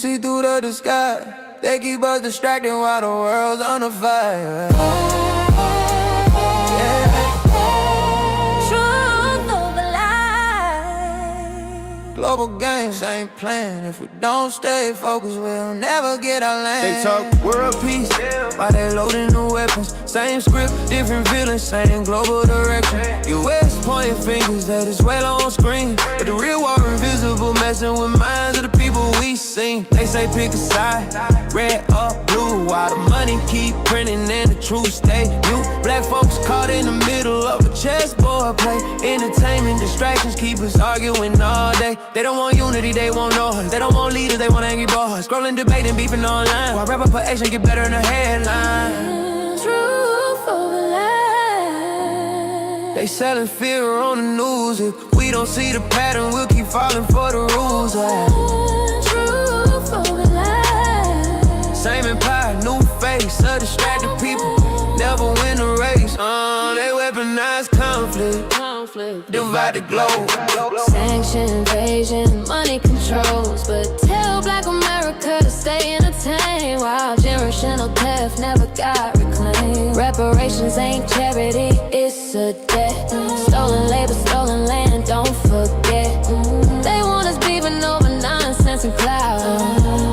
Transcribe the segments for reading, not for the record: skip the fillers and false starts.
see through the disguise. They keep us distracted while the world's on fire. Global games ain't playing. If we don't stay focused, we'll never get our land. They talk world peace, while they loading the weapons. Same script, different villains, same global direction. US pointing fingers that is well on screen, but the real war invisible, messing with minds of the people we seen. They say pick a side, red or blue, while the money keep printing and the truth stay new. Black folks caught in the middle of a chessboard play. Entertainment distractions keep us arguing all day. They don't want unity, they want noise. They don't want leaders, they want angry boys. Scrolling, debating, beefing online, while rapper put action get better in the headline. Truth over lies. They selling fear on the news. If we don't see the pattern, we'll keep falling for the rules. Truth over lies. Same empire, new face, distracted people never win the race. They weaponize conflict, divide the globe. Sanction, invasion, money controls, but tell Black America to stay entertained, while generational death never got reclaimed. Reparations ain't charity, it's a debt. Stolen labor, stolen land, don't forget. They want us beefing over nonsense and clout,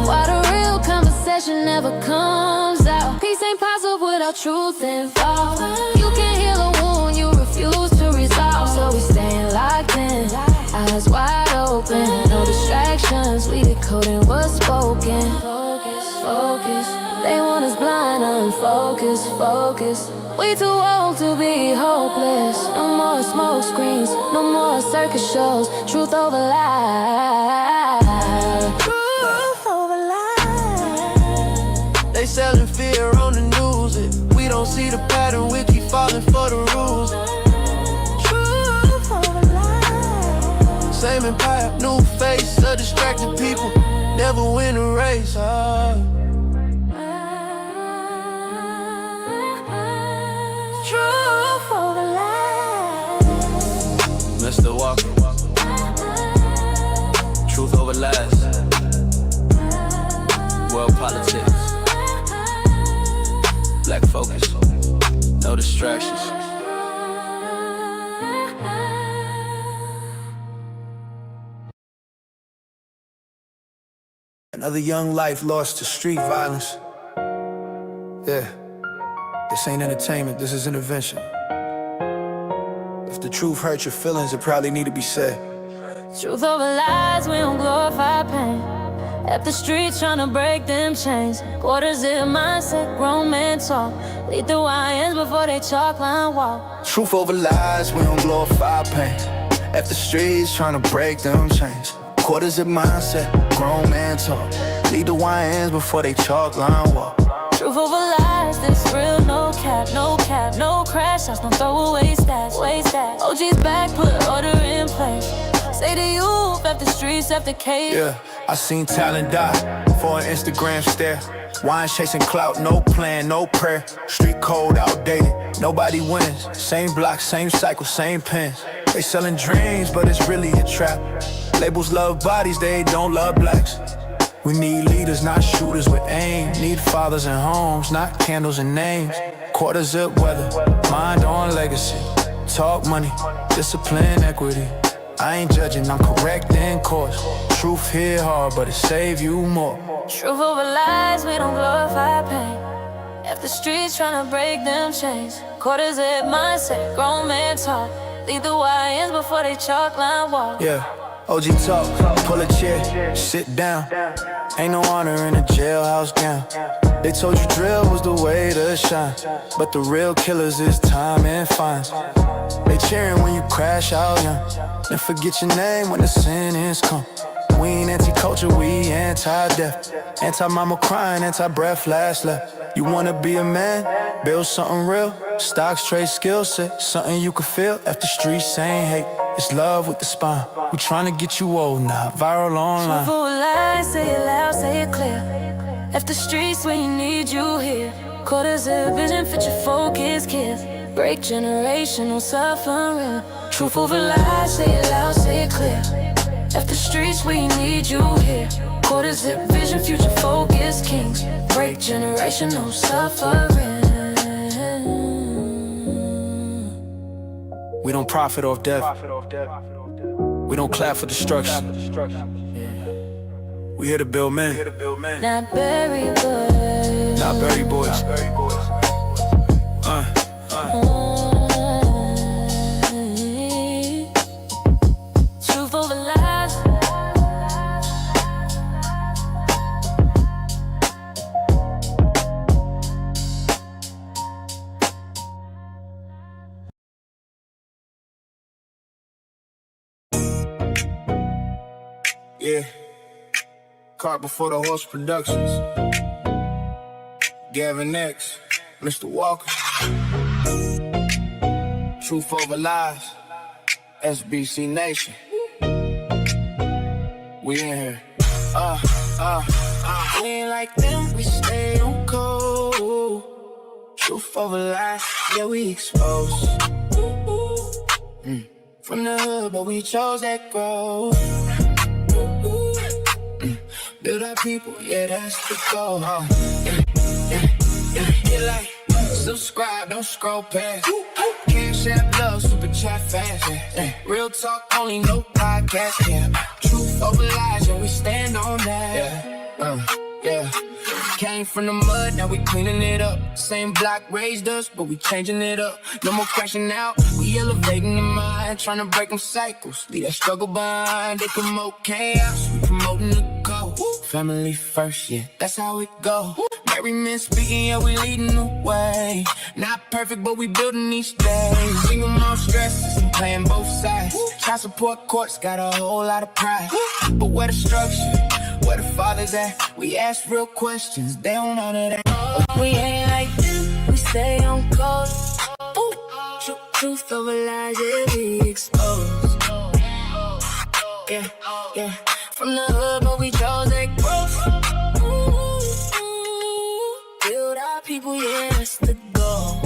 while the real conversation never comes out. Peace ain't possible without truth involved. You can't heal a wound you refuse to resolve, so we staying locked in, eyes wide open. No distractions, we decoding what's spoken. Focus, they want us blind, unfocused, focus. We too old to be hopeless. No more smoke screens, no more circus shows. Truth over lies. Truth over lies. They selling fear on the news. If we don't see the pattern, we keep falling for the rules. Truth over lies. Same empire, new face, distracted people never win a race. Truth over lies. Mr. Walker, truth over lies. World politics, black focus, no distractions. Another young life lost to street violence. Yeah, this ain't entertainment, this is intervention. If the truth hurts your feelings, it probably need to be said. Truth over lies, we don't glorify pain. At the streets trying to break them chains. Quarters in mindset, grown men talk. Lead the YNs before they chalk line walk. Truth over lies, we don't glorify pain. At the streets trying to break them chains. Quarters of mindset, grown man talk. Lead the YNs before they chalk line walk. Truth over lies, this real, no cap, no cap, no crash outs, no throwaway stats, waste that. OG's back, put order in place. Say to you, left the streets, left the cage. Yeah, I seen talent die for an Instagram stare. Wine chasing clout, no plan, no prayer. Street code outdated, nobody wins. Same block, same cycle, same pens. They selling dreams, but it's really a trap. Labels love bodies, they don't love blacks. We need leaders, not shooters with aim. Need fathers and homes, not candles and names. Quarters up weather, mind on legacy. Talk money, discipline, equity. I ain't judging, I'm correcting course. Truth hit hard, but it save you more. Truth over lies, we don't glorify pain. If the streets trying to break them chains. Quarters at mindset, grown man talk. Lead the YNs before they chalk line walk. Yeah, OG talk, pull a chair, sit down. Ain't no honor in a jailhouse gown. They told you drill was the way to shine, but the real killers is time and fines. They cheering when you crash out young, and forget your name when the sentence come. We ain't anti-culture, we anti-death. Anti-mama crying, anti-breath, last left. You wanna be a man, build something real. Stocks, trade, skill set, something you can feel. If the streets ain't hate, it's love with the spine. We tryna get you old now, viral online. Truth over lies, say it loud, say it clear. If the streets when you need you here. Quarters of vision, fit your focus, kids. Break generational suffering. Truth over lies, say it loud, say it clear. Left the streets, we need you here. Quarter zip vision, future focus kings. Break generational suffering. We don't profit off death. We don't clap for destruction. We here to build men. Not bury boys. Not bury boys. Truth over lies. Yeah. Cart before the horse productions. Gavin X Mr. Walker. Truth over lies. SBC Nation. We in here. We ain't like them, we stay on cold. Truth over lies, yeah, we exposed. From the hood, but we chose that growth. Build our people, yeah, that's the goal. Hit like, subscribe, don't scroll past. Cash App love, super chat fast. Real talk only, no podcast. Yeah, truth over lies, yeah, we stand on that. Yeah. Came from the mud, now we cleaning it up. Same block raised us, but we changing it up. No more crashing out, we elevating the mind. Trying to break them cycles, leave that struggle behind. They promote chaos, we promoting the code. Family first, yeah, that's how it go. Married men speaking, yeah, we leading the way. Not perfect, but we building each day. Single mom stresses, playing both sides. Child support courts got a whole lot of pride. But where the structure? Where the fathers at? We ask real questions, they don't honor that. We ain't like them, we stay on course. Truth over lies, yeah, we exposed. Yeah. From the hood, but we chose that growth. Build our people, yeah, that's the goal.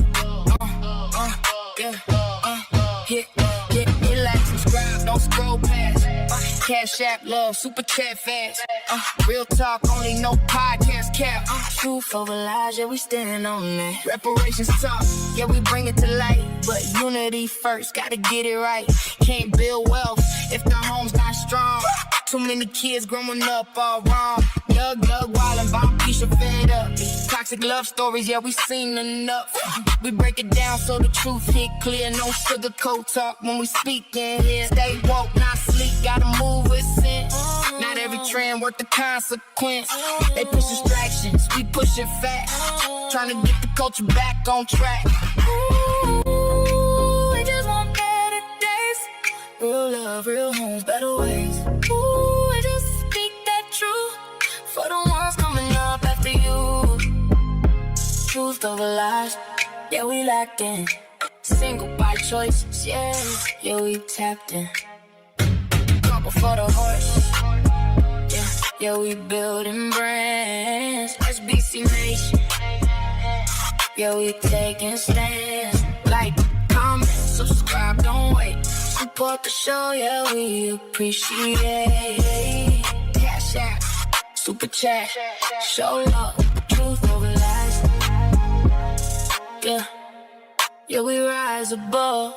Hit like, subscribe, don't scroll past. Cash App love, super chat fast. Real talk only, no podcast cap. Truth over lies, yeah, we stand on that. Reparations talk, yeah, we bring it to light. But unity first, gotta get it right. Can't build wealth if the home's not strong. Too many kids growing up all wrong. Young, wildin', bomb, Keisha fed up. Toxic love stories, yeah, we seen enough. We break it down so the truth hit clear. No sugarcoat talk when we speak in here. Stay woke, not sleep, gotta move with sense. Not every trend worth the consequence. They push distractions, we pushing facts. Trying to get the culture back on track. We just want better days. Real love, real homes, better ways. We just speak that truth for the ones coming up after you. Truth over lies, yeah, we locked in. Single by choices, yeah, we tapped in. Come before the horse, yeah, we building brands. SBC Nation, yeah, we taking stands. Like, comment, subscribe, don't wait. Support the show, yeah, we appreciate it. Cash App, super chat, show love, truth over lies. Yeah, we rise above.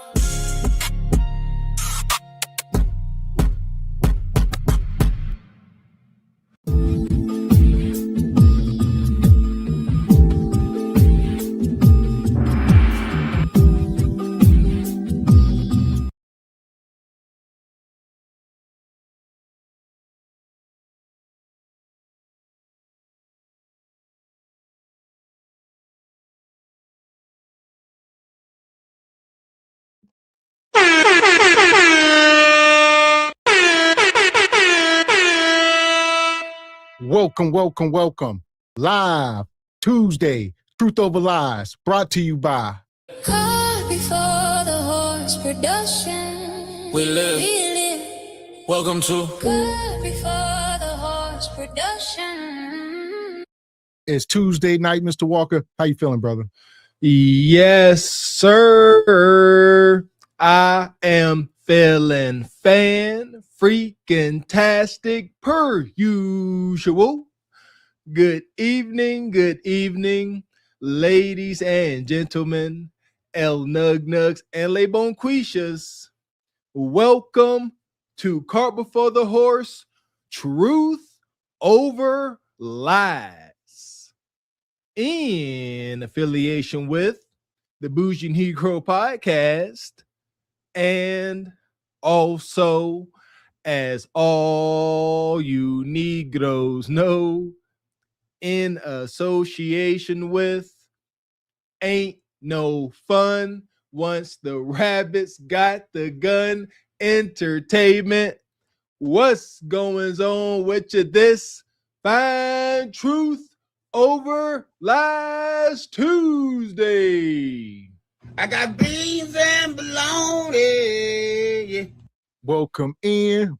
Welcome. Live Tuesday, Truth Over Lies, brought to you by Caught before the horse production. We live. Welcome to Caught before the horse production. It's Tuesday night, Mr. Walker. How you feeling, brother? Yes, sir. I am Feeling fan freaking tastic per usual. Good evening, ladies and gentlemen, El Nug Nugs and Le Bonquishas. Welcome to Cart Before the Horse, Truth Over Lies. In affiliation with the Bougie Negro Podcast, and also, as all you Negroes know, in association with Ain't No Fun Once the Rabbits Got the Gun Entertainment. What's going on with you this fine Truth Over Lies Tuesday? I got beans and bologna. Yeah. Welcome in,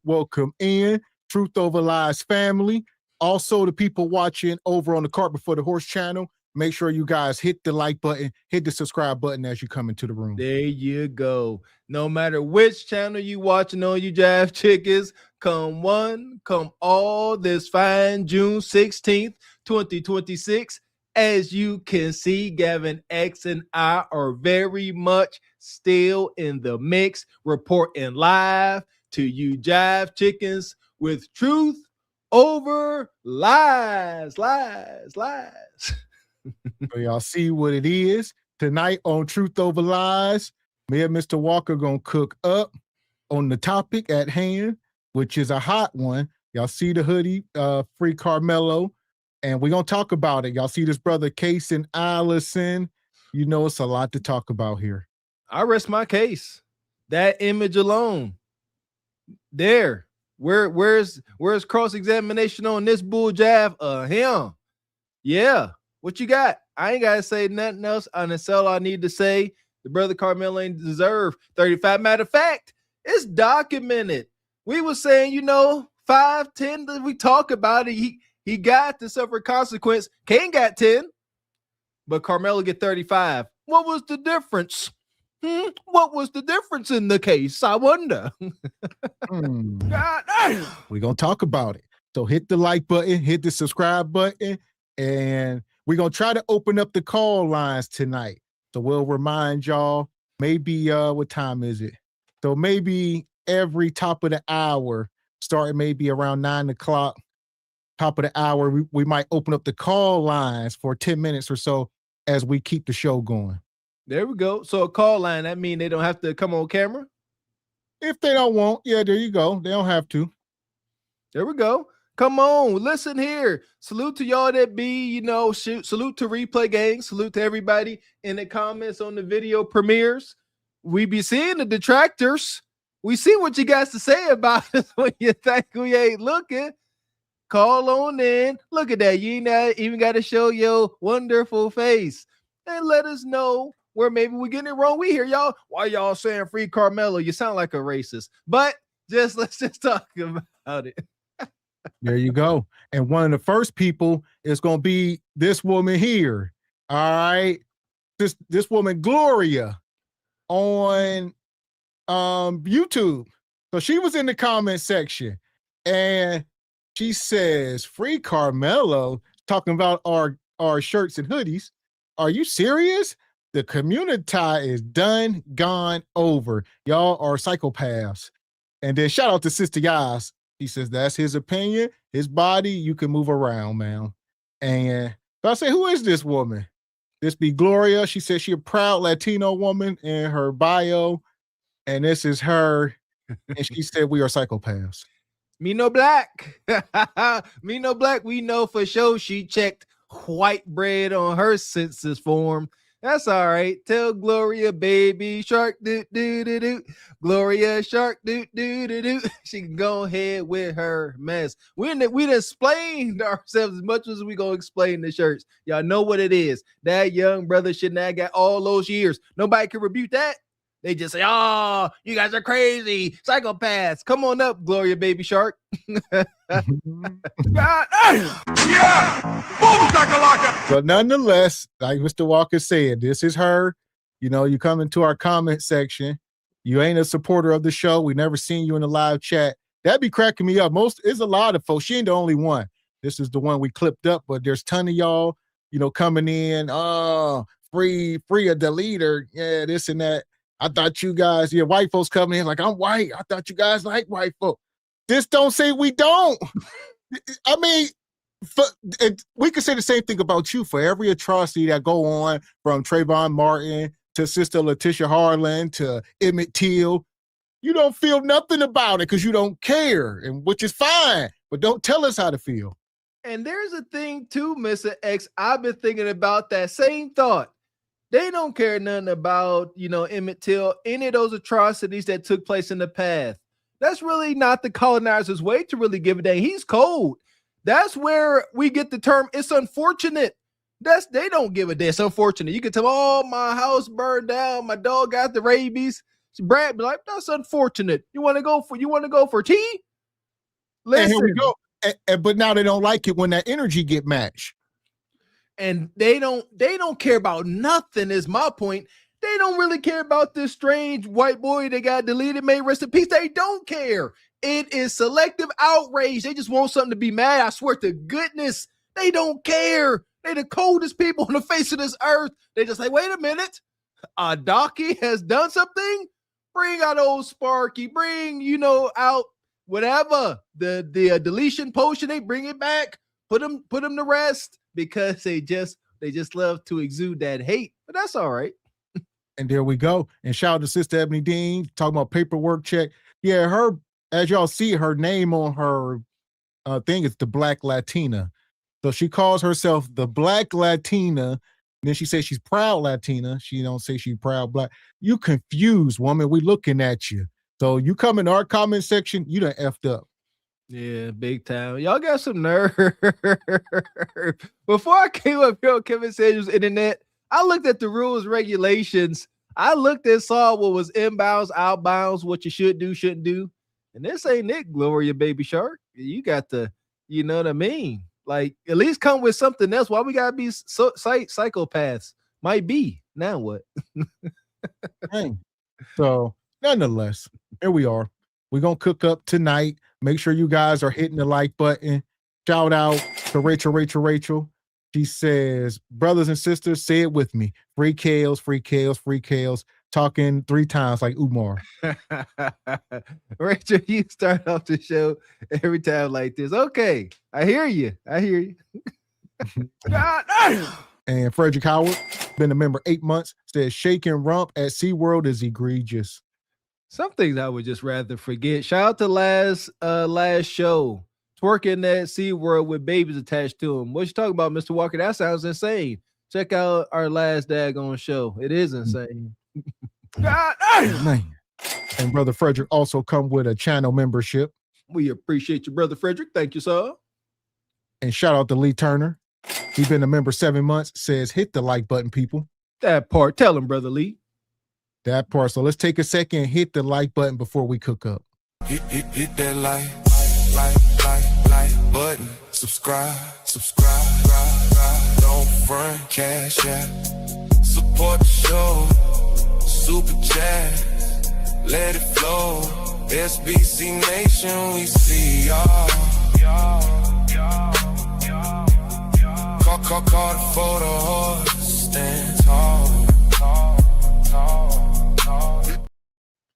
Truth Over Lies family. Also, the people watching over on the Cart Before the Horse channel, make sure you guys hit the like button, hit the subscribe button as you come into the room. There you go. No matter which channel you watching on, you jive chickens, come one, come all this fine June 16th, 2026. As you can see, Gavin X and I are very much still in the mix, reporting live to you jive chickens with Truth Over Lies. So y'all see what it is. Tonight on Truth Over Lies, me and Mr. Walker gonna cook up on the topic at hand, which is a hot one. Y'all see the hoodie, Free Carmelo. And we're going to talk about it. Y'all see this brother, Case and Allison. You know, it's a lot to talk about here. I rest my case. That image alone. There. Where's cross-examination on this bull jab? Him. Yeah. What you got? I ain't got to say nothing else. And that's all I need to say. The brother Carmelo ain't deserve 35. Matter of fact, it's documented. We were saying, 5, 10, we talk about it. He got to suffer consequence. Kane got 10, but Carmelo get 35. What was the difference? What was the difference in the case? I wonder. God, we're going to talk about it. So hit the like button, hit the subscribe button, and we're going to try to open up the call lines tonight. So we'll remind y'all, maybe, what time is it? So maybe every top of the hour, starting maybe around 9 o'clock, top of the hour, we might open up the call lines for 10 minutes or so as we keep the show going. There we go. So a call line, that means they don't have to come on camera? If they don't want, yeah, there you go. They don't have to. There we go. Come on, listen here. Salute to y'all that be, salute to Replay Gang. Salute to everybody in the comments on the video premieres. We be seeing the detractors. We see what you guys to say about us when you think we ain't looking. Call on in. Look at that. You ain't even got to show your wonderful face. And let us know where maybe we're getting it wrong. We hear y'all. Why y'all saying Free Carmelo? You sound like a racist. But let's just talk about it. There you go. And one of the first people is going to be this woman here. All right. This woman, Gloria, on YouTube. So she was in the comment section. And she says, Free Carmelo, talking about our shirts and hoodies. Are you serious? The community is done, gone, over. Y'all are psychopaths. And then shout out to Sister Yas. He says, that's his opinion, his body, you can move around, man. And so I say, who is this woman? This be Gloria. She says she a proud Latino woman in her bio. And this is her. And she said, we are psychopaths. Me no black. Me no black. We know for sure she checked white bread on her census form. That's all right. Tell Gloria, baby shark, do do do do. Gloria shark, do do do do. She can go ahead with her mess. We done explained ourselves as much as we gonna explain the shirts. Y'all know what it is. That young brother should not got all those years. Nobody can rebuke that. They just say, "Oh, you guys are crazy, psychopaths." Come on up, Gloria, baby shark. God, yeah, boom, shakalaka. But nonetheless, like Mr. Walker said, this is her. You know, you come into our comment section, You ain't a supporter of the show. We never seen you in the live chat. That'd be cracking me up. It's a lot of folks. She ain't the only one. This is the one we clipped up, but there's a ton of y'all, coming in. Oh, free a deleter. Yeah, this and that. I thought you guys, white folks coming in like, I'm white. I thought you guys like white folk. This don't say we don't. I mean, we could say the same thing about you. For every atrocity that go on, from Trayvon Martin to Sister Letitia Harlan to Emmett Till, you don't feel nothing about it because you don't care, and which is fine. But don't tell us how to feel. And there's a thing too, Mr. X. I've been thinking about that same thought. They don't care nothing about, Emmett Till, any of those atrocities that took place in the past. That's really not the colonizer's way to really give a damn. He's cold. That's where we get the term, it's unfortunate. They don't give a damn. It's unfortunate. You can tell, oh, my house burned down, my dog got the rabies. Brad be like, that's unfortunate. You want to go for tea? Listen. And here we go. But now they don't like it when that energy get matched. And they don't care about nothing, is my point. They don't really care about this strange white boy that got deleted, may rest in peace. They don't care. It is selective outrage. They just want something to be mad. I swear to goodness, they don't care. They're the coldest people on the face of this earth. They just like, wait a minute. Docky has done something. Bring out old Sparky. Bring, out whatever. The deletion potion, they bring it back. Put them to rest because they just love to exude that hate. But that's all right. And there we go. And shout out to Sister Ebony Dean talking about paperwork check. Yeah, her, as y'all see, her name on her thing is the Black Latina. So she calls herself the Black Latina. And then she says she's proud Latina. She don't say she's proud Black. You confused, woman. We looking at you. So you come in our comment section, you done effed up. Yeah, big time. Y'all got some nerve. Before I came up here on Kevin Samuels' internet, I looked at the rules, regulations. I looked and saw what was inbounds, outbounds, what you should do, shouldn't do. And this ain't it, Gloria Baby Shark. You got to, you know what I mean? Like, at least come with something else. Why we got to be psychopaths? Might be. Now what? Dang. So, nonetheless, here we are. We're going to cook up tonight. Make sure you guys are hitting the like button. Shout out to Rachel. She says, brothers and sisters, say it with me. Free Kales, free Kales, free Kales. Talking 3 times like Umar. Rachel, you start off the show every time like this. Okay, I hear you. And Frederick Howard, been a member 8 months, says shaking rump at SeaWorld is egregious. Some things I would just rather forget. Shout out to last show. Twerking at SeaWorld with babies attached to him. What you talking about, Mr. Walker? That sounds insane. Check out our last daggone show. It is insane. Man. And Brother Frederick also come with a channel membership. We appreciate you, Brother Frederick. Thank you, sir. And shout out to Lee Turner. He's been a member 7 months. Says hit the like button, people. That part. Tell him, Brother Lee. That part. So let's take a second and hit the like button before we cook up. Hit that like button. Subscribe. Don't front, cash out. Support the show. Super chat. Let it flow. SBC Nation, we see y'all. Call the photo horse. Stand tall.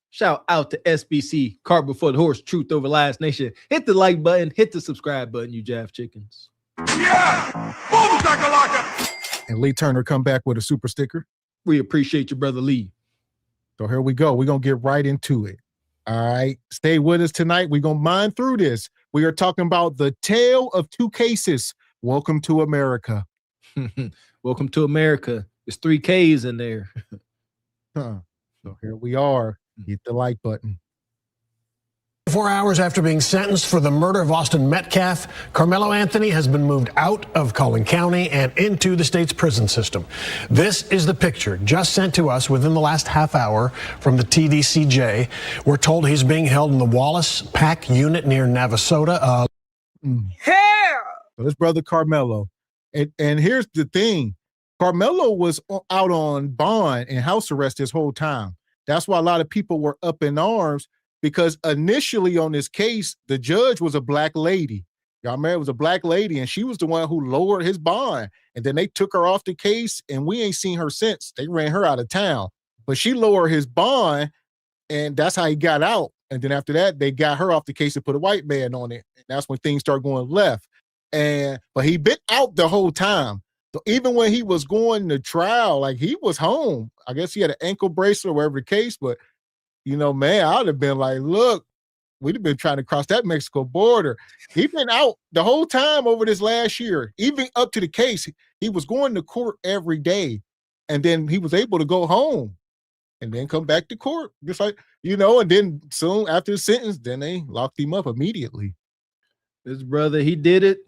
Shout out to SBC, Cart Before the Horse, Truth Over Lies Nation. Hit the like button, hit the subscribe button, you Jaff chickens. Yeah! Boom, shakalaka! And Lee Turner come back with a super sticker. We appreciate you, Brother Lee. So here we go. We're going to get right into it. All right. Stay with us tonight. We're going to mine through this. We are talking about the tale of 2 cases. Welcome to America. Welcome to America. There's 3 Ks in there. So here we are. Hit the like button. 4 hours after being sentenced for the murder of Austin Metcalf, Carmelo Anthony has been moved out of Collin County and into the state's prison system. This is the picture just sent to us within the last half hour from the TDCJ. We're told he's being held in the Wallace PAC unit near Navasota. So this brother Carmelo. And here's the thing. Carmelo was out on bond and house arrest this whole time. that's why a lot of people were up in arms, because initially on this case, the judge was a black lady. Y'all remember, it was a black lady, and she was the one who lowered his bond. And then they took her off the case, and we ain't seen her since. They ran her out of town. But she lowered his bond, and that's how he got out. And then after that, they got her off the case and put a white man on it. And that's when things started going left. But he been out the whole time. So even when he was going to trial, like, he was home. I guess he had an ankle bracelet or whatever the case. But, you know, man, I would have been like, look, we'd have been trying to cross that Mexico border. He's been out the whole time over this last year. Even up to the case, he was going to court every day. And then he was able to go home and then come back to court. Just like, you know, and then soon after the sentence, then they locked him up immediately. His brother, he did it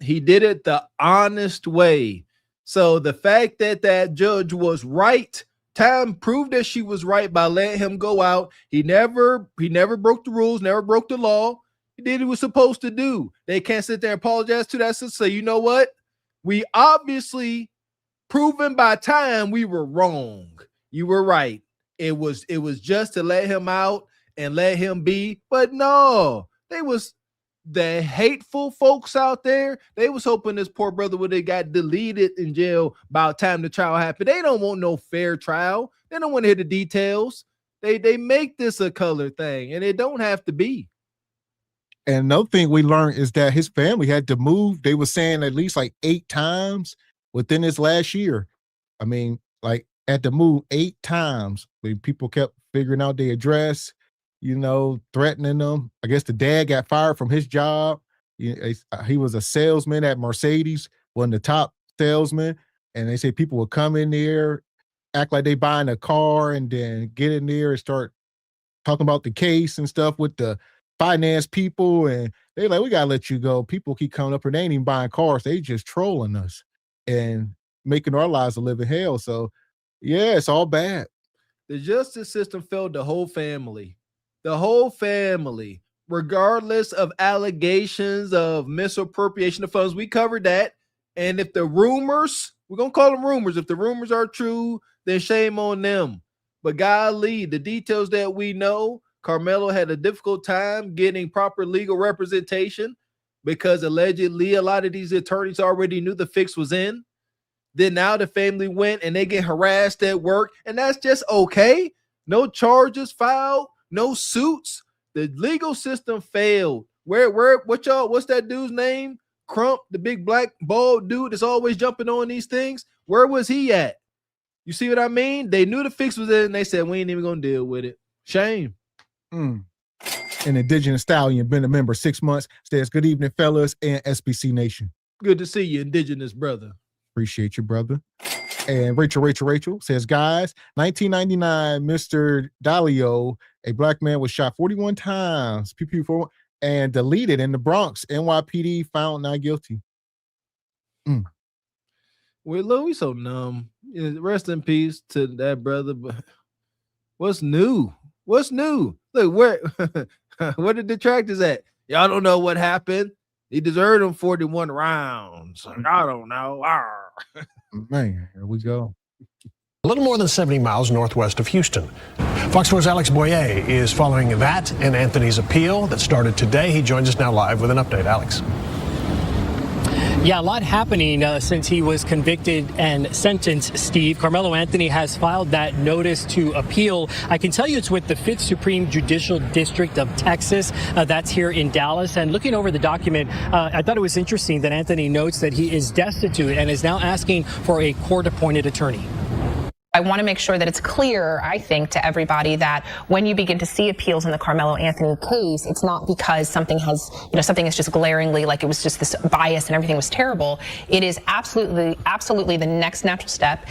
the honest way. So the fact that that judge was right, time proved that she was right by letting him go out. He never broke the rules, never broke the law. He did what he was supposed to do. They can't sit there and apologize to that sister. Say, you know what? We obviously proven by time we were wrong. You were right. It was just to let him out and let him be. But no, they was the hateful folks out there. They was hoping this poor brother would have got deleted in jail by the time the trial happened. They don't want no fair trial. They don't want to hear the details. They make this a color thing, and it don't have to be. And another thing we learned is that his family had to move. They were saying at least like 8 times within this last year. I mean, like, had to move 8 times. People kept figuring out their address, you know, threatening them. I guess the dad got fired from his job. He was a salesman at Mercedes, one of the top salesmen. And they say people would come in there, act like they buying a car, and then get in there and start talking about the case and stuff with the finance people. And they're like, we got to let you go. People keep coming up and they ain't even buying cars. They just trolling us and making our lives a living hell. So, yeah, it's all bad. The justice system failed the whole family. The whole family, regardless of allegations of misappropriation of funds. We covered that. And if the rumors, we're going to call them rumors. If the rumors are true, then shame on them. But golly, the details that we know, Carmelo had a difficult time getting proper legal representation because allegedly a lot of these attorneys already knew the fix was in. Then now the family went and they get harassed at work, and that's just okay. No charges filed, no suits. The legal system failed. What's that dude's name? Crump, the big black bald dude that's always jumping on these things. Where was he at? You see what I mean? They knew the fix was in and they said, we ain't even gonna deal with it. Shame. An Indigenous Stallion, been a member 6 months, says, good evening, fellas and SBC Nation. Good to see you, Indigenous brother. Appreciate you, brother. And Rachel says, guys, 1999, Mr. Dalio, a black man was shot 41 times, PP4, and deleted in the Bronx. NYPD found not guilty. Well, look, we so numb. Rest in peace to that brother. But what's new? What's new? Look, where the detractors at? Y'all don't know what happened. He deserved them 41 rounds. I don't know. Man, here we go. A little more than 70 miles northwest of Houston. Fox 4's Alex Boyer is following that and Anthony's appeal that started today. He joins us now live with an update. Alex. Yeah, a lot happening since he was convicted and sentenced, Steve. Carmelo Anthony has filed that notice to appeal. I can tell you it's with the 5th Supreme Judicial District of Texas. That's here in Dallas. And looking over the document, I thought it was interesting that Anthony notes that he is destitute and is now asking for a court-appointed attorney. I want to make sure that it's clear, I think, to everybody that when you begin to see appeals in the Carmelo Anthony case, it's not because something is just glaringly like it was just this bias and everything was terrible. It is absolutely the next natural step.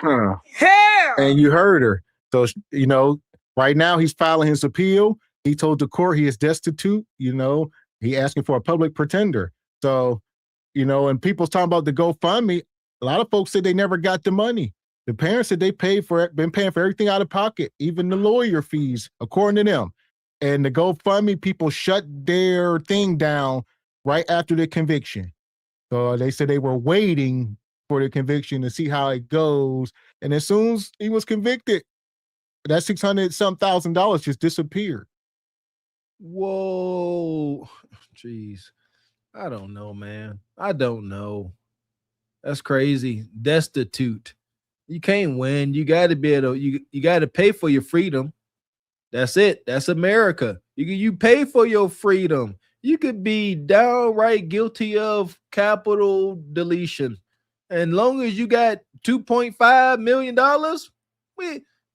And you heard her. So, you know, right now he's filing his appeal. He told the court he is destitute. You know, he asking for a public pretender. So, you know, and people's talking about the GoFundMe. A lot of folks said they never got the money. The parents said they been paying for everything out of pocket, even the lawyer fees, according to them. And the GoFundMe people shut their thing down right after the conviction. So they said they were waiting for the conviction to see how it goes. And as soon as he was convicted, That $600,000 just disappeared. Whoa, jeez. I don't know, man. I don't know. That's crazy. Destitute. You can't win. You got to be able to, you got to pay for your freedom. That's it. That's America. You pay for your freedom. You could be downright guilty of capital deletion. And long as you got $2.5 million,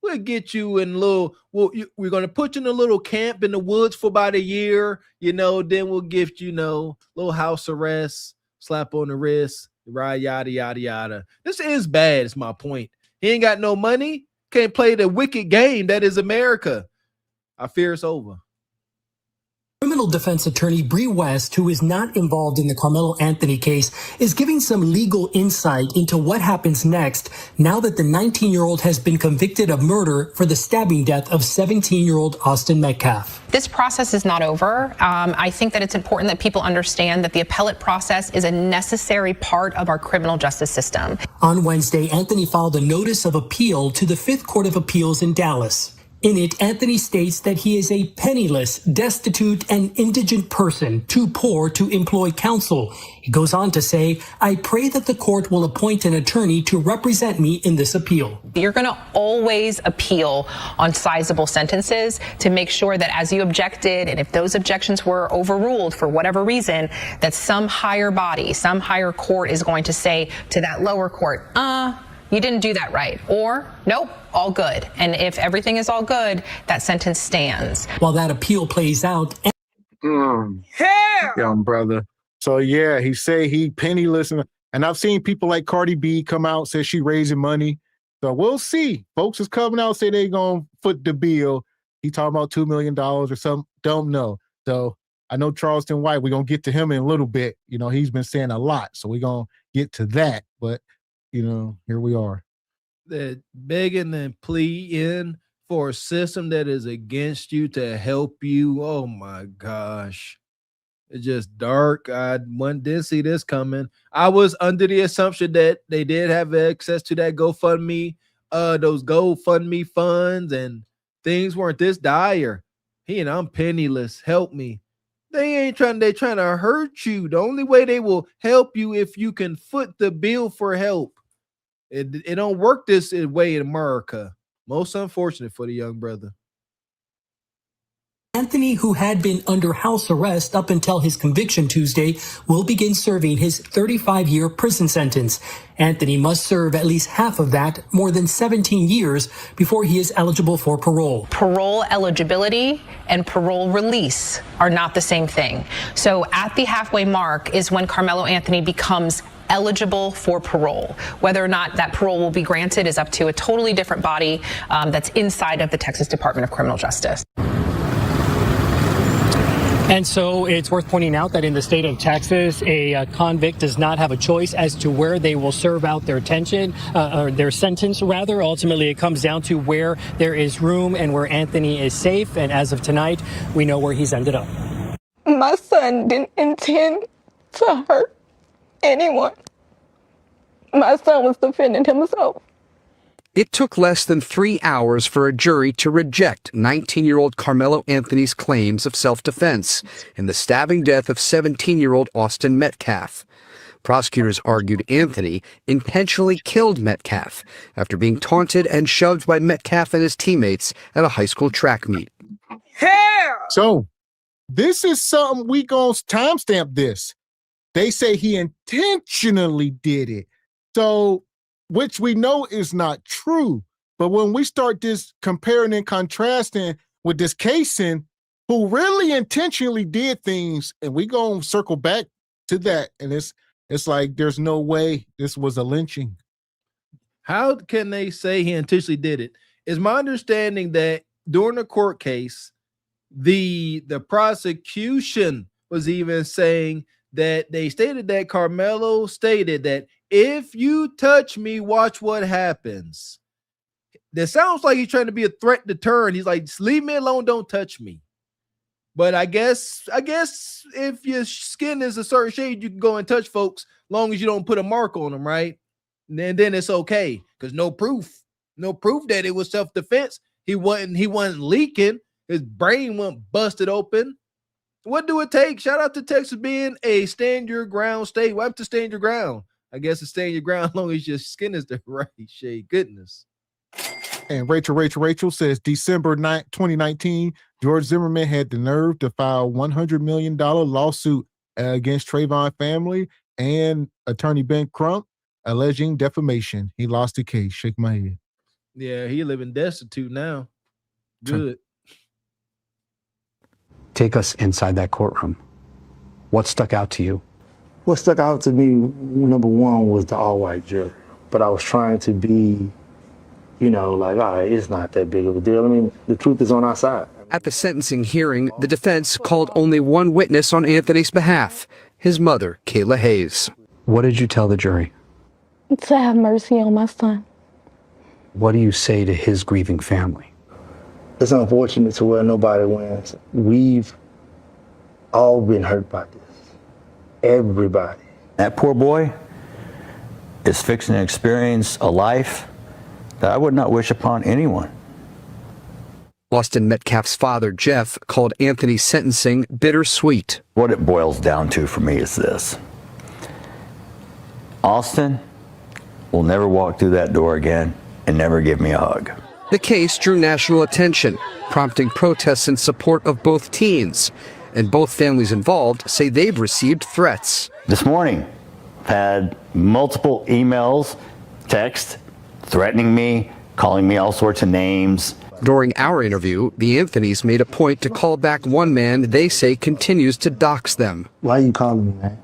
we'll get you in a little, we're going to put you in a little camp in the woods for about a year, then we'll gift you, little house arrest, slap on the wrist, right, yada, yada, yada. This is bad, is my point. He ain't got no money, can't play the wicked game that is America. I fear it's over. Criminal defense attorney Bree West, who is not involved in the Carmelo Anthony case, is giving some legal insight into what happens next now that the 19-year-old has been convicted of murder for the stabbing death of 17-year-old Austin Metcalf. This process is not over. I think that it's important that people understand that the appellate process is a necessary part of our criminal justice system. On Wednesday, Anthony filed a notice of appeal to the Fifth Court of Appeals in Dallas. In it, Anthony states that he is a penniless, destitute, and indigent person, too poor to employ counsel. He goes on to say, I pray that the court will appoint an attorney to represent me in this appeal. You're going to always appeal on sizable sentences to make sure that as you objected, and if those objections were overruled for whatever reason, that some higher body, some higher court is going to say to that lower court, you didn't do that right, or nope, all good. And if everything is all good, that sentence stands. While that appeal plays out. Young brother. So yeah, he say he penniless. And I've seen people like Cardi B come out, say she raising money. So we'll see. Folks is coming out, say they gonna foot the bill. He talking about $2 million or something. Don't know. So I know Charleston White, we're gonna get to him in a little bit. He's been saying a lot. So we're gonna get to that. But here we are. That begging and pleading for a system that is against you to help you. Oh my gosh. It's just dark. I didn't see this coming. I was under the assumption that they did have access to that GoFundMe, those GoFundMe funds, and things weren't this dire. I'm penniless. Help me. They're trying to hurt you. The only way they will help you if you can foot the bill for help. It don't work this way in America. Most unfortunate for the young brother. Anthony, who had been under house arrest up until his conviction Tuesday, will begin serving his 35-year prison sentence. Anthony must serve at least half of that, more than 17 years, before he is eligible for parole. Parole eligibility and parole release are not the same thing. So at the halfway mark is when Carmelo Anthony becomes eligible for parole. Whether or not that parole will be granted is up to a totally different body that's inside of the Texas Department of Criminal Justice. And so it's worth pointing out that in the state of Texas, a convict does not have a choice as to where they will serve out their or their sentence, rather. Ultimately, it comes down to where there is room and where Anthony is safe. And as of tonight, we know where he's ended up. My son didn't intend to hurt anyone. My son was defending himself. It took less than 3 hours for a jury to reject 19-year-old Carmelo Anthony's claims of self-defense in the stabbing death of 17-year-old Austin Metcalf. Prosecutors argued Anthony intentionally killed Metcalf after being taunted and shoved by Metcalf and his teammates at a high school track meet. So this is something we gonna timestamp this. They say he intentionally did it. So, which we know is not true. But when we start this comparing and contrasting with this casing, who really intentionally did things, and we gonna circle back to that, and it's like there's no way this was a lynching. How can they say he intentionally did it? It's my understanding that during the court case, the prosecution was even saying that they stated that Carmelo stated that if you touch me, watch what happens. That sounds like he's trying to be a threat deterrent. He's like, just leave me alone, don't touch me. But I guess if your skin is a certain shade, you can go and touch folks, long as you don't put a mark on them, right? And then it's okay, because no proof that it was self-defense. He wasn't leaking. His brain wasn't busted open. What do it take? Shout out to Texas being a stand your ground state. Why have to stand your ground? I guess it's stand your ground as long as your skin is the right shade. Goodness. And Rachel says December 2019, George Zimmerman had the nerve to file $100 million lawsuit against Trayvon family and attorney Ben Crump, alleging defamation. He lost the case. Shake my head. Yeah, he living destitute now. Good. Take us inside that courtroom. What stuck out to you? What stuck out to me, number one, was the all-white jury. But I was trying to be, like, all right, it's not that big of a deal. I mean, the truth is on our side. At the sentencing hearing, the defense called only one witness on Anthony's behalf, his mother, Kayla Hayes. What did you tell the jury? To have mercy on my son. What do you say to his grieving family? It's unfortunate to where nobody wins. We've all been hurt by this. Everybody. That poor boy is fixing to experience a life that I would not wish upon anyone. Austin Metcalf's father, Jeff, called Anthony's sentencing bittersweet. What it boils down to for me is this. Austin will never walk through that door again and never give me a hug. The case drew national attention, prompting protests in support of both teens. And both families involved say they've received threats. This morning, I've had multiple emails, texts, threatening me, calling me all sorts of names. During our interview, the Anthonys made a point to call back one man they say continues to dox them. Why are you calling me, man?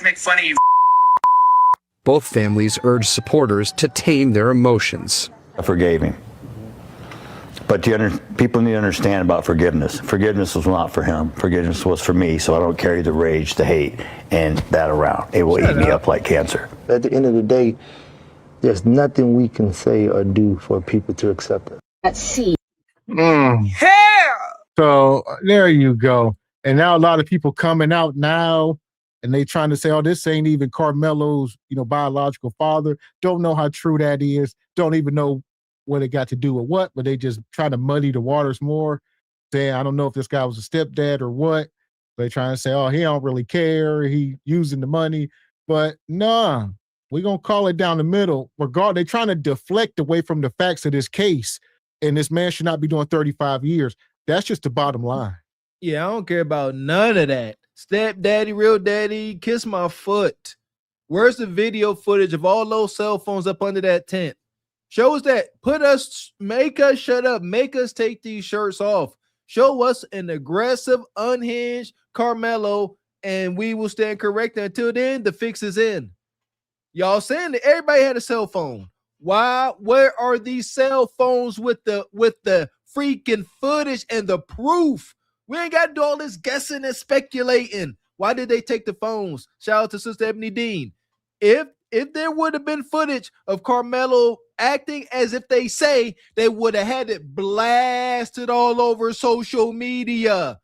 Make fun of you. Both families urged supporters to tame their emotions. I forgave him. But people need to understand about forgiveness. Forgiveness was not for him. Forgiveness was for me, so I don't carry the rage, the hate, and that around. It will eat me up like cancer. At the end of the day, there's nothing we can say or do for people to accept it. Let's see. Hell! So there you go. And now a lot of people coming out now, and they trying to say, oh, this ain't even Carmelo's, biological father. Don't know how true that is. Don't even know what it got to do with what, but they just try to muddy the waters more. Saying, I don't know if this guy was a stepdad or what. They trying to say, oh, he don't really care. He using the money. But nah, we're going to call it down the middle. They're trying to deflect away from the facts of this case. And this man should not be doing 35 years. That's just the bottom line. Yeah, I don't care about none of that. Stepdaddy, real daddy, kiss my foot. Where's the video footage of all those cell phones up under that tent? Show us that. Make us shut up. Make us take these shirts off. Show us an aggressive, unhinged Carmelo, and we will stand corrected. Until then, the fix is in. Y'all saying that everybody had a cell phone. Why? Where are these cell phones with the freaking footage and the proof? We ain't got to do all this guessing and speculating. Why did they take the phones? Shout out to Sister Ebony Dean. If there would have been footage of Carmelo acting as if they say, they would have had it blasted all over social media.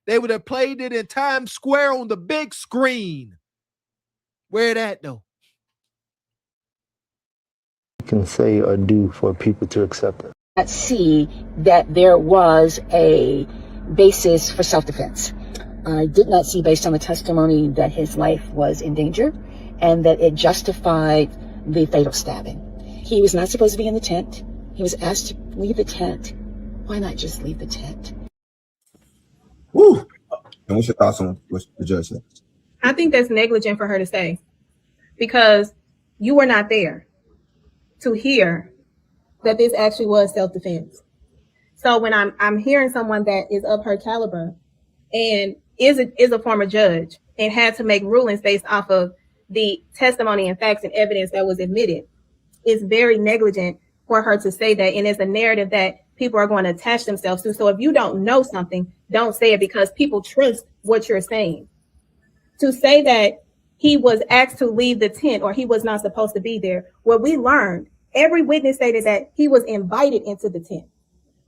They would have played it in Times Square on the big screen. Where that though? Can say or do for people to accept it. Let's see that there was a basis for self-defense. I did not see, based on the testimony, that his life was in danger and that it justified the fatal stabbing. He was not supposed to be in the tent. He was asked to leave the tent. Why not just leave the tent? Woo! And what's your thoughts on what the judge said? I think that's negligent for her to say, because you were not there to hear that this actually was self-defense. So when I'm hearing someone that is of her caliber and is a former judge and had to make rulings based off of the testimony and facts and evidence that was admitted, it's very negligent for her to say that. And it's a narrative that people are going to attach themselves to. So if you don't know something, don't say it, because people trust what you're saying. To say that he was asked to leave the tent or he was not supposed to be there, what we learned, every witness stated that he was invited into the tent.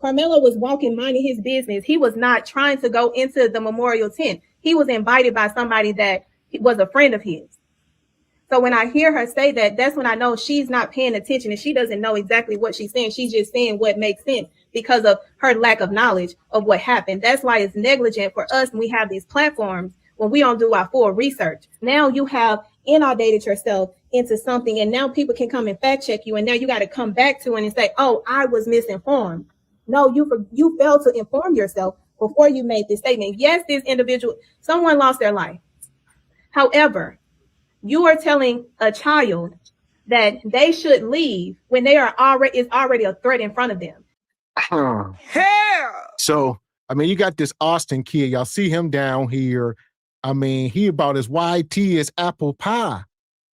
Carmelo was walking, minding his business. He was not trying to go into the memorial tent. He was invited by somebody that was a friend of his. So when I hear her say that, that's when I know she's not paying attention and she doesn't know exactly what she's saying. She's just saying what makes sense because of her lack of knowledge of what happened. That's why it's negligent for us when we have these platforms when we don't do our full research. Now you have inundated yourself into something and now people can come and fact check you and now you got to come back to it and say, oh, I was misinformed. No, you failed to inform yourself before you made this statement. Yes, this individual, someone lost their life. However, you are telling a child that they should leave when they are already a threat in front of them. So, I mean, you got this Austin kid. Y'all see him down here. I mean, he about as YT as apple pie.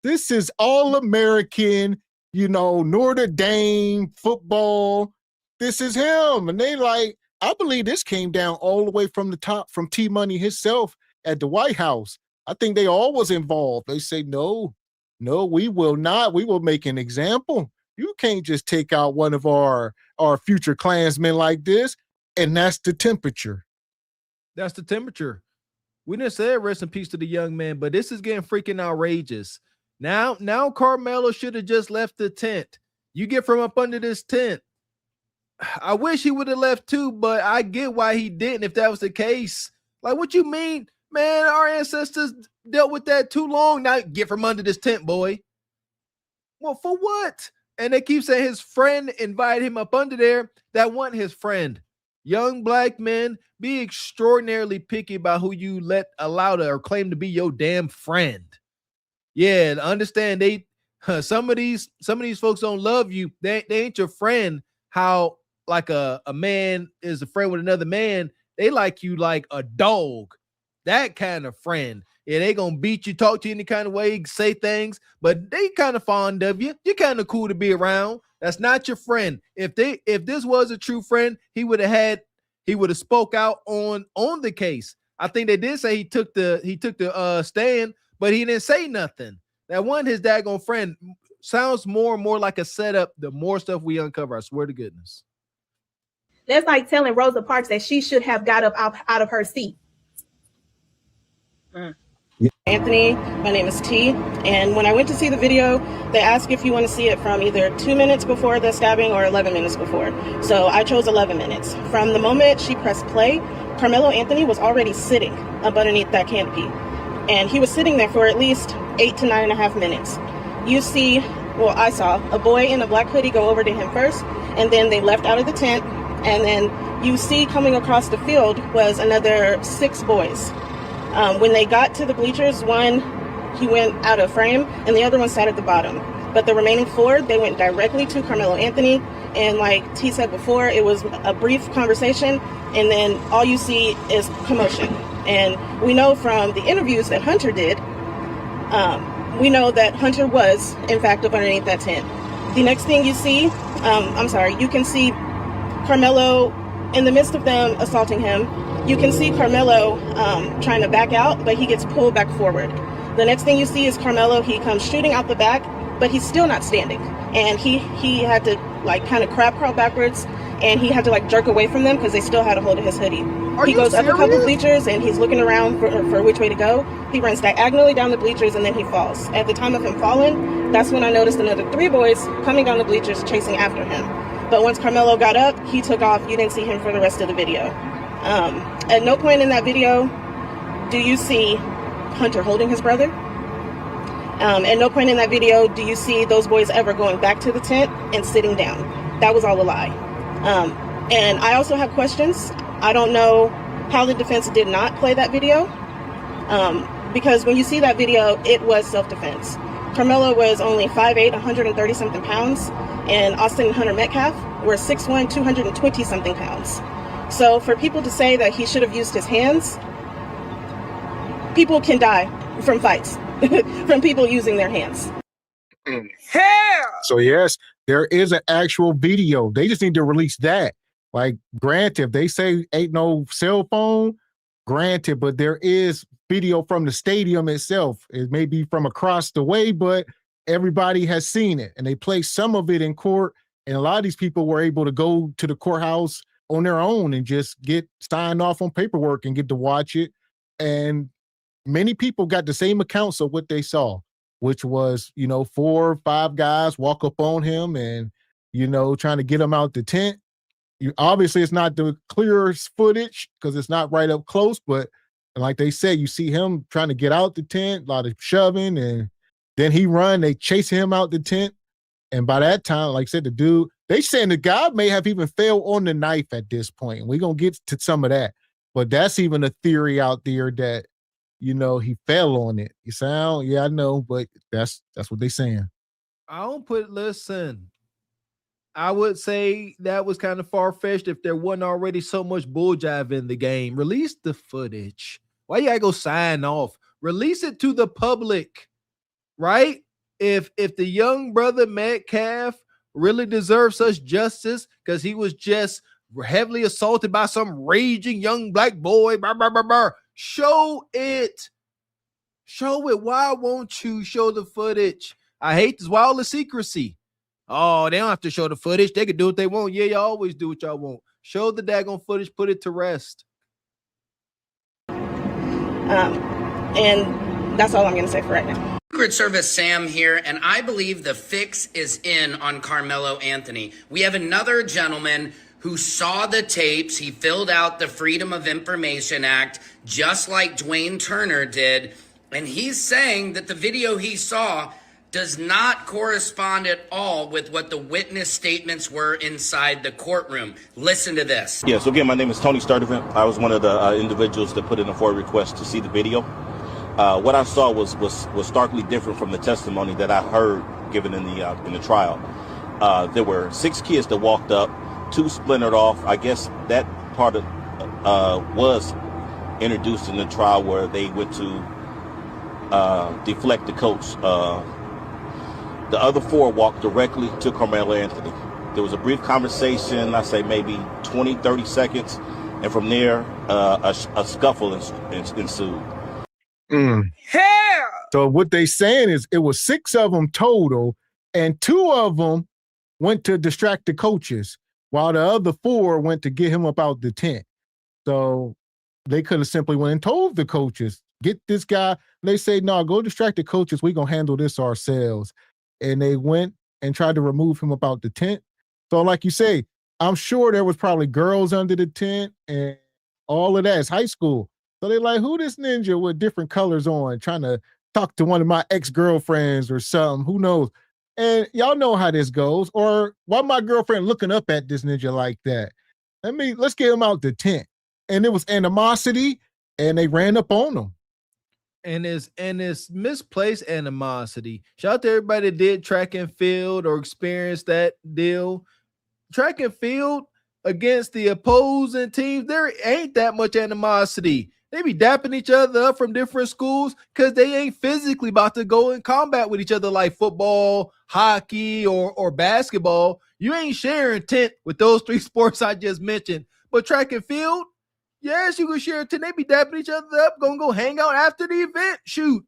This is all American, you know, Notre Dame football. This is him. And they like, I believe this came down all the way from the top, from T Money himself at the White House. I think they all was involved. They say, no, we will not. We will make an example. You can't just take out one of our future Klansmen like this. And that's the temperature. That's the temperature. We didn't say rest in peace to the young man, but this is getting freaking outrageous. Now Carmelo should have just left the tent. You get from up under this tent. I wish he would have left too, but I get why he didn't if that was the case. Like, what you mean? Man, our ancestors dealt with that too long. Now get from under this tent, boy. Well, for what? And they keep saying his friend invited him up under there. That wasn't his friend. Young black men, be extraordinarily picky about who you allow to or claim to be your damn friend. Yeah, understand some of these folks don't love you. They ain't your friend. How like a man is a friend with another man. They like you like a dog. That kind of friend. Yeah, they gonna beat you, talk to you any kind of way, say things, but they kind of fond of you. You're kind of cool to be around. That's not your friend. If this was a true friend, he would have spoke out on the case. I think they did say he took the stand, but he didn't say nothing. That wasn't his daggone friend. Sounds more and more like a setup the more stuff we uncover. I swear to goodness. That's like telling Rosa Parks that she should have got up out of her seat. Anthony, my name is T, and when I went to see the video, they asked if you want to see it from either 2 minutes before the stabbing or 11 minutes before. So I chose 11 minutes. From the moment she pressed play, Carmelo Anthony was already sitting up underneath that canopy, and he was sitting there for at least 8 to 9.5 minutes. You see, well, I saw a boy in a black hoodie go over to him first, and then they left out of the tent, and then you see coming across the field was another 6 boys. When they got to the bleachers, one, he went out of frame, and the other one sat at the bottom. But the remaining 4, they went directly to Carmelo Anthony, and like T said before, it was a brief conversation, and then all you see is commotion. And we know from the interviews that Hunter did, we know that Hunter was, in fact, up underneath that tent. The next thing you see, you can see Carmelo, in the midst of them assaulting him, you can see Carmelo trying to back out, but he gets pulled back forward. The next thing you see is Carmelo, he comes shooting out the back, but he's still not standing. And he had to like kind of crab crawl backwards, and he had to like jerk away from them because they still had a hold of his hoodie. He goes up a couple bleachers and he's looking around for which way to go. He runs diagonally down the bleachers and then he falls. At the time of him falling, that's when I noticed another 3 boys coming down the bleachers chasing after him. But once Carmelo got up, he took off. You didn't see him for the rest of the video. At no point in that video do you see Hunter holding his brother. At no point in that video do you see those boys ever going back to the tent and sitting down. That was all a lie. And I also have questions. I don't know how the defense did not play that video, because when you see that video, it was self-defense. Carmelo was only 5'8", 130-something pounds, and Austin and Hunter Metcalf were 6'1", 220-something pounds. So for people to say that he should have used his hands, people can die from fights, from people using their hands. So yes, there is an actual video. They just need to release that. Like, granted, if they say ain't no cell phone, granted, but there is video from the stadium itself. It may be from across the way, but everybody has seen it. And they play some of it in court. And a lot of these people were able to go to the courthouse on their own and just get signed off on paperwork and get to watch it. And many people got the same accounts of what they saw. which was, 4 or 5 guys walk up on him and, trying to get him out the tent. Obviously, it's not the clearest footage because it's not right up close, but like they said, you see him trying to get out the tent, a lot of shoving, and then he run, they chase him out the tent. And by that time, like I said, the dude, they saying the guy may have even fell on the knife at this point. We're going to get to some of that. But that's even a theory out there that, he fell on it. You sound, yeah, I know, but that's what they saying. Listen, I would say that was kind of far-fetched if there wasn't already so much bull jive in the game. Release the footage. Why you gotta go sign off? Release it to the public, right? If the young brother Metcalf really deserves such justice because he was just heavily assaulted by some raging young black boy, show it. Show it. Why won't you show the footage? I hate this wild secrecy. Oh, they don't have to show the footage. They can do what they want. Yeah, y'all always do what y'all want. Show the daggone footage. Put it to rest. And that's all I'm going to say for right now. Secret Service Sam here, and I believe the fix is in on Carmelo Anthony. We have another gentleman who saw the tapes. He filled out the Freedom of Information Act just like Dwayne Turner did, and he's saying that the video he saw does not correspond at all with what the witness statements were inside the courtroom. Listen to this. Yeah, so again, my name is Tony Sturdivant. I was one of the individuals that put in a FOIA request to see the video. What I saw was starkly different from the testimony that I heard given in the trial. There were 6 kids that walked up, 2 splintered off. I guess that part of was introduced in the trial where they went to deflect the coach. The other 4 walked directly to Carmelo Anthony. There was a brief conversation, I say maybe 20, 30 seconds, and from there, a scuffle ensued. Yeah. So what they saying is it was 6 of them total, and 2 of them went to distract the coaches, while the other 4 went to get him up out the tent. So they could have simply went and told the coaches, get this guy. They say, no, go distract the coaches. We're going to handle this ourselves. And they went and tried to remove him about the tent. So like you say, I'm sure there was probably girls under the tent and all of that. It's high school. So they're like, who this ninja with different colors on trying to talk to one of my ex-girlfriends or something? Who knows? And y'all know how this goes. Or why my girlfriend looking up at this ninja like that? Let's get him out the tent. And it was animosity and they ran up on him. And it's misplaced animosity. Shout out to everybody that did track and field or experienced that deal. Track and field against the opposing teams, there ain't that much animosity. They be dapping each other up from different schools because they ain't physically about to go in combat with each other like football, hockey, or basketball. You ain't sharing tent with those 3 sports I just mentioned. But track and field, yes, you can share a tent. They be dapping each other up, gonna go hang out after the event. Shoot.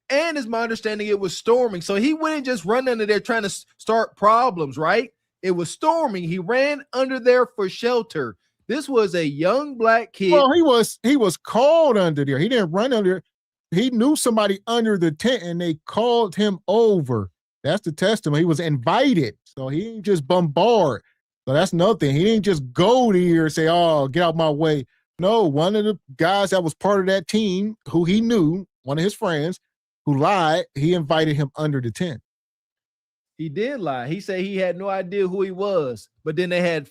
And it's my understanding it was storming. So he wouldn't just run under there trying to start problems, right? It was storming. He ran under there for shelter. This was a young black kid. Well, he was called under there. He didn't run under. He knew somebody under the tent and they called him over. That's the testimony. He was invited. So he didn't just bombard. So that's nothing. He didn't just go there and say, oh, get out my way. No, one of the guys that was part of that team who he knew, one of his friends who lied, he invited him under the tent. He did lie. He said he had no idea who he was, but then they had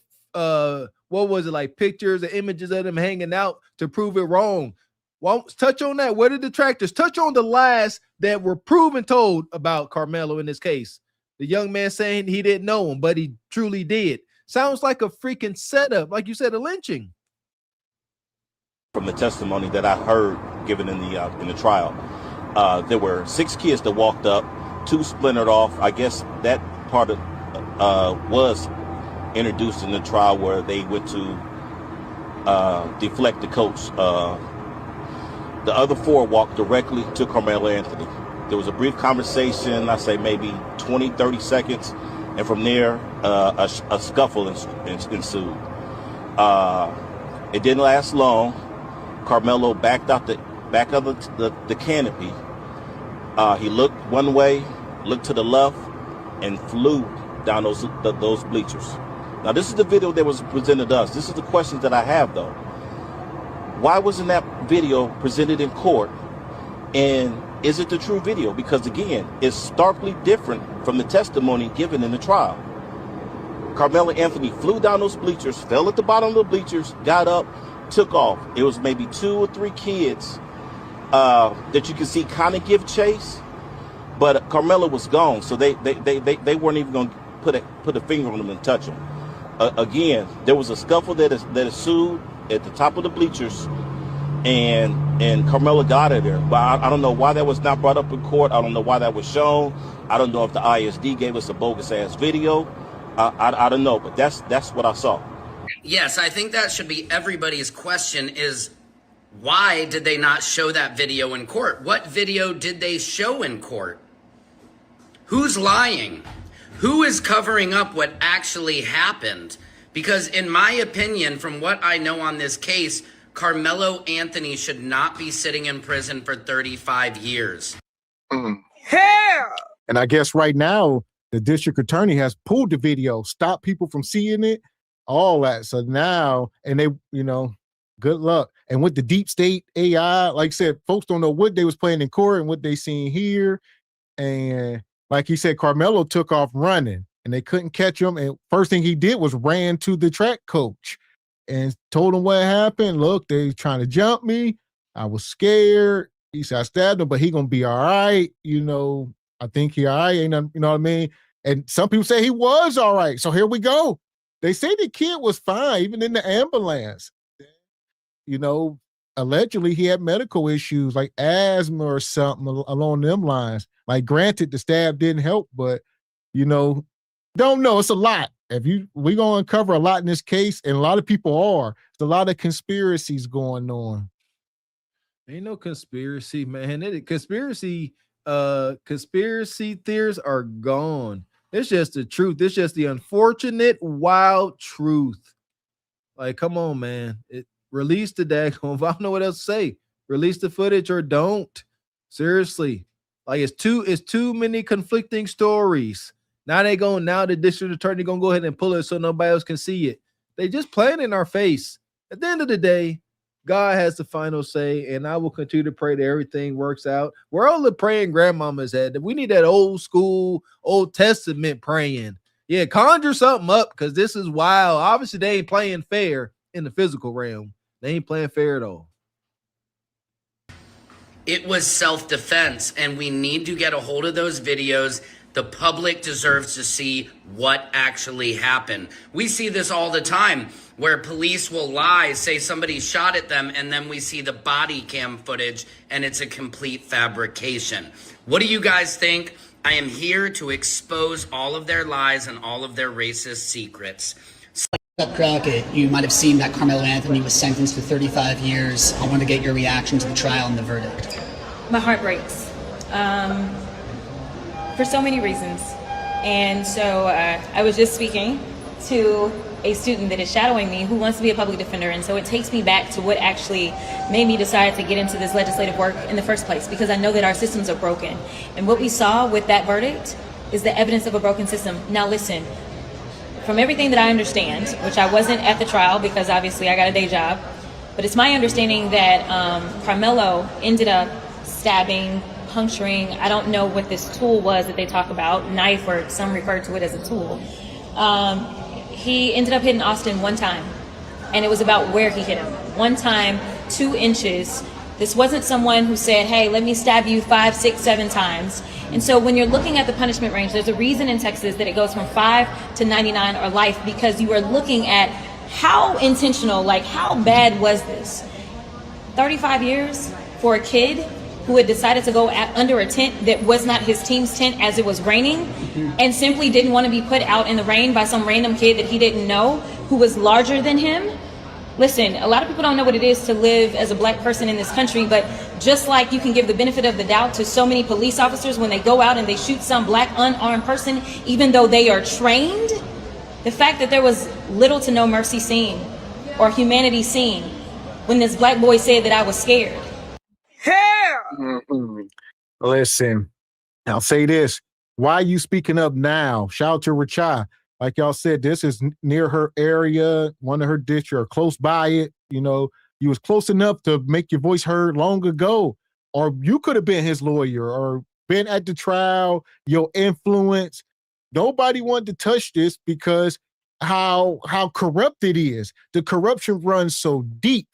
what was it, like pictures and images of them hanging out to prove it wrong. Well, touch on that. What did the detractors touch on? The lies that were proven told about Carmelo in this case. The young man saying he didn't know him, but he truly did. Sounds like a freaking setup, like you said, a lynching. From the testimony that I heard given in the trial, there were 6 kids that walked up, 2 splintered off. I guess that part of was introduced in the trial where they went to deflect the coach. The other 4 walked directly to Carmelo Anthony. There was a brief conversation, I say maybe 20, 30 seconds, and from there, a scuffle ensued. It didn't last long. Carmelo backed out the back of the canopy, He looked one way, looked to the left, and flew down those bleachers. Now, this is the video that was presented to us. This is the questions that I have, though. Why wasn't that video presented in court? And is it the true video? Because, again, it's starkly different from the testimony given in the trial. Carmelo Anthony flew down those bleachers, fell at the bottom of the bleachers, got up, took off. It was maybe 2 or 3 kids that you can see kind of give chase, but Carmelo was gone, so they weren't even going to put a finger on him and touch him. Again, there was a scuffle that ensued at the top of the bleachers, and Carmelo got out of there. But I don't know why that was not brought up in court. I don't know why that was shown. I don't know if the ISD gave us a bogus ass video. I don't know, but that's what I saw. Yes, I think that should be everybody's question is, why did they not show that video in court? What video did they show in court? Who's lying? Who is covering up what actually happened? Because in my opinion, from what I know on this case, Carmelo Anthony should not be sitting in prison for 35 years. Hell! And I guess right now, the district attorney has pulled the video, stopped people from seeing it, all that. So now, and they, good luck. And with the deep state AI, like I said, folks don't know what they was playing in court and what they seen here. And like he said, Carmelo took off running and they couldn't catch him. And first thing he did was ran to the track coach and told him what happened. Look, they trying to jump me. I was scared. He said, I stabbed him, but he gonna be all right. I think he all right. Ain't nothing, you know what I mean? And some people say he was all right. So here we go. They say the kid was fine, even in the ambulance. Allegedly he had medical issues like asthma or something along them lines. Like, granted, the stab didn't help, but, don't know. It's a lot. We're going to uncover a lot in this case, and a lot of people are. There's a lot of conspiracies going on. Ain't no conspiracy, man. Conspiracy theories are gone. It's just the truth. It's just the unfortunate, wild truth. Like, come on, man. Release the daggone. I don't know what else to say. Release the footage or don't. Seriously. Like, it's too many conflicting stories. Now the district attorney gonna go ahead and pull it so nobody else can see it. They just playing in our face. At the end of the day, God has the final say, and I will continue to pray that everything works out. Where all the praying grandmamas at? We need that old school, Old Testament praying. Yeah, conjure something up, because this is wild. Obviously, they ain't playing fair in the physical realm. They ain't playing fair at all. It was self-defense, and we need to get a hold of those videos. The public deserves to see what actually happened. We see this all the time, where police will lie, say somebody shot at them, and then we see the body cam footage, and it's a complete fabrication. What do you guys think? I am here to expose all of their lies and all of their racist secrets. Crockett, you might have seen that Carmelo Anthony was sentenced to 35 years. I want to get your reaction to the trial and the verdict. My heart breaks for so many reasons. And so I was just speaking to a student that is shadowing me who wants to be a public defender. And so it takes me back to what actually made me decide to get into this legislative work in the first place, because I know that our systems are broken. And what we saw with that verdict is the evidence of a broken system. Now listen, from everything that I understand, which I wasn't at the trial because obviously I got a day job, but it's my understanding that Carmelo ended up stabbing, puncturing, I don't know what this tool was that they talk about, knife, or some refer to it as a tool. He ended up hitting Austin one time, and it was about where he hit him. One time, 2 inches. This wasn't someone who said, hey, let me stab you 5, 6, 7 times. And so when you're looking at the punishment range, there's a reason in Texas that it goes from 5 to 99 or life, because you are looking at how intentional, like how bad was this? 35 years for a kid who had decided to go under a tent that was not his team's tent as it was raining, and simply didn't want to be put out in the rain by some random kid that he didn't know who was larger than him. Listen, a lot of people don't know what it is to live as a black person in this country, but just like you can give the benefit of the doubt to so many police officers when they go out and they shoot some black unarmed person, even though they are trained, the fact that there was little to no mercy seen or humanity seen when this black boy said that I was scared. Hell! Listen, I'll say this. Why are you speaking up now? Shout out to Rachai. Like y'all said, this is near her area, one of her districts, or close by it. You know, you was close enough to make your voice heard long ago. Or you could have been his lawyer or been at the trial, your influence. Nobody wanted to touch this because how corrupt it is. The corruption runs so deep,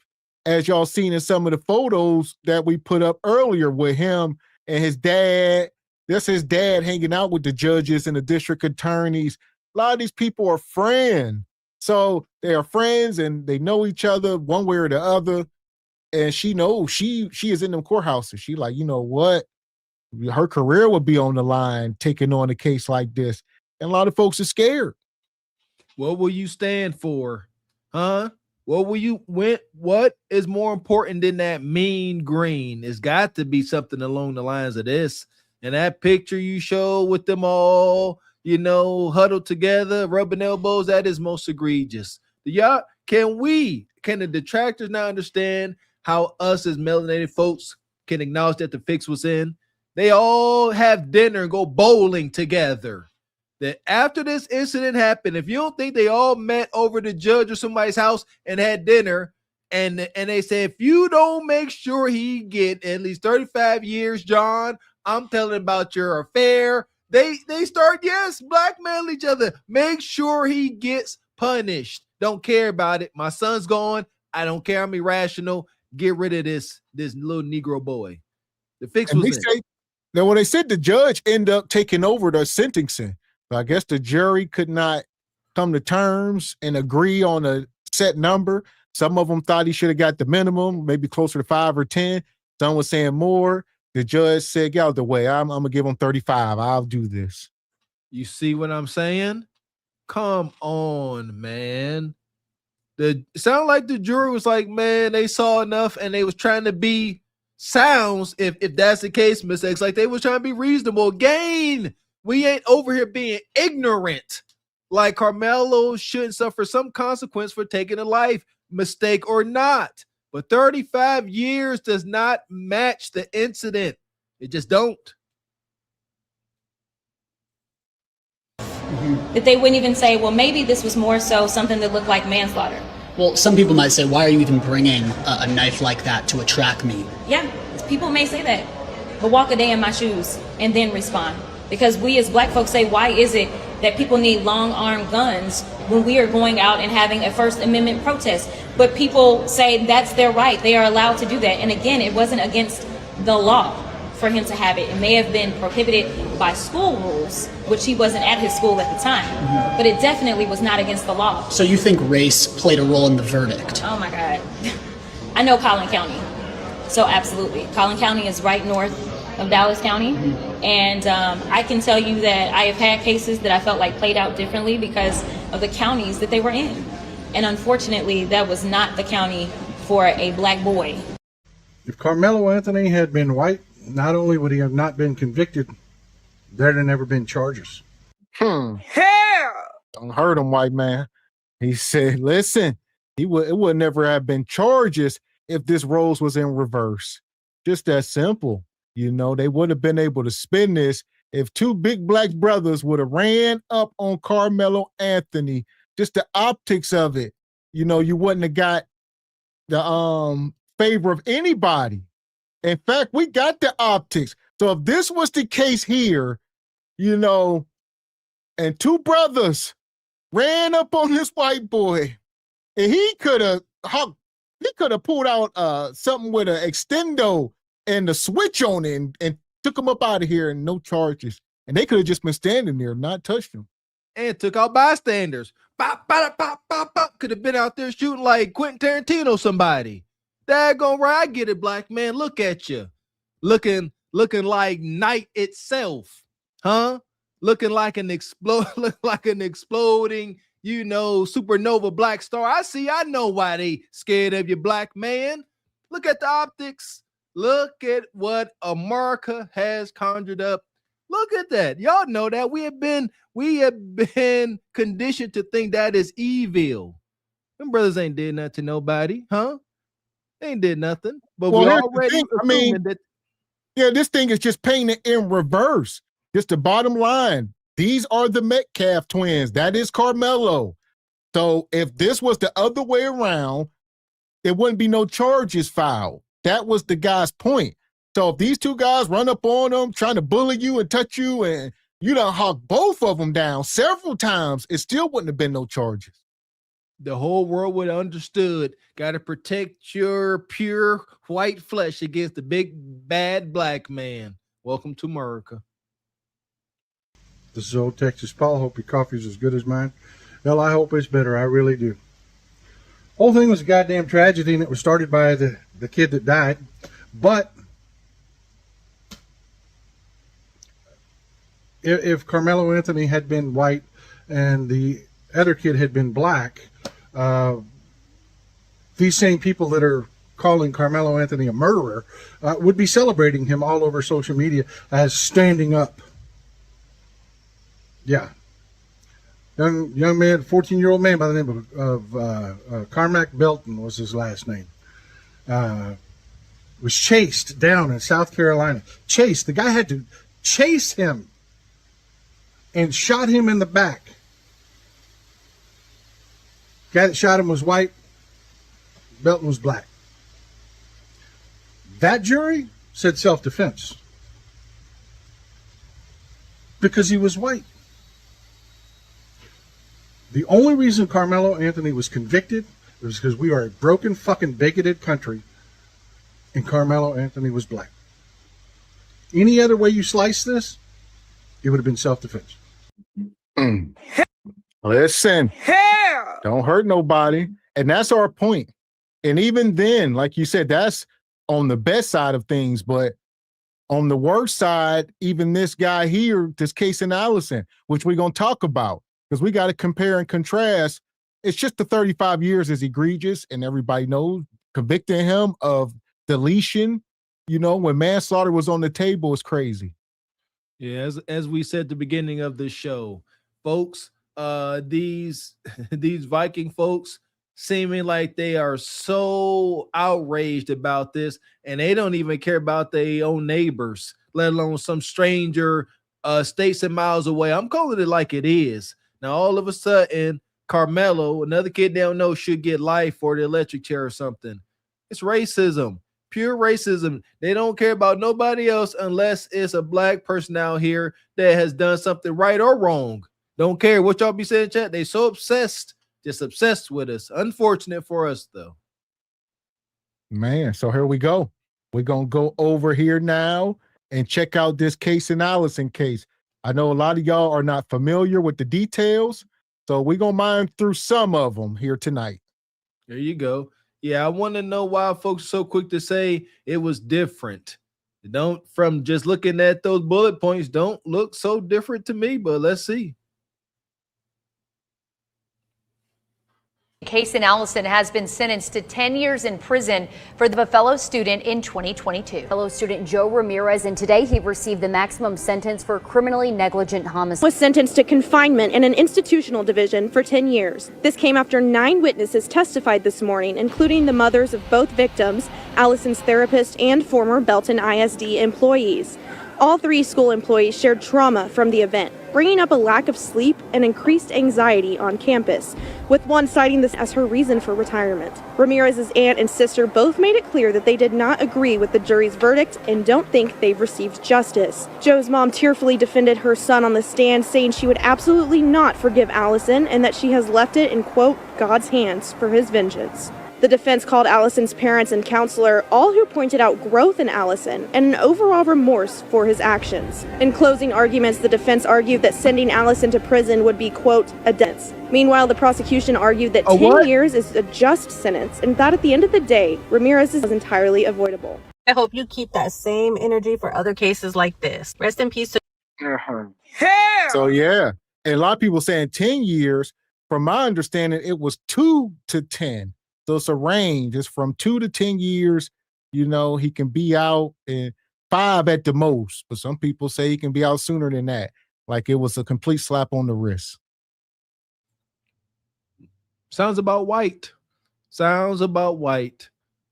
as y'all seen in some of the photos that we put up earlier with him and his dad. That's his dad hanging out with the judges and the district attorneys. A lot of these people are friends. So they are friends and they know each other one way or the other. And she knows she is in them courthouses. She like, you know what? Her career would be on the line taking on a case like this. And a lot of folks are scared. What will you stand for? Huh? What is more important than that mean green? It's got to be something along the lines of this. And that picture you show with them all, you know, huddled together, rubbing elbows, that is most egregious. Can the detractors now understand how us as melanated folks can acknowledge that the fix was in? They all have dinner and go bowling together. That after this incident happened, if you don't think they all met over the judge or somebody's house and had dinner, and they say, if you don't make sure he get at least 35 years, John, I'm telling about your affair. They start, blackmailing each other. Make sure he gets punished. Don't care about it. My son's gone. I don't care. I'm irrational. Get rid of this little Negro boy. The fix was in. Now, when they said the judge ended up taking over the sentencing, so I guess the jury could not come to terms and agree on a set number. Some of them thought he should have got the minimum, maybe closer to 5 or 10. Some was saying more. The judge said, get out of the way. I'm going to give him 35. I'll do this. You see what I'm saying? Come on, man. It sounded like the jury was like, man, they saw enough and they was trying to be sounds. If that's the case, Miss X, like they was trying to be reasonable. Again, we ain't over here being ignorant. Like Carmelo shouldn't suffer some consequence for taking a life, mistake or not. But 35 years does not match the incident. It just don't. That they wouldn't even say, well, maybe this was more so something that looked like manslaughter. Well, some people might say, why are you even bringing a knife like that to a track meet? Yeah, people may say that. But walk a day in my shoes and then respond. Because we as black folks say, why is it that people need long-armed guns when we are going out and having a First Amendment protest? But people say that's their right. They are allowed to do that. And again, it wasn't against the law for him to have it. It may have been prohibited by school rules, which he wasn't at his school at the time. Mm-hmm. But it definitely was not against the law. So you think race played a role in the verdict? Oh my God. I know Collin County. So absolutely. Collin County is right north of Dallas County. Mm-hmm. And I can tell you that I have had cases that I felt like played out differently because of the counties that they were in. And unfortunately, that was not the county for a black boy. If Carmelo Anthony had been white, not only would he have not been convicted, there'd have never been charges. Hell! Don't hurt him, white man. He said, listen, it would never have been charges if this Rose was in reverse. Just that simple. You know, they would have been able to spin this if two big black brothers would have ran up on Carmelo Anthony. Just the optics of it. You know, you wouldn't have got the favor of anybody. In fact, we got the optics. So if this was the case here, you know, and two brothers ran up on this white boy, and he could have pulled out something with an extendo and the switch on it and took him up out of here and no charges. And they could have just been standing there, not touched him. And took out bystanders. Bop, bop, bop, bop, bop. Could have been out there shooting like Quentin Tarantino somebody. Daggone right, I get it, black man. Look at you. Looking like night itself. Huh? Looking like an exploding, you know, supernova black star. I know why they scared of you, black man. Look at the optics. Look at what America has conjured up. Look at that. Y'all know that we have been conditioned to think that is evil. Them brothers ain't did nothing to nobody, huh? They ain't did nothing. But we already assuming that. Yeah, this thing is just painted in reverse. Just the bottom line. These are the Metcalf twins. That is Carmelo. So if this was the other way around, there wouldn't be no charges filed. That was the guy's point. So if these two guys run up on them, trying to bully you and touch you, and you done hawk both of them down several times, it still wouldn't have been no charges. The whole world would have understood. Got to protect your pure white flesh against the big bad black man. Welcome to America. This is Old Texas Paul. Hope your coffee's as good as mine. Hell, I hope it's better. I really do. Whole thing was a goddamn tragedy, and it was started by the kid that died. But if Carmelo Anthony had been white and the other kid had been black, these same people that are calling Carmelo Anthony a murderer would be celebrating him all over social media as standing up. Yeah. Young man, 14-year-old man by the name of Carmack Belton was his last name. Was chased down in South Carolina. Chased. The guy had to chase him and shot him in the back. Guy that shot him was white. Belton was black. That jury said self-defense because he was white. The only reason Carmelo Anthony was convicted was because we are a broken, fucking, bigoted country, and Carmelo Anthony was black. Any other way you slice this, it would have been self-defense. Listen, don't hurt nobody. And that's our point. And even then, like you said, that's on the best side of things. But on the worst side, even this guy here, this case in Allison, which we're going to talk about, because we got to compare and contrast. It's just the 35 years is egregious, and everybody knows convicting him of deletion, when manslaughter was on the table is crazy. Yeah, as we said at the beginning of the show, folks, these Viking folks seeming like they are so outraged about this, and they don't even care about their own neighbors, let alone some stranger states and miles away. I'm calling it like it is. Now, all of a sudden, Carmelo, another kid they don't know, should get life or the electric chair or something. It's racism, pure racism. They don't care about nobody else unless it's a black person out here that has done something right or wrong. Don't care what y'all be saying, chat. They so obsessed, just obsessed with us. Unfortunate for us, though. Man, so here we go. We're going to go over here now and check out this case in Allison case. I know a lot of y'all are not familiar with the details, so we're going to mine through some of them here tonight. There you go. Yeah, I want to know why folks are so quick to say it was different. Don't, from just looking at those bullet points, don't look so different to me, but let's see. Case in Allison has been sentenced to 10 years in prison for the fellow student in 2022. Fellow student Joe Ramirez, and today he received the maximum sentence for criminally negligent homicide. Was sentenced to confinement in an institutional division for 10 years. This came after 9 witnesses testified this morning, including the mothers of both victims, Allison's therapist, and former Belton ISD employees. All 3 school employees shared trauma from the event, bringing up a lack of sleep and increased anxiety on campus, with one citing this as her reason for retirement. Ramirez's aunt and sister both made it clear that they did not agree with the jury's verdict and don't think they've received justice. Joe's mom tearfully defended her son on the stand, saying she would absolutely not forgive Allison and that she has left it in, quote, God's hands for his vengeance. The defense called Allison's parents and counselor, all who pointed out growth in Allison and an overall remorse for his actions. In closing arguments, the defense argued that sending Allison to prison would be, quote, a death. Meanwhile, the prosecution argued that 10 years is a just sentence and that at the end of the day, Ramirez's was entirely avoidable. I hope you keep that same energy for other cases like this. Rest in peace. So, yeah. And a lot of people saying 10 years. From my understanding, it was 2 to 10. So it's a range. It's from 2 to 10 years. He can be out in 5 at the most. But some people say he can be out sooner than that. Like it was a complete slap on the wrist. Sounds about white. I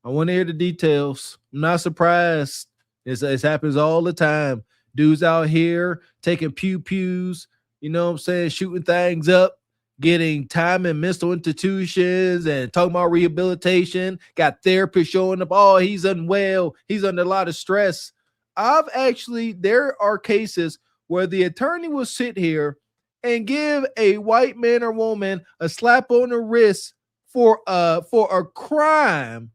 want to hear the details. I'm not surprised It happens all the time. Dudes out here taking pew-pews, you know what I'm saying, shooting things up, getting time in mental institutions and talking about rehabilitation, got therapists showing up, oh, he's unwell, he's under a lot of stress. There are cases where the attorney will sit here and give a white man or woman a slap on the wrist for a crime,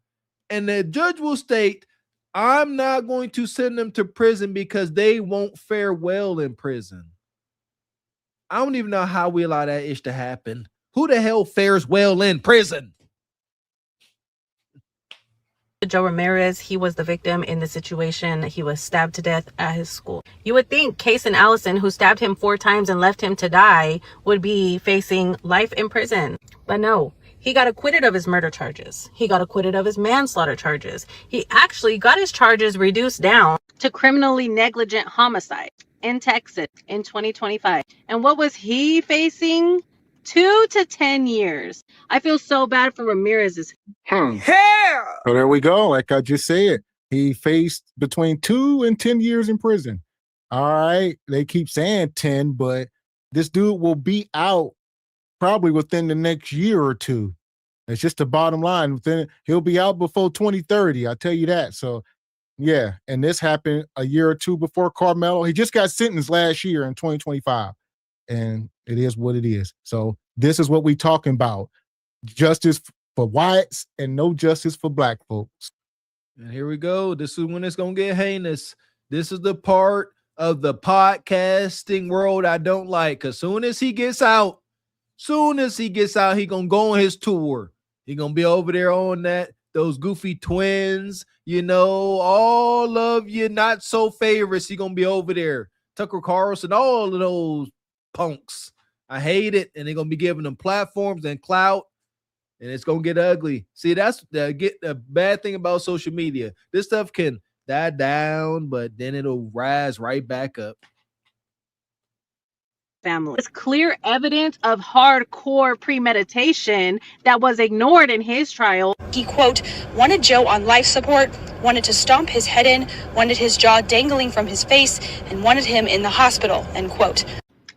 and the judge will state, I'm not going to send them to prison because they won't fare well in prison. I don't even know how we allow that ish to happen. Who the hell fares well in prison? Joe Ramirez, he was the victim in the situation. He was stabbed to death at his school. You would think Case and Allison, who stabbed him 4 times and left him to die, would be facing life in prison. But no, he got acquitted of his murder charges. He got acquitted of his manslaughter charges. He actually got his charges reduced down to criminally negligent homicide in Texas in 2025. And what was he facing? 2 to 10 years. I feel so bad for Ramirez's hair. So there we go. Like I just said, he faced between 2 and 10 years in prison. All right. They keep saying 10, but this dude will be out probably within the next year or two. It's just the bottom line. He'll be out before 2030. I'll tell you that. So, yeah. And this happened a year or two before Carmelo. He just got sentenced last year in 2025. And it is what it is. So this is what we talking about. Justice for whites and no justice for black folks. And here we go. This is when it's going to get heinous. This is the part of the podcasting world I don't like. Because soon as he gets out, he going to go on his tour. He going to be over there on those goofy twins, you know, all of you not so favorites. He going to be over there. Tucker Carlson, all of those punks. I hate it. And they're going to be giving them platforms and clout. And it's going to get ugly. See, that's the bad thing about social media. This stuff can die down, but then it'll rise right back up. Family. It's clear evidence of hardcore premeditation that was ignored in his trial. He, quote, wanted Joe on life support, wanted to stomp his head in, wanted his jaw dangling from his face, and wanted him in the hospital, end quote.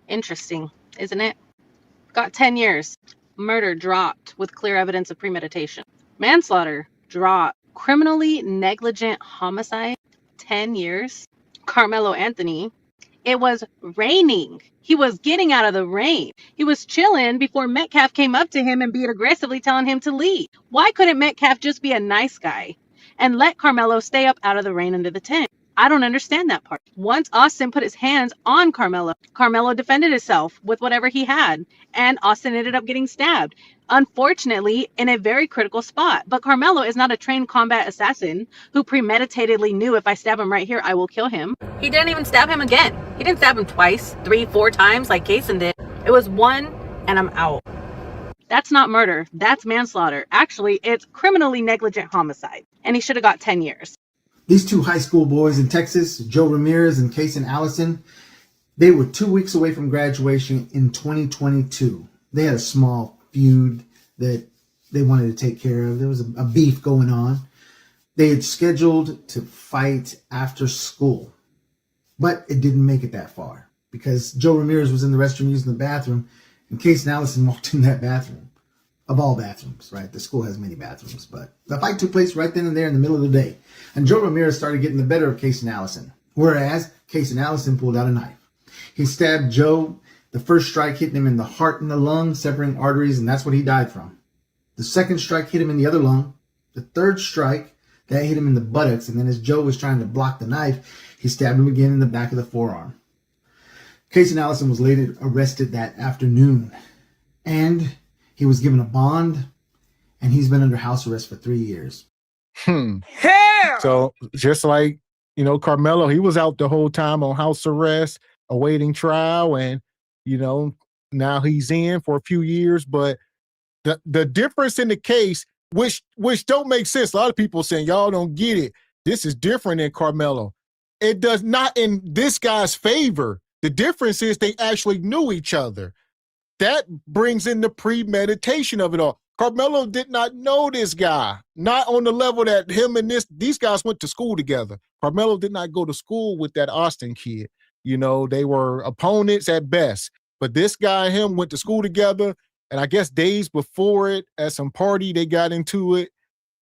Interesting, isn't it? Got 10 years. Murder dropped with clear evidence of premeditation. Manslaughter dropped. Criminally negligent homicide, 10 years. Carmelo Anthony, it was raining. He was getting out of the rain. He was chilling before Metcalf came up to him and beat aggressively telling him to leave. Why couldn't Metcalf just be a nice guy and let Carmelo stay up out of the rain under the tent? I don't understand that part. Once Austin put his hands on Carmelo, Carmelo defended himself with whatever he had, and Austin ended up getting stabbed. Unfortunately, in a very critical spot. But Carmelo is not a trained combat assassin who premeditatedly knew if I stab him right here, I will kill him. He didn't even stab him again. He didn't stab him twice, 3, 4 times like Kaysen did. It was one, and I'm out. That's not murder. That's manslaughter. Actually, it's criminally negligent homicide, and he should have got 10 years. These 2 high school boys in Texas, Joe Ramirez and Kaysen Allison, they were 2 weeks away from graduation in 2022. They had a small feud that they wanted to take care of. There was a beef going on. They had scheduled to fight after school, but it didn't make it that far because Joe Ramirez was in the restroom using the bathroom, and Kaysen Allison walked in that bathroom. Of all bathrooms, right? The school has many bathrooms, but the fight took place right then and there in the middle of the day. And Joe Ramirez started getting the better of Kaysen Allison, whereas Kaysen Allison pulled out a knife. He stabbed Joe. The first strike hit him in the heart and the lung, severing arteries, and that's what he died from. The second strike hit him in the other lung. The third strike, that hit him in the buttocks, and then as Joe was trying to block the knife, he stabbed him again in the back of the forearm. Kaysen Allison was later arrested that afternoon, and he was given a bond, and he's been under house arrest for 3 years. So just like, you know, Carmelo, he was out the whole time on house arrest, awaiting trial, and, you know, now he's in for a few years. But the difference in the case, which don't make sense. A lot of people saying, y'all don't get it. This is different than Carmelo. It does not in this guy's favor. The difference is they actually knew each other. That brings in the premeditation of it all. Carmelo did not know this guy, not on the level that him and these guys went to school together. Carmelo did not go to school with that Austin kid. You know, they were opponents at best. But this guy and him went to school together. And I guess days before it, at some party, they got into it.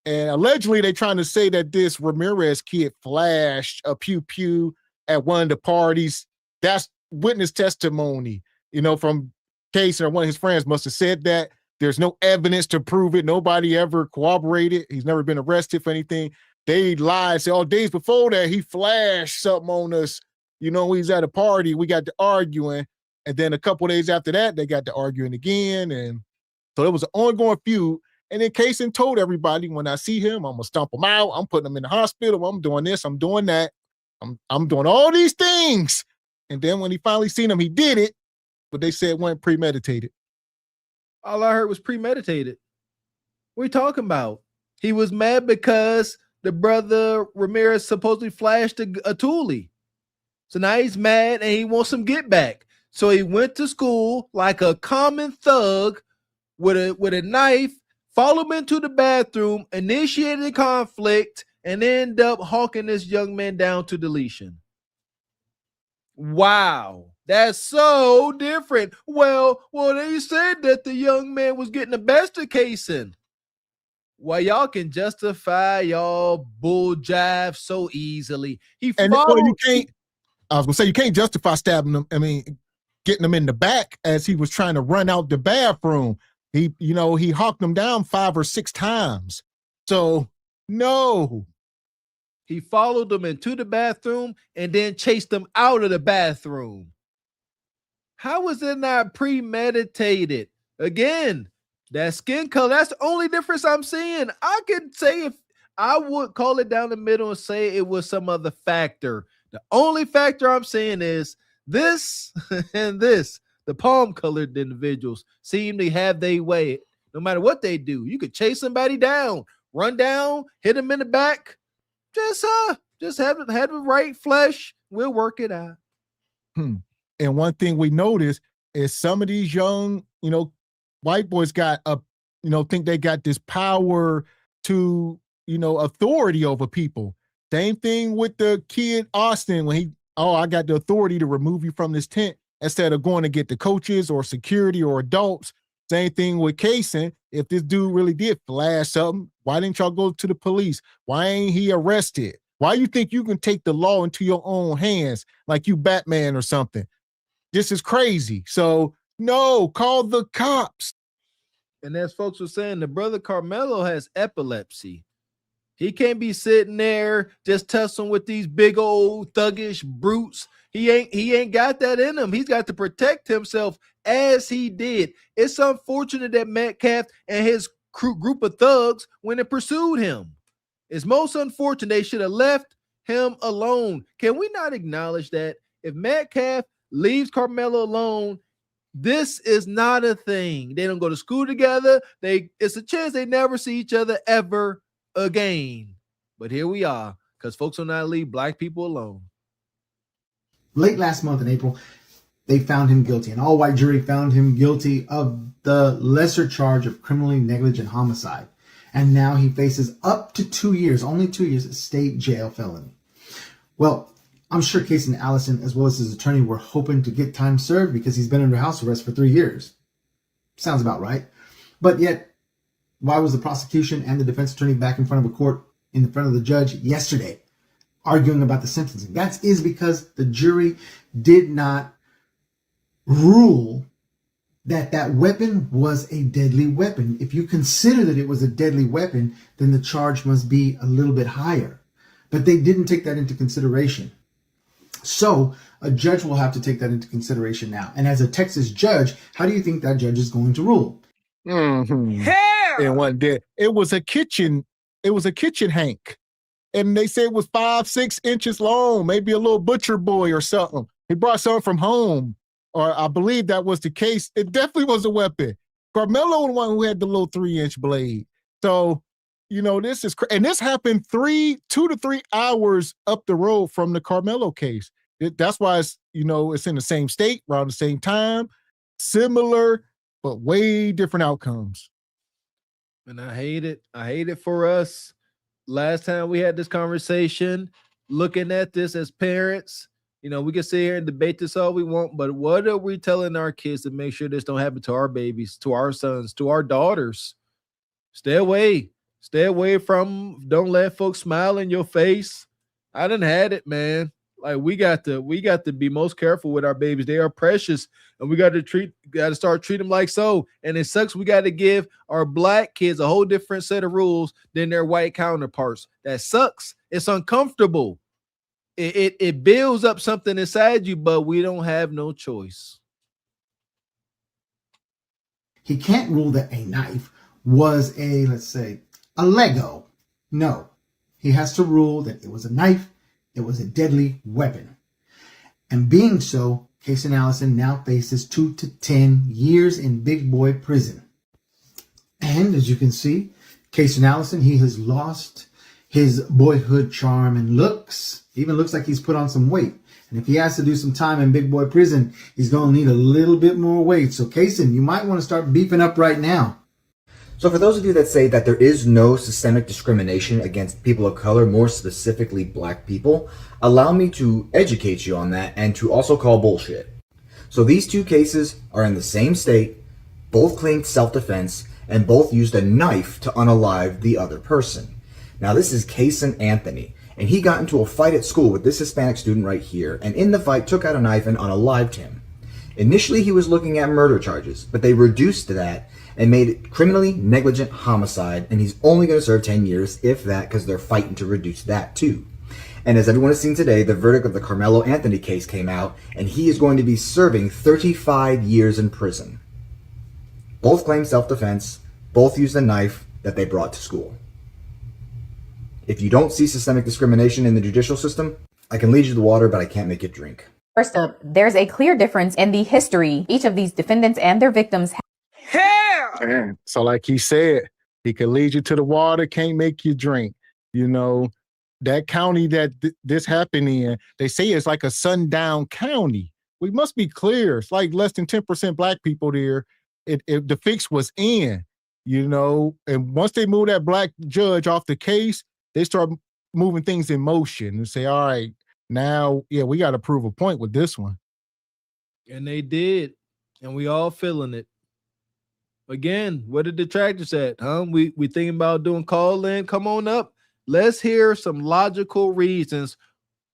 And allegedly, they're trying to say that this Ramirez kid flashed a pew-pew at one of the parties. That's witness testimony, you know, from Case, or one of his friends must have said that. There's no evidence to prove it. Nobody ever corroborated. He's never been arrested for anything. They lied, said, days before that, he flashed something on us. You know, he's at a party. We got to arguing. And then a couple days after that, they got to arguing again. And so it was an ongoing feud. And then Kaysen told everybody, when I see him, I'm going to stomp him out. I'm putting him in the hospital. I'm doing this. I'm doing that. I'm doing all these things. And then when he finally seen him, he did it. But they said it wasn't premeditated. All I heard was premeditated. What are you talking about? He was mad because the brother Ramirez supposedly flashed a toolie. So now he's mad and he wants some get back. So he went to school like a common thug with a knife, followed him into the bathroom, initiated conflict, and ended up hawking this young man down to deletion. Wow. That's so different. Well, they said that the young man was getting the best of Kaysen. Well, y'all can justify y'all bull jive so easily. You can't. I was gonna say you can't justify stabbing him. I mean, getting him in the back as he was trying to run out the bathroom. He hawked him down 5 or 6 times. So no. He followed them into the bathroom and then chased them out of the bathroom. How was it not premeditated? Again, that skin color, that's the only difference I'm seeing. I could say if I would call it down the middle and say it was some other factor. The only factor I'm saying is this and this. The palm-colored individuals seem to have their way. No matter what they do, you could chase somebody down, run down, hit them in the back. Just have the right flesh. We'll work it out. And one thing we noticed is some of these young, white boys think they got this power to, authority over people. Same thing with the kid Austin when I got the authority to remove you from this tent instead of going to get the coaches or security or adults. Same thing with Kaysen. If this dude really did flash something, why didn't y'all go to the police? Why ain't he arrested? Why you think you can take the law into your own hands like you Batman or something? This is crazy. So no, call the cops. And as folks were saying, the brother Carmelo has epilepsy. He can't be sitting there just tussling with these big old thuggish brutes. He ain't got that in him. He's got to protect himself as he did. It's unfortunate that Metcalf and his group of thugs went and pursued him. It's most unfortunate. They should have left him alone. Can we not acknowledge that if Metcalf leaves Carmelo alone, this is not a thing. They don't go to school together. It's a chance they never see each other ever again. But here we are, because folks will not leave black people alone. Late last month in April, they found him guilty. An all-white jury found him guilty of the lesser charge of criminally negligent homicide. And now he faces up to 2 years, only 2 years, of state jail felony. Well, I'm sure Case and Allison, as well as his attorney, were hoping to get time served because he's been under house arrest for 3 years. Sounds about right. But yet, why was the prosecution and the defense attorney back in front of a court in front of the judge yesterday arguing about the sentencing? That is because the jury did not rule that weapon was a deadly weapon. If you consider that it was a deadly weapon, then the charge must be a little bit higher. But they didn't take that into consideration. So a judge will have to take that into consideration now. And as a Texas judge, how do you think that judge is going to rule? It wasn't dead. It was a kitchen hank. And they said it was 5-6 inches long, maybe a little butcher boy or something. He brought something from home, or I believe that was the case. It definitely was a weapon. Carmelo was the one who had the little 3-inch blade. So, this is and this happened 2 to 3 hours up the road from the Carmelo case. That's why it's in the same state around the same time, similar but way different outcomes. And I hate it. I hate it for us. Last time we had this conversation, looking at this as parents, we can sit here and debate this all we want, but what are we telling our kids to make sure this don't happen to our babies, to our sons, to our daughters? Stay away. Stay away from, don't let folks smile in your face. I done had it, man. Like we got to be most careful with our babies. They are precious, and we got to start treating them like so. And it sucks. We got to give our black kids a whole different set of rules than their white counterparts. That sucks. It's uncomfortable. It builds up something inside you, but we don't have no choice. He can't rule that a knife was let's say, a Lego. No, he has to rule that it was a knife. It was a deadly weapon. And being so, Kaysen Allison now faces 2 to 10 years in big boy prison. And as you can see, Kaysen Allison, he has lost his boyhood charm and looks. Even looks like he's put on some weight. And if he has to do some time in big boy prison, he's going to need a little bit more weight. So Kaysen, you might want to start beefing up right now. So for those of you that say that there is no systemic discrimination against people of color, more specifically black people, allow me to educate you on that and to also call bullshit. So these two cases are in the same state, both claimed self-defense, and both used a knife to unalive the other person. Now this is Kaysen Anthony, and he got into a fight at school with this Hispanic student right here, and in the fight took out a knife and unalived him. Initially he was looking at murder charges, but they reduced that and made it criminally negligent homicide, and he's only going to serve 10 years, if that, because they're fighting to reduce that too. And as everyone has seen today, the verdict of the Carmelo Anthony case came out, and he is going to be serving 35 years in prison. Both claim self-defense, both used a knife that they brought to school. If you don't see systemic discrimination in the judicial system, I can lead you to the water, but I can't make you drink. First up, there's a clear difference in the history each of these defendants and their victims have. Man, so like he said, he can lead you to the water, can't make you drink. That county that this happened in, they say it's like a sundown county. We must be clear. It's like less than 10% black people there. The fix was in, and once they move that black judge off the case, they start moving things in motion and say, all right, now, we got to prove a point with this one. And they did. And we all feeling it. Again, where the detractors at, huh? We thinking about doing call in. Come on up. Let's hear some logical reasons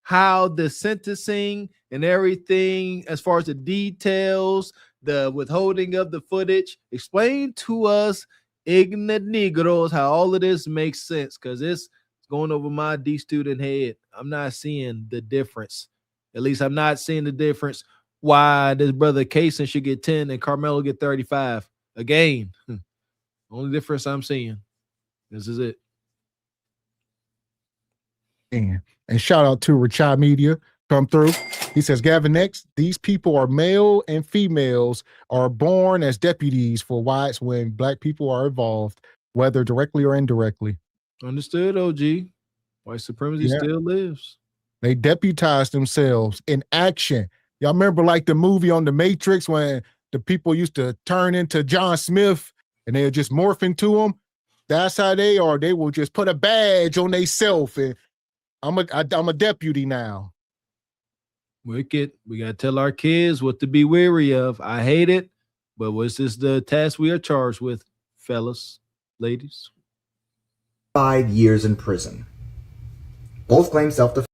how the sentencing and everything, as far as the details, the withholding of the footage, explain to us, ignorant Negroes, how all of this makes sense, because it's going over my D student head. I'm not seeing the difference. At least I'm not seeing the difference why this brother Kaysen should get 10 and Carmelo get 35. Again, only difference I'm seeing. This is it. And shout out to Rachad Media come through. He says, Gavin X, these people are male and females are born as deputies for whites when black people are involved, whether directly or indirectly. Understood, OG. White supremacy still lives. They deputize themselves in action. Y'all remember like the movie on The Matrix when the people used to turn into John Smith and they'll just morph into him? That's how they are. They will just put a badge on themselves and I'm a deputy now. Wicked. We got to tell our kids what to be wary of. I hate it, but what's this the task we are charged with, fellas, ladies? 5 years in prison. Both claim self-defense.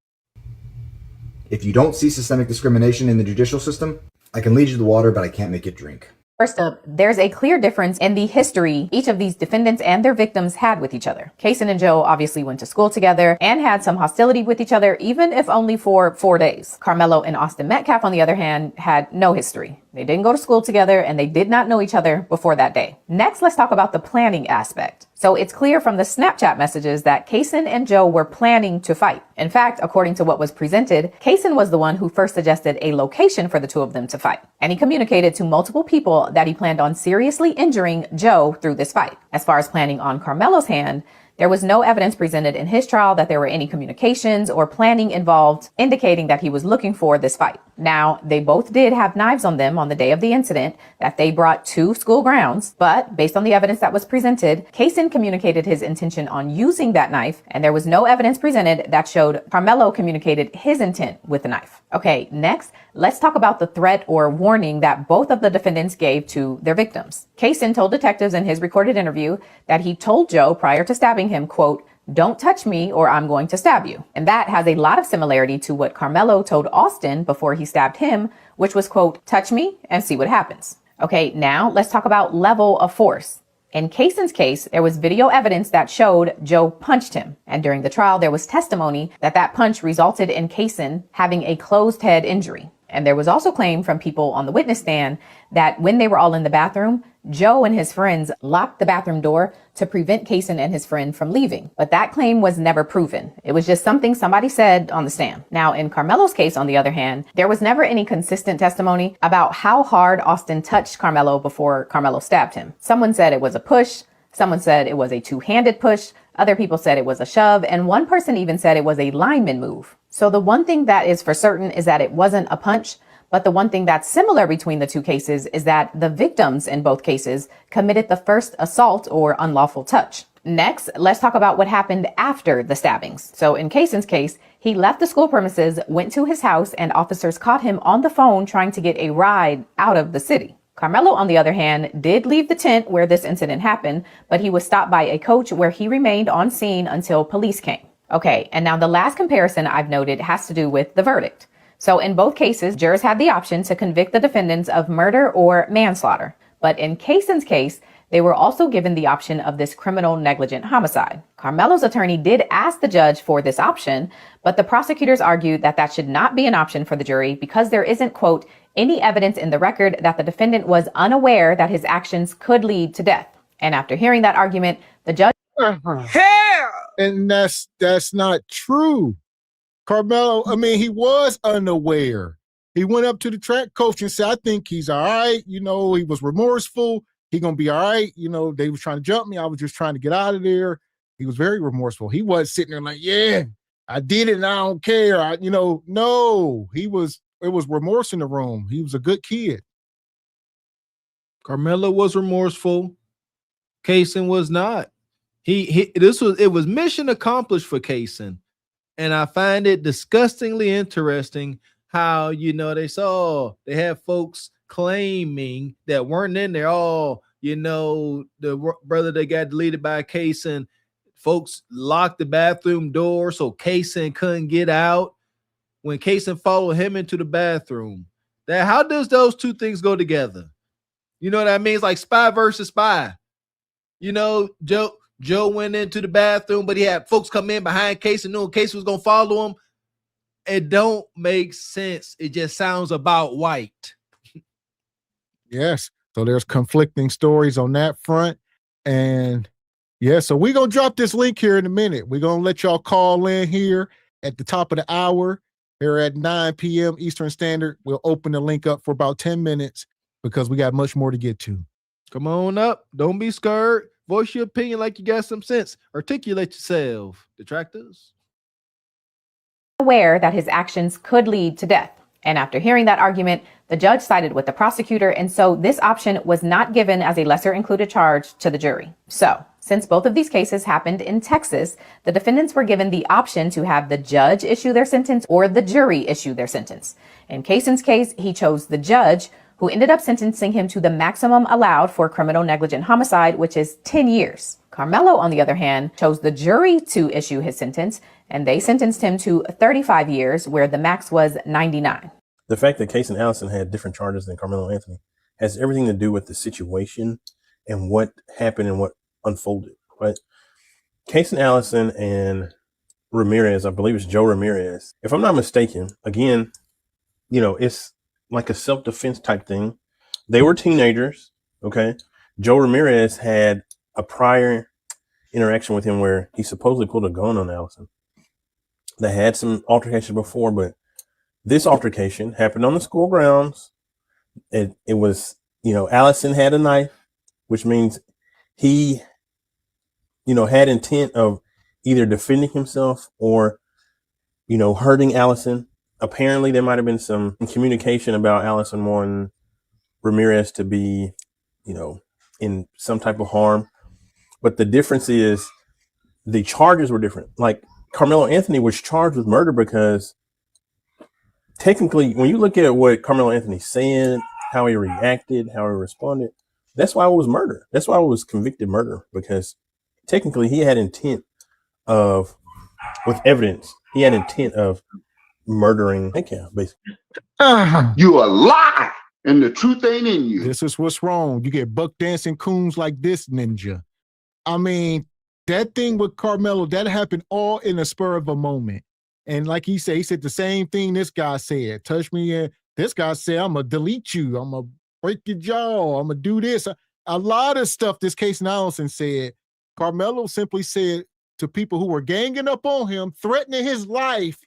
If you don't see systemic discrimination in the judicial system, I can lead you to the water, but I can't make you drink. First up, there's a clear difference in the history each of these defendants and their victims had with each other. Kaysen and Joe obviously went to school together and had some hostility with each other, even if only for 4 days. Carmelo and Austin Metcalf, on the other hand, had no history. They didn't go to school together and they did not know each other before that day. Next, let's talk about the planning aspect. So it's clear from the Snapchat messages that Kaysen and Joe were planning to fight. In fact, according to what was presented, Kaysen was the one who first suggested a location for the two of them to fight. And he communicated to multiple people that he planned on seriously injuring Joe through this fight. As far as planning on Carmelo's hand, There was no evidence presented in his trial that there were any communications or planning involved indicating that he was looking for this fight. Now, they both did have knives on them on the day of the incident that they brought to school grounds, but based on the evidence that was presented, Kaysen communicated his intention on using that knife, and there was no evidence presented that showed Carmelo communicated his intent with the knife. Okay, next, let's talk about the threat or warning that both of the defendants gave to their victims. Kaysen told detectives in his recorded interview that he told Joe prior to stabbing him, quote, "Don't touch me or I'm going to stab you." And that has a lot of similarity to what Carmelo told Austin before he stabbed him, which was, quote, "Touch me and see what happens." Okay, now let's talk about level of force. In Kaysen's case, there was video evidence that showed Joe punched him. And during the trial, there was testimony that that punch resulted in Kaysen having a closed head injury. And there was also claim from people on the witness stand that when they were all in the bathroom, Joe and his friends locked the bathroom door to prevent Kaysen and his friend from leaving. But that claim was never proven. It was just something somebody said on the stand. Now, in Carmelo's case, on the other hand, there was never any consistent testimony about how hard Austin touched Carmelo before Carmelo stabbed him. Someone said it was a push. Someone said it was a two-handed push. Other people said it was a shove. And one person even said it was a lineman move. So the one thing that is for certain is that it wasn't a punch. But the one thing that's similar between the two cases is that the victims in both cases committed the first assault or unlawful touch. Next, let's talk about what happened after the stabbings. So in Kaysen's case, he left the school premises, went to his house, and officers caught him on the phone trying to get a ride out of the city. Carmelo, on the other hand, did leave the tent where this incident happened, but he was stopped by a coach where he remained on scene until police came. Okay, and now the last comparison I've noted has to do with the verdict. So in both cases, jurors had the option to convict the defendants of murder or manslaughter. But in Kaysen's case, they were also given the option of this criminal negligent homicide. Carmelo's attorney did ask the judge for this option, but the prosecutors argued that that should not be an option for the jury because there isn't, quote, any evidence in the record that the defendant was unaware that his actions could lead to death. And after hearing that argument, the judge... And that's not true. Carmelo, I mean, he was unaware. He went up to the track coach and said, I think he's all right. You know, he was remorseful. He going to be all right. You know, they was trying to jump me. I was just trying to get out of there. He was very remorseful. He wasn't sitting there like, yeah, I did it and I don't care. No, it was remorse in the room. He was a good kid. Carmelo was remorseful. Kaysen was not. It was mission accomplished for Kaysen. And I find it disgustingly interesting how, they have folks claiming that weren't in there. Oh, the brother that got deleted by Kaysen, folks locked the bathroom door so Kaysen couldn't get out when Kaysen followed him into the bathroom. How does those two things go together? You know what I mean? It's like spy versus spy. Joe went into the bathroom, but he had folks come in behind Kaysen, knowing Kaysen was going to follow him. It don't make sense. It just sounds about white. Yes. So there's conflicting stories on that front. And yeah, so we're going to drop this link here in a minute. We're going to let y'all call in here at the top of the hour here at 9 p.m. Eastern Standard. We'll open the link up for about 10 minutes because we got much more to get to. Come on up. Don't be scared. Voice your opinion like you got some sense. Articulate yourself. Detractors. Aware that his actions could lead to death. And after hearing that argument, the judge sided with the prosecutor. And so this option was not given as a lesser included charge to the jury. So since both of these cases happened in Texas, the defendants were given the option to have the judge issue their sentence or the jury issue their sentence. In Kaysen's case, he chose the judge, who ended up sentencing him to the maximum allowed for criminal negligent homicide, which is 10 years. Carmelo, on the other hand, chose the jury to issue his sentence, and they sentenced him to 35 years, where the max was 99. The fact that Kaysen Allison had different charges than Carmelo Anthony has everything to do with the situation and what happened and what unfolded, right? Kaysen Allison and Ramirez, I believe it's Joe Ramirez, if I'm not mistaken, again, it's like a self-defense type thing. They were teenagers, okay? Joe Ramirez had a prior interaction with him where he supposedly pulled a gun on Allison. They had some altercations before, but this altercation happened on the school grounds. It was, Allison had a knife, which means he had intent of either defending himself or, hurting Allison. Apparently, there might have been some communication about Allison wanting Ramirez to be, in some type of harm. But the difference is the charges were different. Like Carmelo Anthony was charged with murder because technically, when you look at what Carmelo Anthony said, how he reacted, how he responded, that's why it was murder. That's why it was convicted murder, because technically he had intent of, with evidence, he had intent of murdering Metcalf, basically. You a lie, and the truth ain't in you. This is what's wrong. You get buck dancing coons like this, Ninja. I mean, that thing with Carmelo, that happened all in a spur of a moment. And like he said the same thing this guy said. Touch me, and this guy said, I'm going to delete you. I'm going to break your jaw. I'm going to do this. A lot of stuff this Casey Allison said, Carmelo simply said to people who were ganging up on him, threatening his life,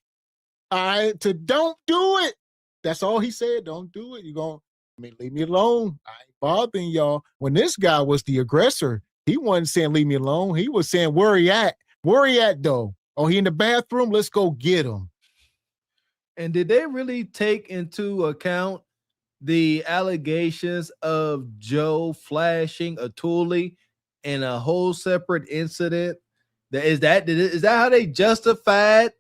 to don't do it. That's all he said. Don't do it. You're going to leave me alone. I ain't bothering y'all. When this guy was the aggressor, he wasn't saying leave me alone. He was saying, where he at? Where he at, though? Oh, he in the bathroom? Let's go get him. And did they really take into account the allegations of Joe flashing a toolie in a whole separate incident? Is that how they justified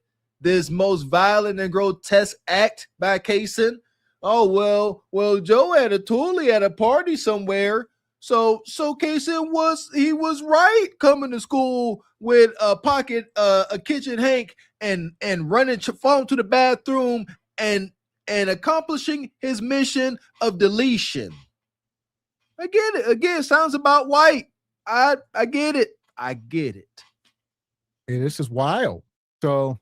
this most violent and grotesque act by Kaysen? Oh, well, Joe had a toolie at a party somewhere. So Kaysen was right coming to school with a pocket, a kitchen hank, and running phone to the bathroom and accomplishing his mission of deletion. I get it. Again, sounds about white. I get it. I get it. Yeah, this is wild. So,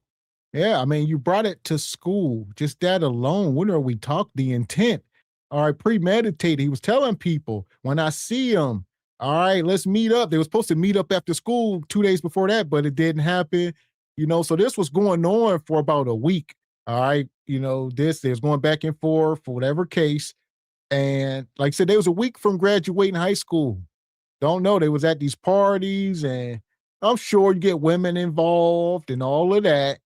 yeah, I mean, you brought it to school. Just that alone. When are we talking? The intent. All right, premeditated. He was telling people, when I see him, all right, let's meet up. They were supposed to meet up after school 2 days before that, but it didn't happen. So this was going on for about a week. All right, there's going back and forth for whatever case. And like I said, they was a week from graduating high school. Don't know. They was at these parties, and I'm sure you get women involved and all of that.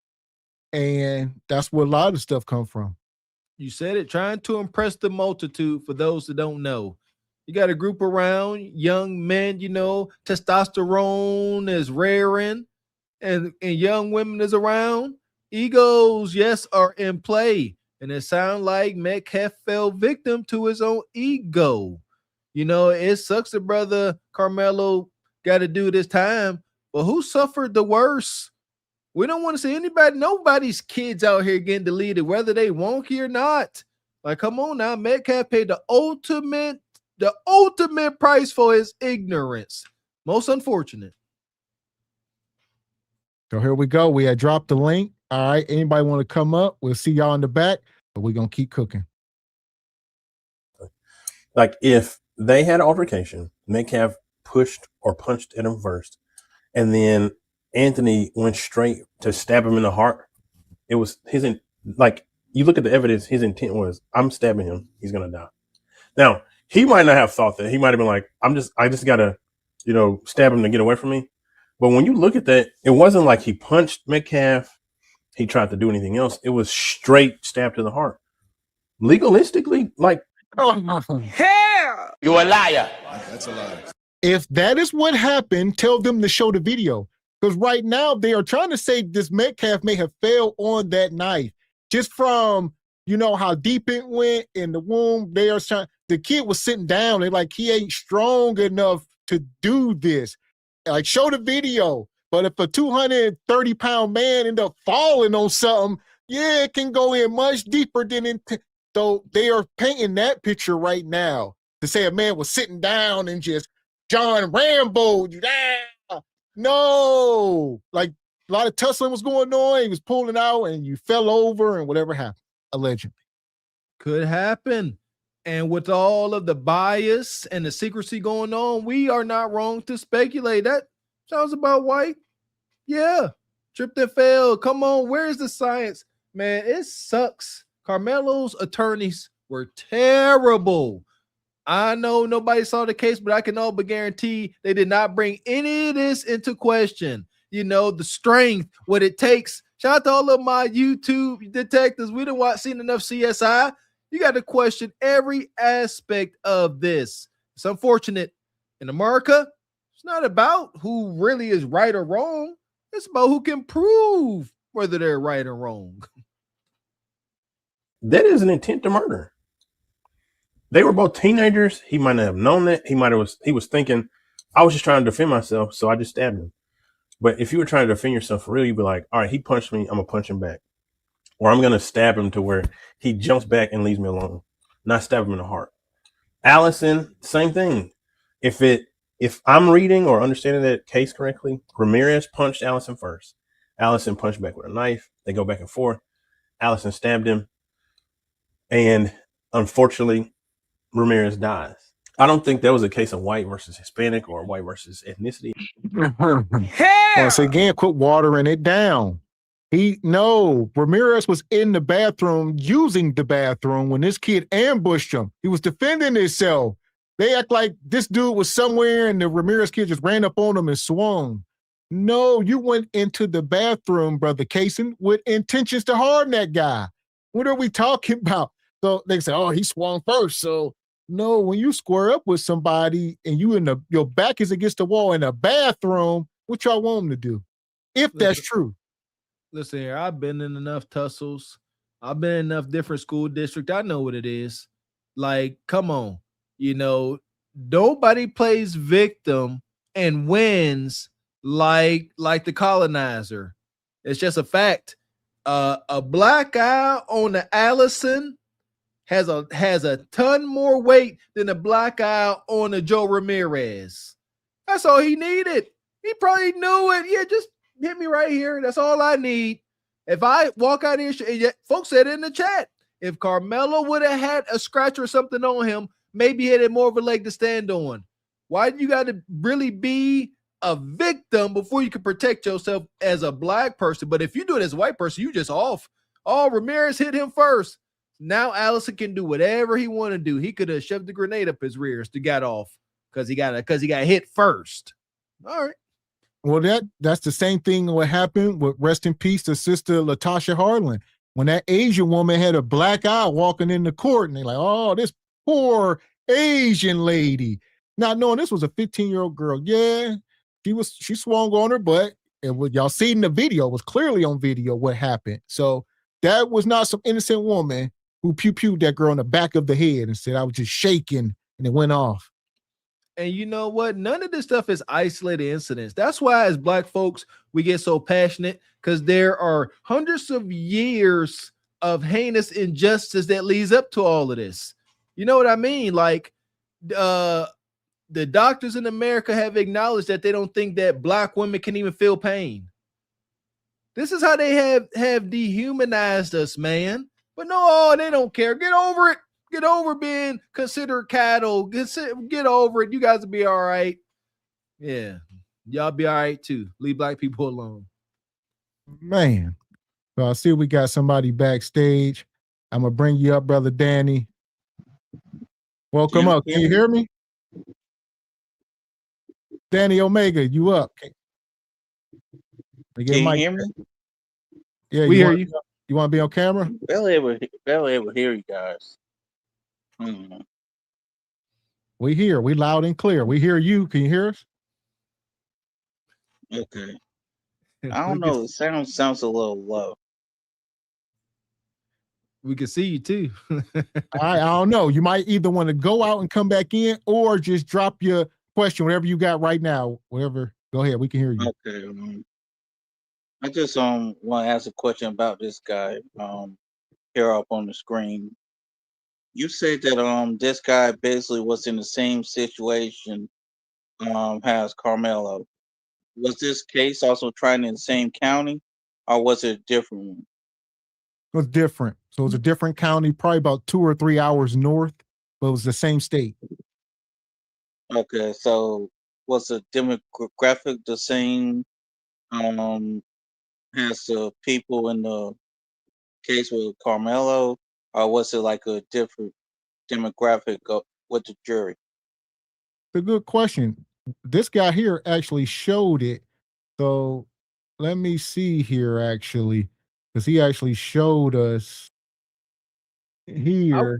And that's where a lot of stuff come from. You said it, trying to impress the multitude. For those that don't know, you got a group around, young men, testosterone is raring, and young women is around. Egos, yes, are in play. And it sounds like Metcalf fell victim to his own ego. It sucks that brother Carmelo got to do this time, but who suffered the worst? We don't want to see nobody's kids out here getting deleted, whether they wonky or not. Like, come on now. Metcalf paid the ultimate price for his ignorance. Most unfortunate. So here we go. We had dropped the link. All right. Anybody want to come up? We'll see y'all in the back, but we're going to keep cooking. Like, if they had an altercation, Metcalf pushed or punched at him first, and then Anthony went straight to stab him in the heart. It was you look at the evidence, his intent was, I'm stabbing him, he's gonna die. Now, he might not have thought that. He might have been like, I just gotta, stab him to get away from me. But when you look at that, it wasn't like he punched Metcalf, he tried to do anything else. It was straight stab to the heart. Legalistically, Hell! You a liar. That's a lie. If that is what happened, tell them to show the video. Because right now they are trying to say this Metcalf may have fell on that knife. Just from, how deep it went in the womb. They are trying. The kid was sitting down. They're like, he ain't strong enough to do this. Like, show the video. But if a 230-pound man end up falling on something, yeah, it can go in much deeper than so they are painting that picture right now to say a man was sitting down and just John Rambo. No, like a lot of tussling was going on. He was pulling out and you fell over and whatever happened, allegedly. Could happen. And with all of the bias and the secrecy going on, we are not wrong to speculate. That sounds about white. Yeah. Tripped and fell. Come on. Where's the science? Man, it sucks. Carmelo's attorneys were terrible. I know nobody saw the case, but I can all but guarantee they did not bring any of this into question. You know, the strength, what it takes. Shout out to all of my YouTube detectives. We didn't seen enough CSI. You got to question every aspect of this. It's unfortunate. In America, it's not about who really is right or wrong. It's about who can prove whether they're right or wrong. That is an intent to murder. They were both teenagers. He might not have known that. He was thinking, I was just trying to defend myself, so I just stabbed him. But if you were trying to defend yourself for real, you'd be like, all right, he punched me, I'm gonna punch him back. Or I'm gonna stab him to where he jumps back and leaves me alone. Not stab him in the heart. Allison, same thing. If I'm reading or understanding that case correctly, Ramirez punched Allison first. Allison punched back with a knife. They go back and forth. Allison stabbed him. And unfortunately, Ramirez dies. I don't think that was a case of white versus Hispanic or white versus ethnicity. Once again, quit watering it down. Ramirez was in the bathroom using the bathroom when this kid ambushed him. He was defending himself. They act like this dude was somewhere and the Ramirez kid just ran up on him and swung. No, you went into the bathroom, Brother Kaysen, with intentions to harm that guy. What are we talking about? So they say, oh, he swung first. So no, when you square up with somebody and your back is against the wall in a bathroom, what y'all want them to do? If that's true. Listen here, I've been in enough tussles. I've been in enough different school districts. I know what it is. Like, come on. You know, nobody plays victim and wins like the colonizer. It's just a fact. A black eye on the Allison has a ton more weight than a black eye on a Joe Ramirez. That's all he needed. He probably knew it. Yeah, just hit me right here. That's all I need. If I walk out here, folks said it in the chat. If Carmelo would have had a scratch or something on him, maybe he had more of a leg to stand on. Why do you got to really be a victim before you can protect yourself as a black person? But if you do it as a white person, you just off. Oh, Ramirez hit him first. Now Allison can do whatever he want to do. He could have shoved the grenade up his rears to get off because he got hit first. All right. Well, that's the same thing what happened with rest in peace to Sister Latasha Harlan. When that Asian woman had a black eye walking in the court, and they're like, oh, this poor Asian lady. Not knowing this was a 15-year-old girl. Yeah, she swung on her butt. And what y'all seen in the video was clearly on video what happened. So that was not some innocent woman who pew-pewed that girl in the back of the head and said, I was just shaking, and it went off. And you know what? None of this stuff is isolated incidents. That's why as black folks, we get so passionate because there are hundreds of years of heinous injustice that leads up to all of this. You know what I mean? Like the doctors in America have acknowledged that they don't think that black women can even feel pain. This is how they have dehumanized us, man. But no, they don't care. Get over it. Get over being considered cattle. Get over it. You guys will be all right. Yeah. Y'all be all right too. Leave black people alone. Man. So I see we got somebody backstage. I'm going to bring you up, Brother Danny. Welcome up. Can you hear me? Danny Omega, you up? Can you hear me? Yeah, we hear you. You want to be on camera? Barely able to hear you guys. We hear. We loud and clear. We hear you. Can you hear us? Okay. I don't know. The sounds a little low. We can see you too. I don't know. You might either want to go out and come back in or just drop your question, whatever you got right now. Whatever. Go ahead. We can hear you. Okay. I just want to ask a question about this guy here up on the screen. You said that this guy basically was in the same situation as Carmelo. Was this case also tried in the same county, or was it a different one? It was different. So it was a different county, probably about 2 or 3 hours north, but it was the same state. Okay, so was the demographic the same as the people in the case with Carmelo, or was it like a different demographic with the jury? It's a good question. This guy here actually showed it. So let me see here actually, because he actually showed us here.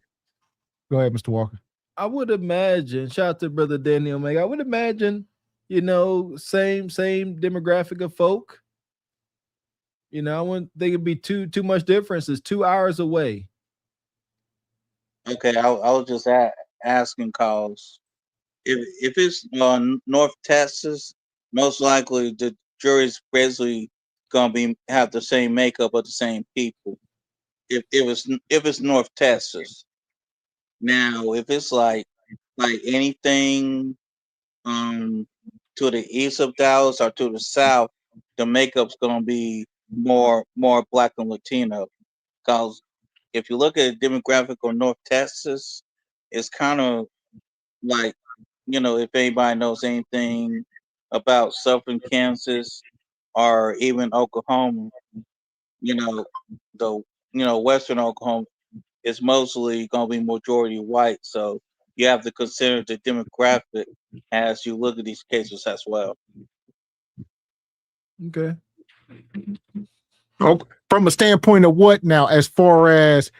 Go ahead, Mr. Walker. I would imagine, shout out to brother Danny Omega. I would imagine, same demographic of folk. I wouldn't think it'd be too much difference. It's 2 hours away. Okay, I was just asking cause if it's North Texas, most likely the jury's basically gonna have the same makeup of the same people. If it's North Texas, now if it's like anything to the east of Dallas or to the south, the makeup's gonna be more black and Latino. Cause if you look at the demographic of North Texas, it's kind of like, if anybody knows anything about southern Kansas or even Oklahoma, the western Oklahoma is mostly gonna be majority white. So you have to consider the demographic as you look at these cases as well. Okay. Oh, from a standpoint of what now, as far as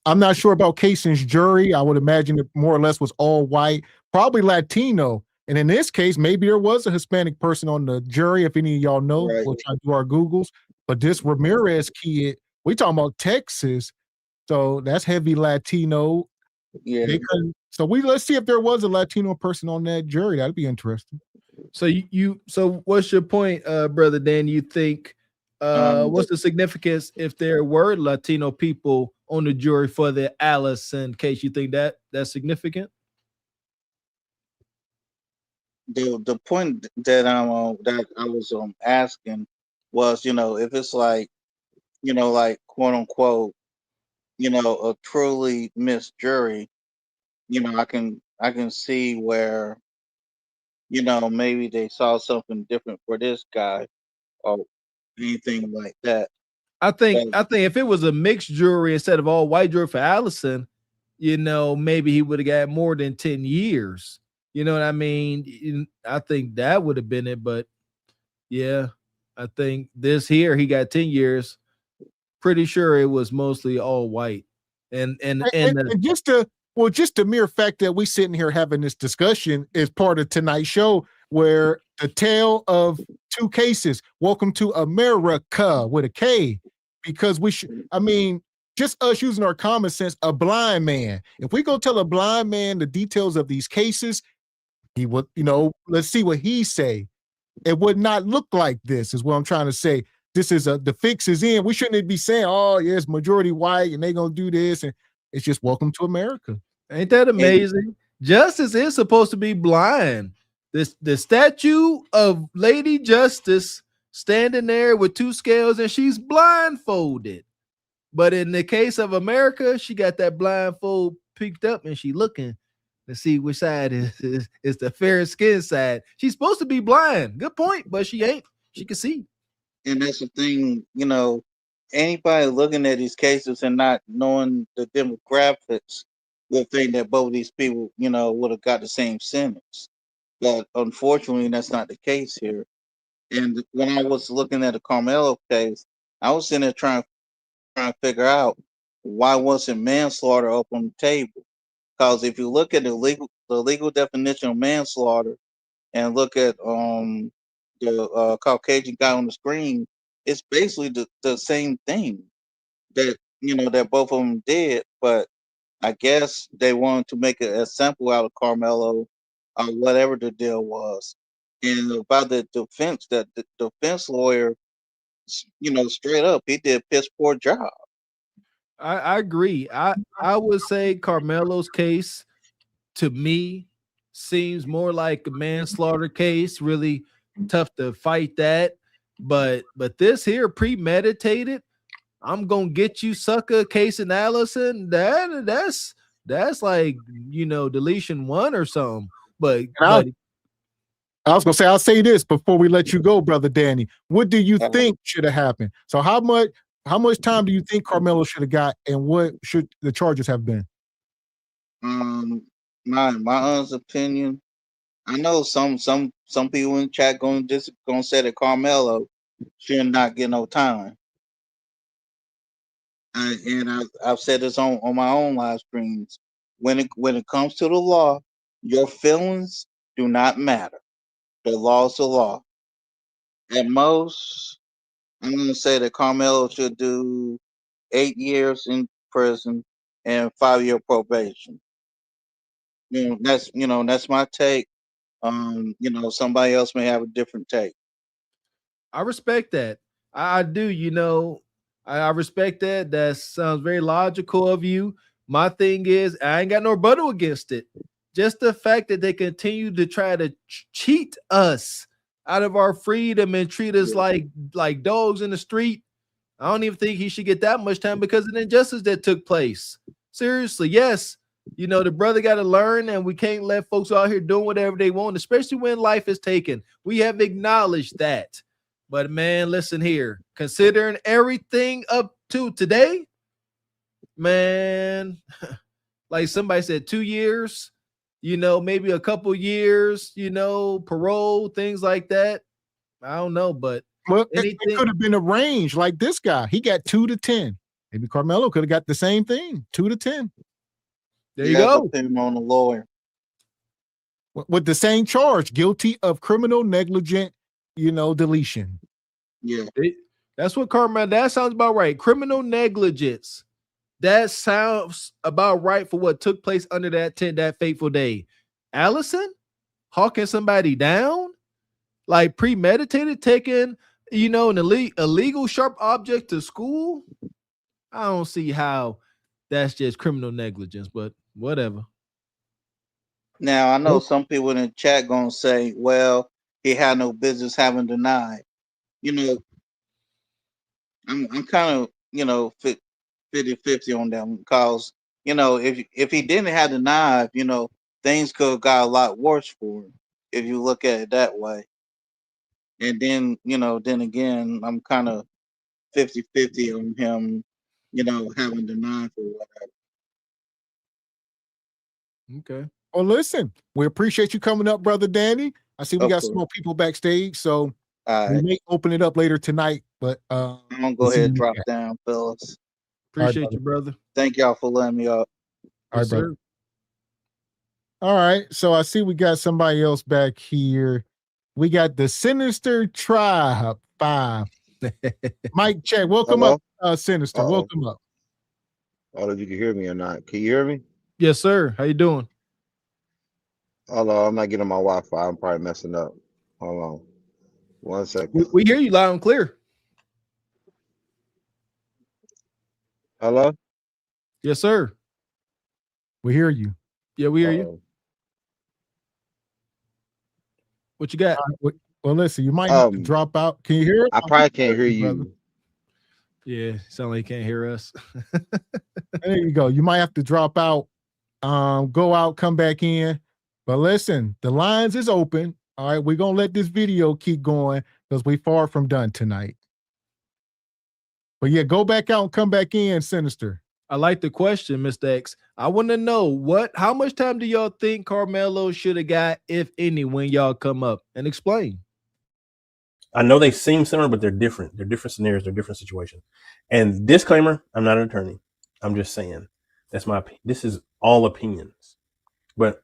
I'm not sure about Cason's jury. I would imagine it more or less was all white, probably Latino. And in this case, maybe there was a Hispanic person on the jury. If any of y'all know, we'll try to do our Googles. But this Ramirez kid, we talking about Texas, so that's heavy Latino. Yeah. So let's see if there was a Latino person on that jury. That'd be interesting. So so what's your point, brother Dan? You think what's the significance if there were Latino people on the jury for the Allison case? You think that's significant? The point that I was asking was, if it's like, quote unquote, a truly mixed jury, I can see where, maybe they saw something different for this guy or anything like that. I think if it was a mixed jury instead of all white jury for Allison, maybe he would have got more than 10 years. You know what I mean? I think that would have been it, but yeah, I think this here he got 10 years. Pretty sure it was mostly all white. And just the mere fact that we sitting here having this discussion is part of tonight's show, where the tale of two cases. Welcome to AmeriKKa with a K, because just us using our common sense, a blind man. If we go tell a blind man the details of these cases, he would, let's see what he say. It would not look like this, is what I'm trying to say. This is the fix is in. We shouldn't be saying, oh, yeah, it's majority white and they're going to do this. And it's just welcome to America. Ain't that amazing? Justice is supposed to be blind. The statue of Lady Justice standing there with two scales and she's blindfolded. But in the case of America, she got that blindfold peeked up and she looking to see which side is the fair skin side. She's supposed to be blind. Good point, but she ain't. She can see. And that's the thing, anybody looking at these cases and not knowing the demographics will think that both of these people, would have got the same sentence. But unfortunately, that's not the case here. And when I was looking at the Carmelo case, I was sitting there trying to figure out why wasn't manslaughter up on the table? Because if you look at the legal definition of manslaughter and look at the Caucasian guy on the screen, it's basically the same thing that that both of them did, but I guess they wanted to make a sample out of Carmelo or whatever the deal was. And about the defense, that the defense lawyer, straight up, he did a piss poor job. I agree. I would say Carmelo's case to me seems more like a manslaughter case, really tough to fight that. But this here premeditated, I'm gonna get you sucker case in Allison. That's like deletion 1 or something. But I was gonna say, I'll say this before we let you go, brother Danny. What do you think should have happened? So how much time do you think Carmelo should have got, and what should the charges have been? my honest opinion, I know some people in chat gonna say that Carmelo should not get no time. I've said this on my own live streams. When it comes to the law, your feelings do not matter. The law's the law. At most, I'm gonna say that Carmelo should do 8 years in prison and 5-year probation. That's my take. Somebody else may have a different take. I respect that. I do. I respect that. That sounds very logical of you. My thing is, I ain't got no rebuttal against it. Just the fact that they continue to try to cheat us out of our freedom and treat us like dogs in the street. I don't even think he should get that much time because of the injustice that took place. Seriously, yes. The brother got to learn, and we can't let folks out here doing whatever they want, especially when life is taken. We have acknowledged that. But man, listen here. Considering everything up to today, man, like somebody said, 2 years, maybe a couple years, parole, things like that. I don't know, but it could have been a range like this guy. He got 2 to 10. Maybe Carmelo could have got the same thing, 2 to 10. There you go. Depending on the lawyer. With the same charge, guilty of criminal negligent, deletion. Yeah. That's what Carmelo, that sounds about right. Criminal negligence. That sounds about right for what took place under that tent that fateful day. Allison hawking somebody down, like premeditated, taking, an illegal sharp object to school. I don't see how that's just criminal negligence, but whatever. Now, I know some people in the chat gonna say, well, he had no business having denied. I'm kind of, 50-50 on them because, if he didn't have the knife, things could have got a lot worse for him if you look at it that way. And then, then again, I'm kind of 50-50 on him, having the knife or whatever. Okay. Well, listen, we appreciate you coming up, Brother Danny. I see we got some more people backstage, so we may open it up later tonight, but I'm gonna go ahead and drop down, fellas. Appreciate you, brother. Thank y'all for letting me up. All right, brother. All right, so I see we got somebody else back here. We got the Sinister Tribe 5. Mike check. Welcome up, Sinister. Welcome up. I don't know if you can hear me or not. Can you hear me? Yes, sir. How you doing? Hello, I'm not getting my Wi-Fi. I'm probably messing up. Hold on. 1 second. We hear you loud and clear. Hello? Yes, sir. We hear you. Yeah, we hear you. What you got? Well, listen, you might have to drop out. Can you hear us? I probably can't hear you. Brother. Yeah, sound like you can't hear us. There you go. You might have to drop out, go out, come back in. But listen, the lines is open. All right, we're gonna let this video keep going because we far from done tonight. But yeah, go back out and come back in, Sinister. I like the question, Mr. X. I want to know how much time do y'all think Carmelo should have got, if any, when y'all come up, and explain. I know they seem similar, but they're different. They're different scenarios. They're different situations. And disclaimer, I'm not an attorney. I'm just saying that's my opinion. This is all opinions. But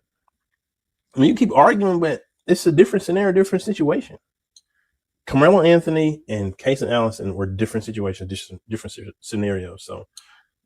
I mean, you keep arguing, but it's a different scenario, different situation. Carmelo Anthony and Kaysen Allison were different situations, different scenarios. So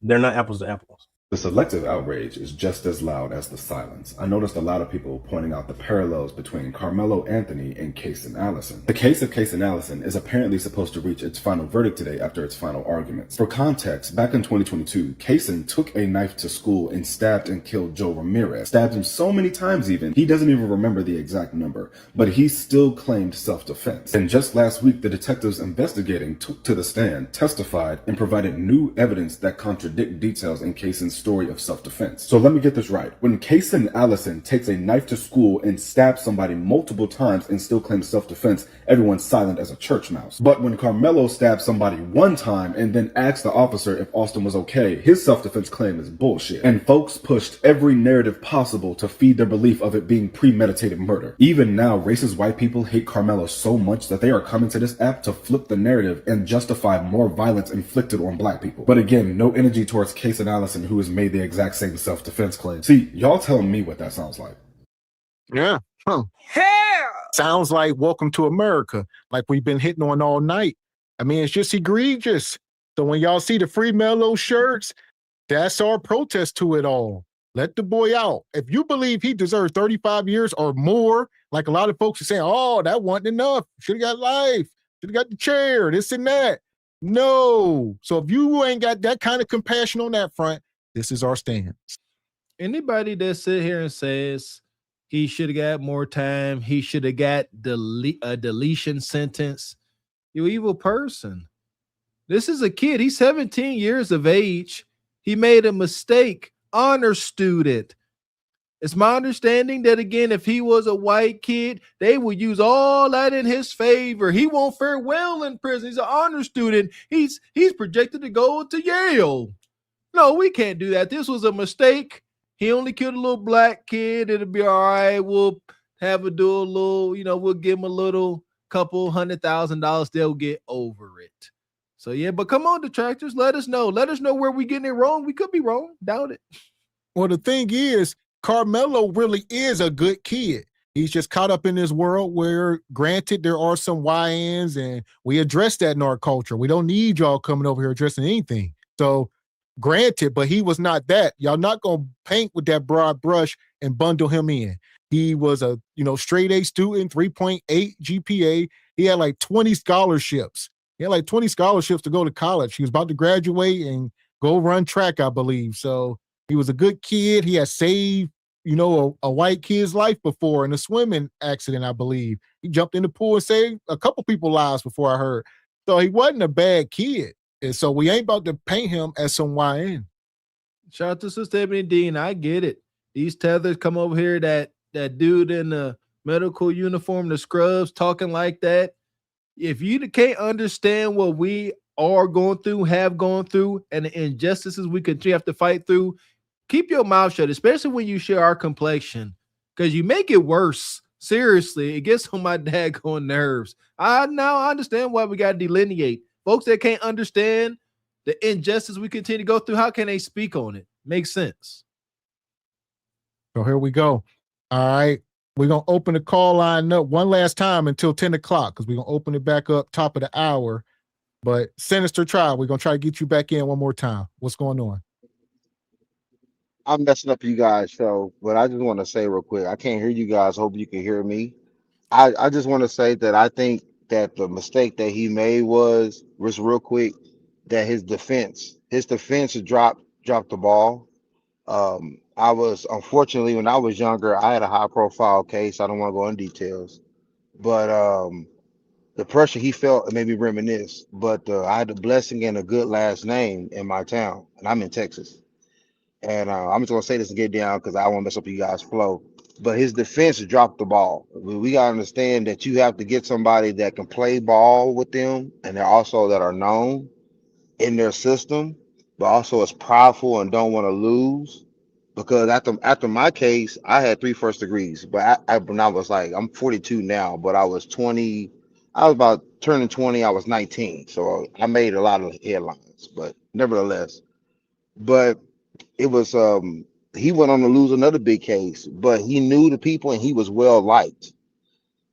they're not apples to apples. The selective outrage is just as loud as the silence. I noticed a lot of people pointing out the parallels between Carmelo Anthony and Kaysen Allison. The case of Kaysen Allison is apparently supposed to reach its final verdict today after its final arguments. For context, back in 2022, Kaysen took a knife to school and stabbed and killed Joe Ramirez. Stabbed him so many times even, he doesn't even remember the exact number, but he still claimed self-defense. And just last week, the detectives investigating took to the stand, testified, and provided new evidence that contradict details in Kaysen's story of self-defense. So let me get this right. When Kaysen Allison takes a knife to school and stabs somebody multiple times and still claims self-defense, everyone's silent as a church mouse. But when Carmelo stabs somebody one time and then asks the officer if Austin was okay, his self-defense claim is bullshit. And folks pushed every narrative possible to feed their belief of it being premeditated murder. Even now, racist white people hate Carmelo so much that they are coming to this app to flip the narrative and justify more violence inflicted on black people. But again, no energy towards Kaysen Allison, who has made the exact same self-defense claim. See, y'all telling me what that sounds like. Yeah. Huh. Sounds like Welcome to America, like we've been hitting on all night. I mean, it's just egregious. So when y'all see the Free Melo shirts, that's our protest to it all. Let the boy out. If you believe he deserves 35 years or more, like a lot of folks are saying, oh, that wasn't enough. Should have got life. Should have got the chair, this and that. No. So if you ain't got that kind of compassion on that front, this is our stance. Anybody that sit here and says he should have got more time, he should have got a deletion sentence, you evil person. This is a kid. He's 17 years of age. He made a mistake. Honor student. It's my understanding that, again, if he was a white kid, they would use all that in his favor. He won't fare well in prison. He's an honor student. He's projected to go to Yale. No, we can't do that. This was a mistake. He only killed a little black kid. It'll be all right. We'll have a do a little, we'll give him a little couple $100,000. They'll get over it. So, yeah, but come on, detractors, let us know. Let us know where we're getting it wrong. We could be wrong. Doubt it. Well, the thing is, Carmelo really is a good kid. He's just caught up in this world where, granted, there are some YNs, and we address that in our culture. We don't need y'all coming over here addressing anything. So, granted, but he was not that. Y'all not going to paint with that broad brush and bundle him in. He was a, straight A student, 3.8 GPA. He had like 20 scholarships. He had like 20 scholarships to go to college. He was about to graduate and go run track, I believe. So he was a good kid. He had saved, a white kid's life before in a swimming accident, I believe. He jumped in the pool and saved a couple people's lives before, I heard. So he wasn't a bad kid. And so we ain't about to paint him as some YN. Shout out to Sister Ebony Dean. I get it. These tethers come over here, that dude in the medical uniform, the scrubs, talking like that. If you can't understand what we are going through, have gone through, and the injustices we continue have to fight through, keep your mouth shut, especially when you share our complexion, because you make it worse. Seriously, it gets on my daggone nerves. I now understand why we got to delineate. Folks that can't understand the injustice we continue to go through, how can they speak on it? Makes sense. So here we go. All right. We're going to open the call line up one last time until 10 o'clock because we're going to open it back up top of the hour. But Sinister Trial, we're going to try to get you back in one more time. What's going on? I'm messing up you guys' show, but I just want to say real quick, I can't hear you guys. Hope you can hear me. I just want to say that I think that the mistake that he made was real quick, that his defense dropped the ball. I was, unfortunately, when I was younger, I had a high profile case. I don't want to go into details, but the pressure he felt made me reminisce. But I had the blessing and a good last name in my town, and I'm in Texas. And I'm just gonna say this and get down because I want to mess up you guys' flow. But his defense dropped the ball. We gotta understand that you have to get somebody that can play ball with them, and they're also that are known in their system, but also is prideful and don't want to lose. Because after my case, I had 3 first degrees, but when I was like, I'm 42 now, but I was 20. I was about turning 20. I was 19, so I made a lot of headlines. But nevertheless, it was he went on to lose another big case, but he knew the people and he was well liked.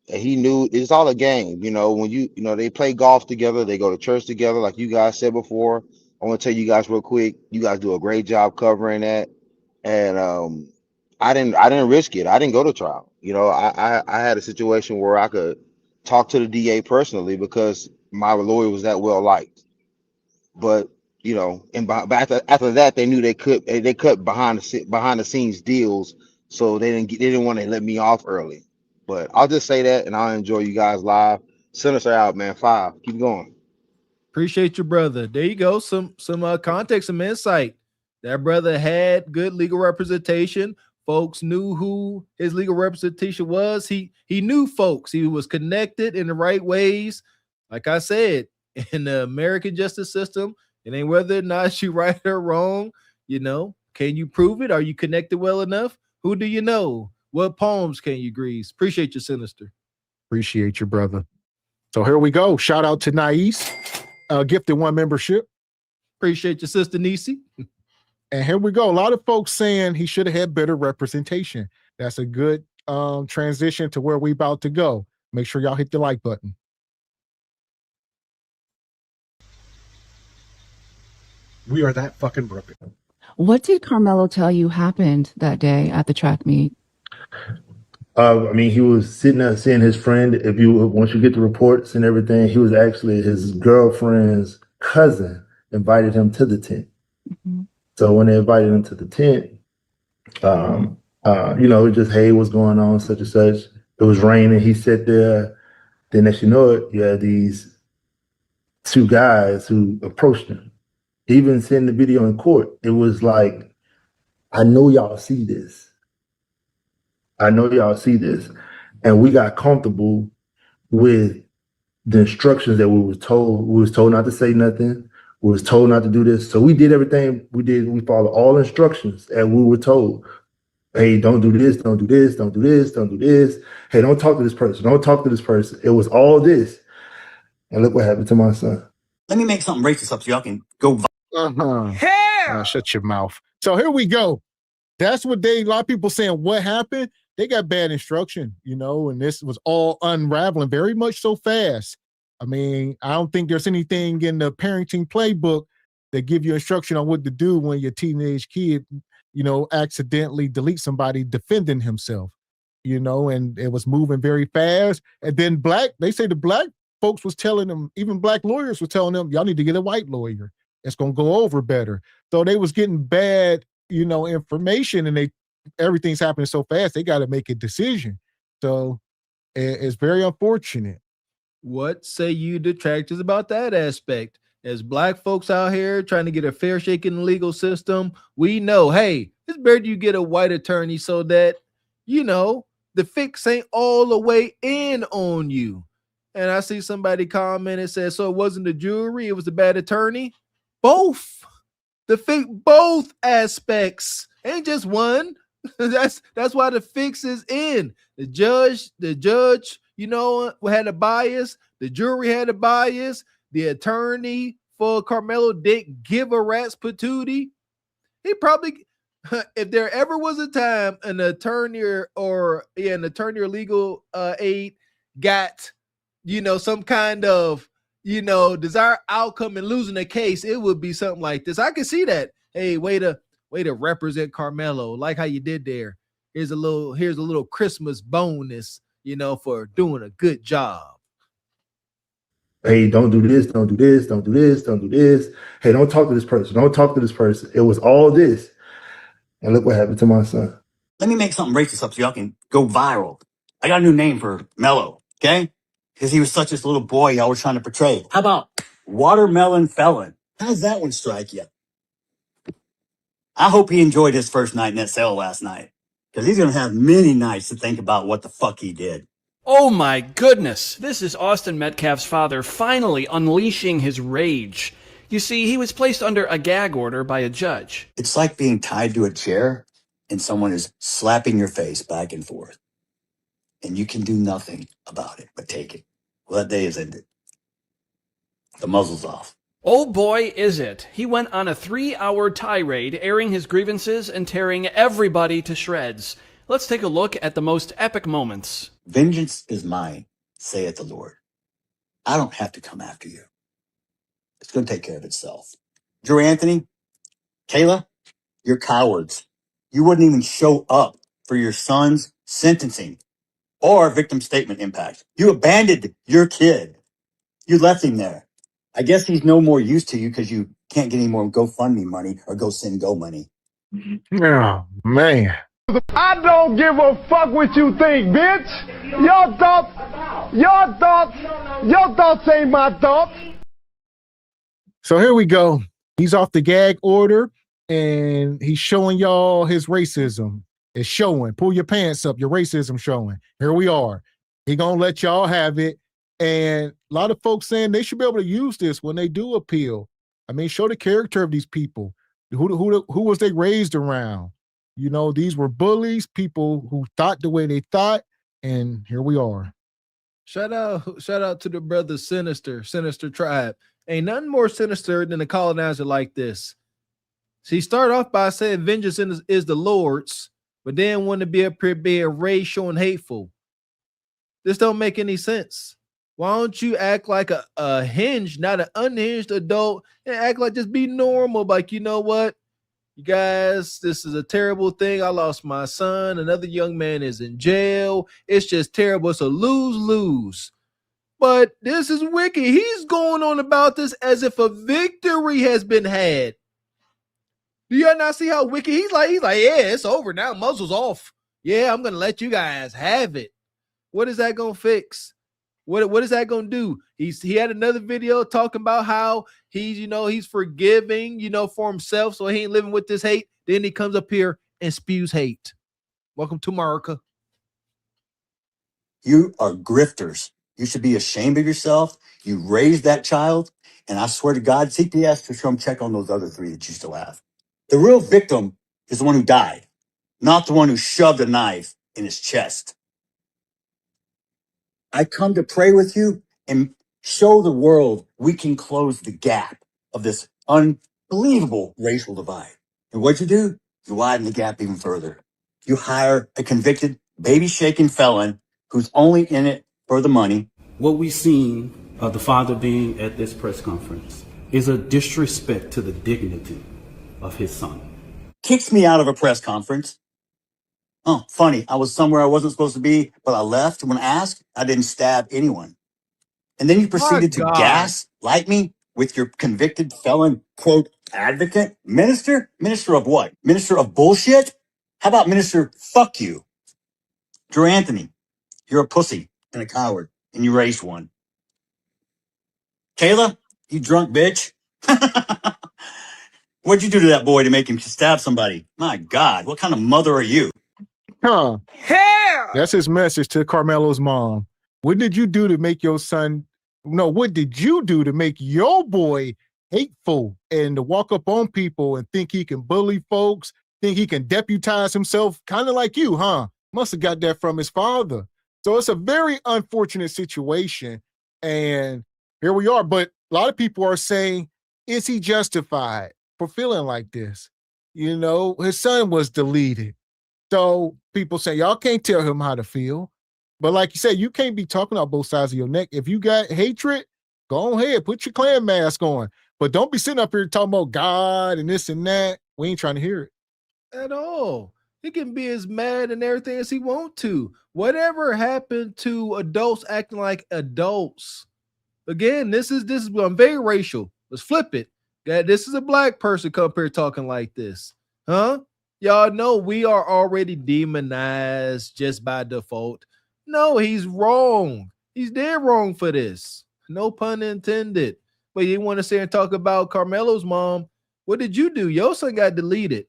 And he knew it's all a game, when they play golf together, they go to church together, like you guys said before. I want to tell you guys real quick, you guys do a great job covering that. And I didn't risk it. I didn't go to trial. I had a situation where I could talk to the DA personally because my lawyer was that well liked. But but after that, they knew they cut behind the scenes deals, so they didn't want to let me off early. But I'll just say that, and I'll enjoy you guys live. Send us out, man. 5. Keep going. Appreciate your brother. There you go. Some context, some insight. That brother had good legal representation. Folks knew who his legal representation was. He knew folks. He was connected in the right ways. Like I said, in the American justice system, it ain't whether or not you right or wrong. Can you prove it? Are you connected well enough? Who do you know? What palms can you grease? Appreciate you, Sinister. Appreciate you, brother. So here we go. Shout out to Nais, gifted 1 membership. Appreciate your sister Nisi. And here we go. A lot of folks saying he should have had better representation. That's a good transition to where we about to go. Make sure y'all hit the like button. We are that fucking broken. What did Carmelo tell you happened that day at the track meet? He was sitting there seeing his friend. Once you get the reports and everything, he was actually his girlfriend's cousin invited him to the tent. Mm-hmm. So when they invited him to the tent, it just, hey, what's going on, such and such. It was raining. He sat there. Then as you know it, you had these 2 guys who approached him. Even seeing the video in court, it was like, I know y'all see this. And we got comfortable with the instructions that we was told. We was told not to say nothing. We was told not to do this. So we did everything we did. We followed all instructions and we were told, hey, don't do this, don't do this, don't do this, don't do this. Hey, don't talk to this person. Don't talk to this person. It was all this. And look what happened to my son. Let me make something racist up so y'all can go. Shut your mouth. So here we go. That's what a lot of people saying, what happened? They got bad instruction, and this was all unraveling very much so fast. I don't think there's anything in the parenting playbook that give you instruction on what to do when your teenage kid, accidentally delete somebody defending himself, and it was moving very fast. And then they say the black folks was telling them, even black lawyers were telling them, y'all need to get a white lawyer. It's going to go over better. So they was getting bad, information, and everything's happening so fast, they got to make a decision. So it's very unfortunate. What say you detractors about that aspect? As black folks out here trying to get a fair shake in the legal system, we know, hey, it's better you get a white attorney so that, the fix ain't all the way in on you. And I see somebody comment and says, so it wasn't the jury, it was the bad attorney. Both. Both aspects. Ain't just one. That's why the fix is in. The judge, had a bias. The jury had a bias. The attorney for Carmelo didn't give a rat's patootie. He probably, if there ever was a time an attorney or legal aid got, some kind of, desired outcome in losing a case, it would be something like this. I can see that. Hey, way to represent Carmelo, like how you did there. Here's a little Christmas bonus, for doing a good job. Hey, don't do this, don't do this, don't do this, don't do this. Hey, don't talk to this person. Don't talk to this person. It was all this. And look what happened to my son. Let me make something racist up so y'all can go viral. I got a new name for Mello, okay? Because he was such this little boy y'all were trying to portray. How about Watermelon Felon? How's that one strike you? I hope he enjoyed his first night in that cell last night. Because he's going to have many nights to think about what the fuck he did. Oh my goodness, this is Austin Metcalf's father finally unleashing his rage. You see, he was placed under a gag order by a judge. It's like being tied to a chair and someone is slapping your face back and forth. And you can do nothing about it but take it. Well, that day is ended. The muzzle's off. Oh boy, is it. He went on a 3-hour tirade airing his grievances and tearing everybody to shreds. Let's take a look at the most epic moments. Vengeance is mine, saith the Lord. I don't have to come after you. It's going to take care of itself. Drew Anthony, Kayla, you're cowards. You wouldn't even show up for your son's sentencing or victim statement impact. You abandoned your kid. You left him there. I guess he's no more use to you because you can't get any more GoFundMe money or GoSendGo money. Oh, man. I don't give a fuck what you think, bitch. Your thoughts ain't my thoughts. So here we go. He's off the gag order. and he's showing y'all his racism. It's showing. Pull your pants up. Your racism showing. Here we are. He gonna let y'all have it. And a lot of folks saying they should be able to use this when they do appeal. I mean, show the character of these people. Who was they raised around? You know, these were bullies, people who thought the way they thought, and here we are. Shout out to the brother Sinister Tribe. Ain't nothing more sinister than a colonizer like this. He started off by saying vengeance is the Lord's, but then want to be up here being racial and hateful. This don't make any sense. Why don't you act like a hinged, not an unhinged adult, and act like just be normal? Like, you know what? You guys, this is a terrible thing. I lost my son. Another young man is in jail. It's just terrible. It's a lose-lose. But this is wicked. He's going on about this as if a victory has been had. Do you not see how wicked he's like? He's like, yeah, it's over now. Muzzle's off. Yeah, I'm gonna let you guys have it. What is that gonna fix? What is that gonna do? He had another video talking about how he's forgiving, for himself, so he ain't living with this hate. Then he comes up here and spews hate. Welcome to AmeriKKa. You are grifters. You should be ashamed of yourself. You raised that child, and I swear to God, CPS to come check on those other 3 that you still have. The real victim is the one who died, not the one who shoved a knife in his chest. I come to pray with you and show the world we can close the gap of this unbelievable racial divide. And what you do? You widen the gap even further. You hire a convicted, baby-shaking felon who's only in it for the money. What we've seen of the father being at this press conference is a disrespect to the dignity of his son. Kicks me out of a press conference. Oh, funny. I was somewhere I wasn't supposed to be, but I left. When asked, I didn't stab anyone. And then you proceeded to gaslight me with your convicted felon, quote, advocate? Minister? Minister of what? Minister of bullshit? How about minister, fuck you? Drew Anthony, you're a pussy and a coward, and you raised one. Kayla, you drunk bitch. What'd you do to that boy to make him stab somebody? My God, what kind of mother are you? Huh. Hell! That's his message to Carmelo's mom. What did you do to make your son? No, what did you do to make your boy hateful and to walk up on people and think he can bully folks, think he can deputize himself, kind of like you, huh? Must have got that from his father. So it's a very unfortunate situation. And here we are. But a lot of people are saying, is he justified for feeling like this? His son was deleted. So people say, y'all can't tell him how to feel. But like you said, you can't be talking out both sides of your neck. If you got hatred, go ahead, put your clan mask on. But don't be sitting up here talking about God and this and that. We ain't trying to hear it. At all. He can be as mad and everything as he want to. Whatever happened to adults acting like adults? Again, this is very racial. Let's flip it. This is a black person come here talking like this. Huh? Y'all know we are already demonized just by default. No, he's wrong. He's dead wrong for this. No pun intended. But you want to sit and talk about Carmelo's mom. What did you do? Your son got deleted.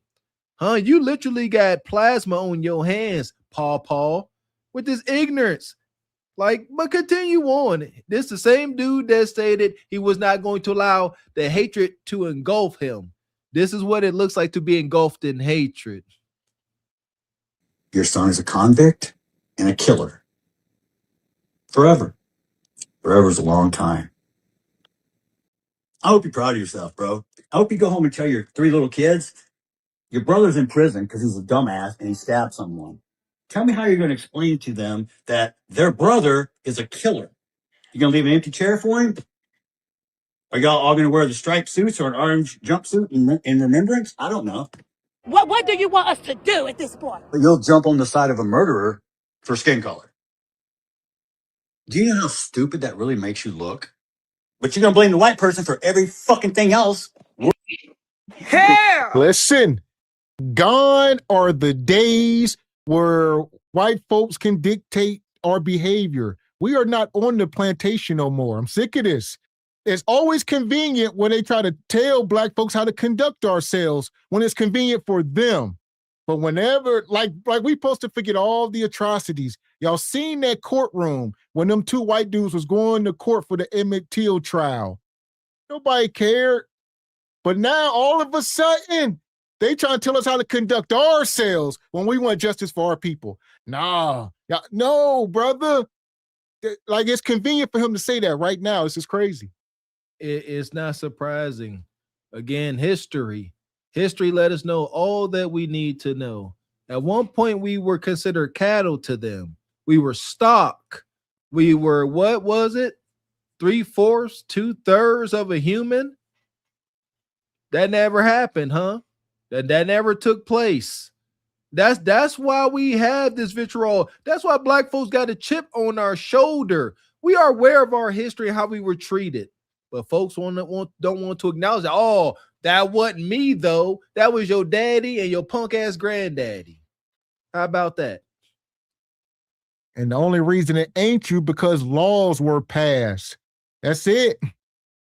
Huh? You literally got plasma on your hands, Paw, with this ignorance. But continue on. This the same dude that stated he was not going to allow the hatred to engulf him. This is what it looks like to be engulfed in hatred. Your son is a convict and a killer. Forever. Forever is a long time. I hope you're proud of yourself, bro. I hope you go home and tell your 3 little kids, your brother's in prison because he's a dumbass and he stabbed someone. Tell me how you're going to explain to them that their brother is a killer. You going to leave an empty chair for him? Are y'all all going to wear the striped suits or an orange jumpsuit in remembrance? I don't know. What do you want us to do at this point? But you'll jump on the side of a murderer for skin color. Do you know how stupid that really makes you look? But you're going to blame the white person for every fucking thing else. Hell! Listen, gone are the days where white folks can dictate our behavior. We are not on the plantation no more. I'm sick of this. it's always convenient when they try to tell black folks how to conduct ourselves when it's convenient for them. But whenever, like we supposed to forget all the atrocities. Y'all seen that courtroom when them two white dudes was going to court for the Emmett Till trial. Nobody cared. But now all of a sudden, they trying to tell us how to conduct ourselves when we want justice for our people. Nah, no, brother. Like, it's convenient for him to say that right now. It's just crazy. It's not surprising. Again, history let us know all that we need to know. At one point, we were considered cattle to them. We were stock. We were, what was it? 3/4, 2/3 of a human. That never happened, huh? That never took place. That's why we have this vitriol. That's why black folks got a chip on our shoulder. We are aware of our history and how we were treated. But folks don't want to acknowledge that. Oh, that wasn't me, though. That was your daddy and your punk ass granddaddy. How about that? And the only reason it ain't you because laws were passed. That's it.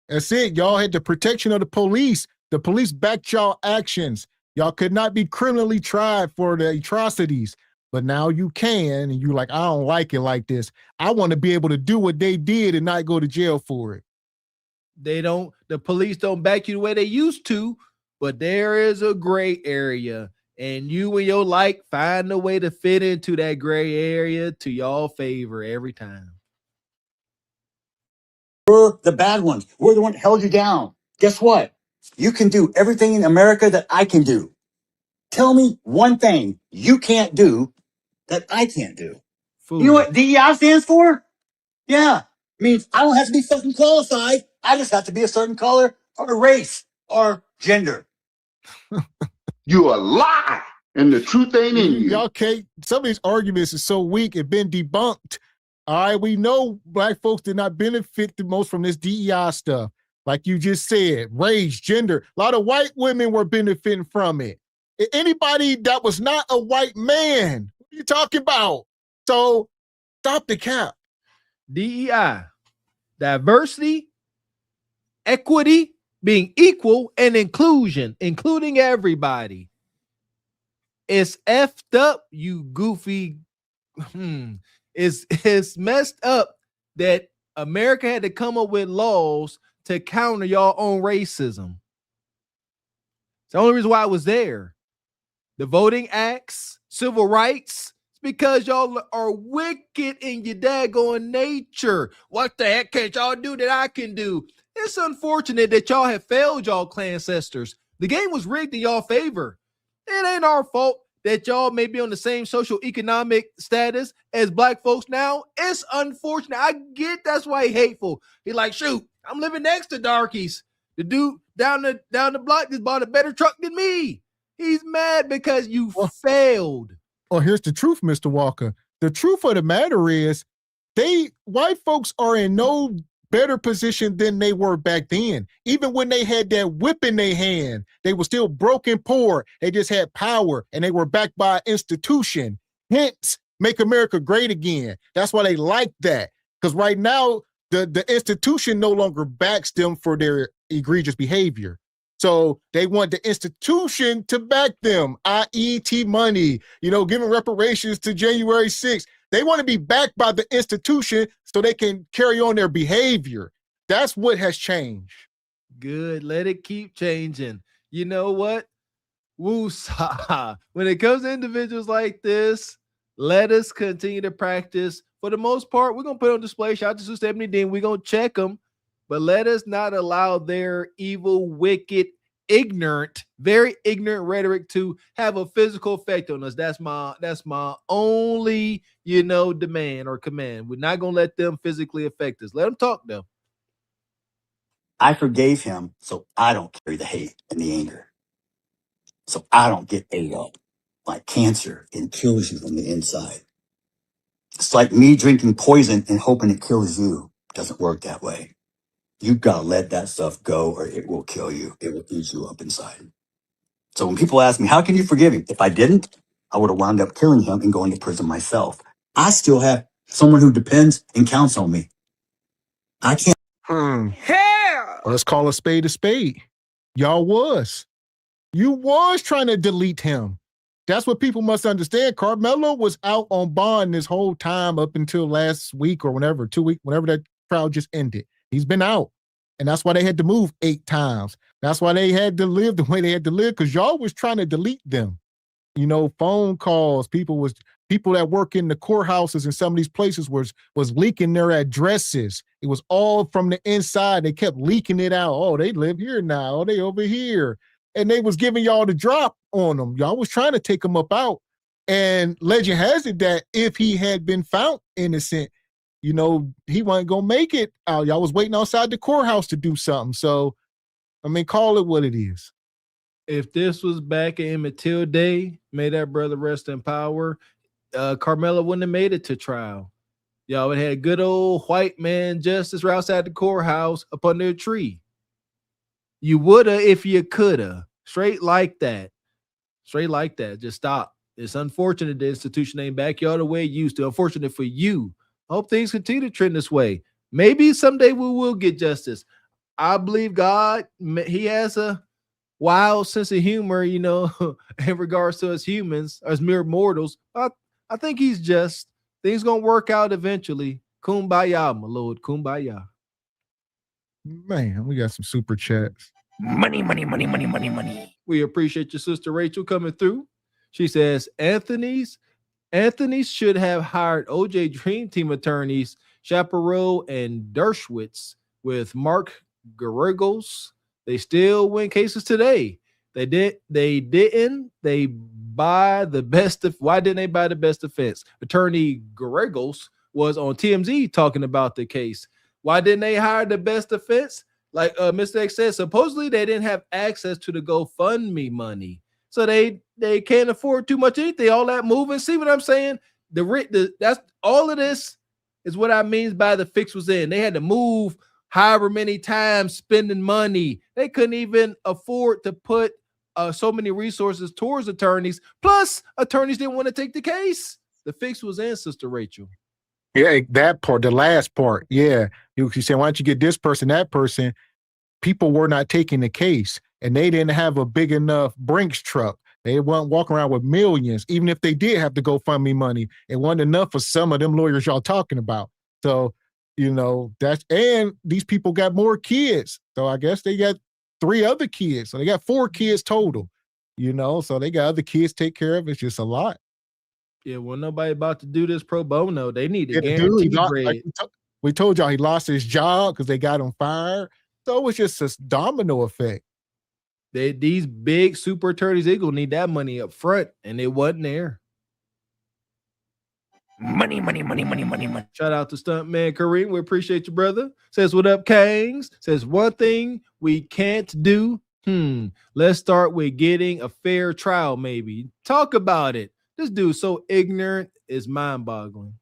That's it. Y'all had the protection of the police. The police backed y'all actions. Y'all could not be criminally tried for the atrocities. But now you can, and you're like, I don't like it like this. I want to be able to do what they did and not go to jail for it. The police don't back you the way they used to, but there is a gray area, and you and your like find a way to fit into that gray area to y'all favor every time. We're the bad ones. We're the one that held you down. Guess what? You can do everything in America that I can do. Tell me one thing you can't do that I can't do. Food. You know what DEI stands for? Yeah. Means I don't have to be fucking qualified. I just have to be a certain color or race or gender. You a lie, and the truth ain't in you. Y'all can't. Some of these arguments are so weak, it's been debunked. All right, we know black folks did not benefit the most from this DEI stuff. Like you just said, race, gender. A lot of white women were benefiting from it. Anybody that was not a white man, what are you talking about? So stop the cap. DEI, diversity, equity, being equal, and inclusion, including everybody. It's effed up, you goofy. It's messed up that America had to come up with laws to counter y'all own racism. It's the only reason why I was there. The Voting Acts, civil rights, it's because y'all are wicked in your daggone nature. What the heck can't y'all do that I can do? It's unfortunate that y'all have failed y'all ancestors. The game was rigged in y'all favor. It ain't our fault that y'all may be on the same social economic status as black folks now. It's unfortunate. I get that's why he hateful. He like, shoot, I'm living next to darkies. The dude down the block just bought a better truck than me. He's mad because you failed. Well, here's the truth, Mr. Walker. The truth of the matter is white folks are in no better position than they were back then. Even when they had that whip in their hand, they were still broke and poor. They just had power and they were backed by an institution. Hence, make America great again. That's why they like that. Because right now, the institution no longer backs them for their egregious behavior. So they want the institution to back them, i.e. T-Money, giving reparations to January 6th. They want to be backed by the institution so they can carry on their behavior. That's what has changed. Good. Let it keep changing. You know what? Woo-sa. When it comes to individuals like this, let us continue to practice. For the most part, we're going to put on display. Shout out to Stephanie Dean. We're going to check them. But let us not allow their evil, wicked, very ignorant rhetoric to have a physical effect on us. That's my only, demand or command. We're not going to let them physically affect us. Let them talk, though. I forgave him so I don't carry the hate and the anger. So I don't get ate up like cancer and kills you from the inside. It's like me drinking poison and hoping it kills you. It doesn't work that way. You gotta let that stuff go or it will kill you. It will eat you up inside. So when people ask me, how can you forgive him? If I didn't, I would have wound up killing him and going to prison myself. I still have someone who depends and counts on me. I can't. Hell Let's call a spade a spade. Y'all was. You was trying to delete him. That's what people must understand. Carmelo was out on bond this whole time up until last week or whenever, 2 weeks, whenever that trial just ended. He's been out. And that's why they had to move 8 times. That's why they had to live the way they had to live, because y'all was trying to delete them. You know, phone calls, people that work in the courthouses and some of these places was leaking their addresses. It was all from the inside. They kept leaking it out. Oh, they live here now. Oh, they over here. And they was giving y'all the drop on them. Y'all was trying to take them up out. And legend has it that if he had been found innocent, you know, he wasn't going to make it out. Y'all was waiting outside the courthouse to do something. So, I mean, call it what it is. If this was back in Emmett Till Day, may that brother rest in power, Carmelo wouldn't have made it to trial. Y'all would have had good old white man justice right outside the courthouse up under a tree. You woulda if you coulda. Straight like that. Straight like that. Just stop. It's unfortunate the institution ain't back y'all the way it used to. Unfortunate for you. I hope things continue to trend this way. Maybe someday we will get justice. I believe God, he has a wild sense of humor, you know, in regards to us humans, as mere mortals. I think he's just. Things gonna work out eventually. Kumbaya, my lord. Kumbaya. Man, we got some super chats. Money, money, money, money, money, money. We appreciate your sister Rachel coming through. She says Anthony should have hired OJ Dream Team attorneys Chaparro and Dershowitz with Mark Garagos. They still win cases today. They didn't. They buy the best. Why didn't they buy the best defense? Attorney Garagos was on TMZ talking about the case. Why didn't they hire the best defense? Like Mr. X said, supposedly they didn't have access to the GoFundMe money. So they can't afford too much anything, all that moving. See what I'm saying? That's all of this is what I mean by the fix was in. They had to move however many times, spending money. They couldn't even afford to put so many resources towards attorneys. Plus, attorneys didn't want to take the case. The fix was in, Sister Rachel. Yeah, that part, the last part. Yeah. You said, why don't you get this person, that person? People were not taking the case, and they didn't have a big enough Brinks truck. They weren't walking around with millions. Even if they did have to GoFundMe money, it wasn't enough for some of them lawyers y'all talking about. So, you know, and these people got more kids. So I guess they got 3 other kids. So they got 4 kids total, you know, so they got other kids to take care of. It's just a lot. Yeah, well, nobody about to do this pro bono. They need to guarantee bread. Like we told y'all he lost his job because they got him fired. So it was just a domino effect. These big super attorneys, they gonna need that money up front, and it wasn't there. Money, money, money, money, money, money. Shout out to Stuntman Kareem. We appreciate you, brother. Says, what up, Kangs? Says, one thing we can't do. Let's start with getting a fair trial, maybe. Talk about it. This dude's so ignorant, it's mind-boggling.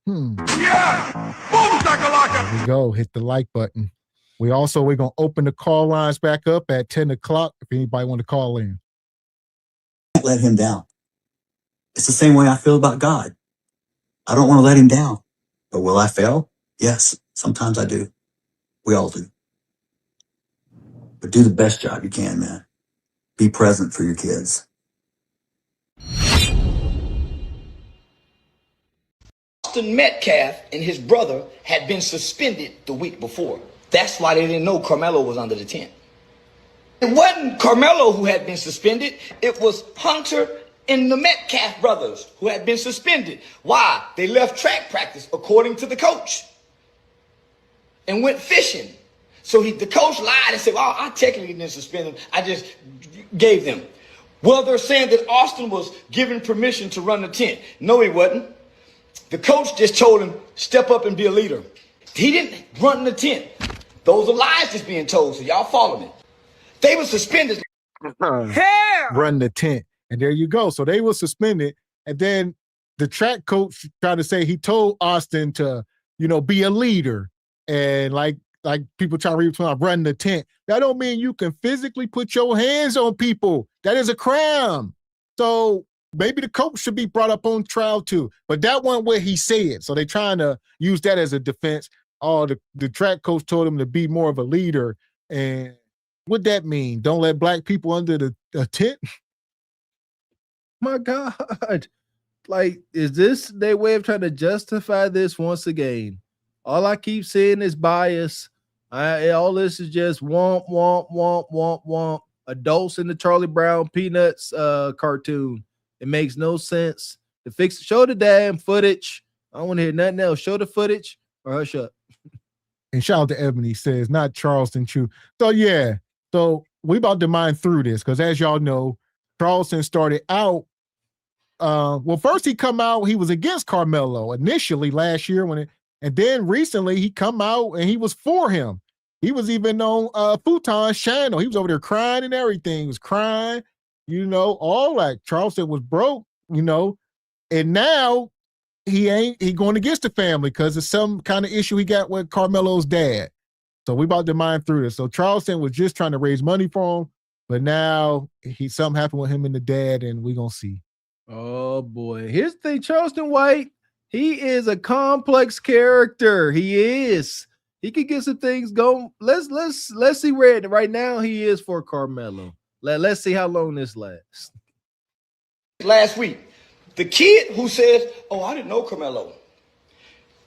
Yeah! Boom, there we go. Hit the like button. We're going to open the call lines back up at 10 o'clock if anybody want to call in. Can't let him down. It's the same way I feel about God. I don't want to let him down. But will I fail? Yes, sometimes I do. We all do. But do the best job you can, man. Be present for your kids. Austin Metcalf and his brother had been suspended the week before. That's why they didn't know Carmelo was under the tent. It wasn't Carmelo who had been suspended. It was Hunter and the Metcalf brothers who had been suspended. Why? They left track practice, according to the coach, and went fishing. So the coach lied and said, well, I technically didn't suspend them. I just gave them. Well, they're saying that Austin was given permission to run the tent. No, he wasn't. The coach just told him, step up and be a leader. He didn't run the tent. Those are lies just being told, so y'all follow me. They were suspended. Run the tent. And there you go. So they were suspended. And then the track coach tried to say he told Austin to, you know, be a leader. And like people try to read between run the tent. That don't mean you can physically put your hands on people. That is a crime. So maybe the coach should be brought up on trial too. But that wasn't what he said. So they're trying to use that as a defense. Oh, the track coach told him to be more of a leader. And what that mean? Don't let black people under the tent? My God. Like, is this their way of trying to justify this once again? All I keep seeing is bias. All this is just womp, womp, womp, womp, womp. Adults in the Charlie Brown Peanuts cartoon. It makes no sense. Show the damn footage. I don't want to hear nothing else. Show the footage or hush up. And shout out to Ebony says, not Charleston Chew. So yeah, so we about to mine through this because as y'all know, Charleston started out. Well, first he come out, he was against Carmelo initially last year and then recently he come out and he was for him. He was even on Futon's channel. He was over there crying and everything. He was crying, all that. Charleston was broke, and now he going against the family because of some kind of issue he got with Carmelo's dad. So we about to mine through this. So Charleston was just trying to raise money for him, but now something happened with him and the dad, and we gonna see. Oh boy. Here's the thing, Charleston White, he is a complex character. He is. He could get some things going. Let's see where right now he is for Carmelo. Let's see how long this lasts. Last week, the kid who says, "Oh, I didn't know Carmelo,"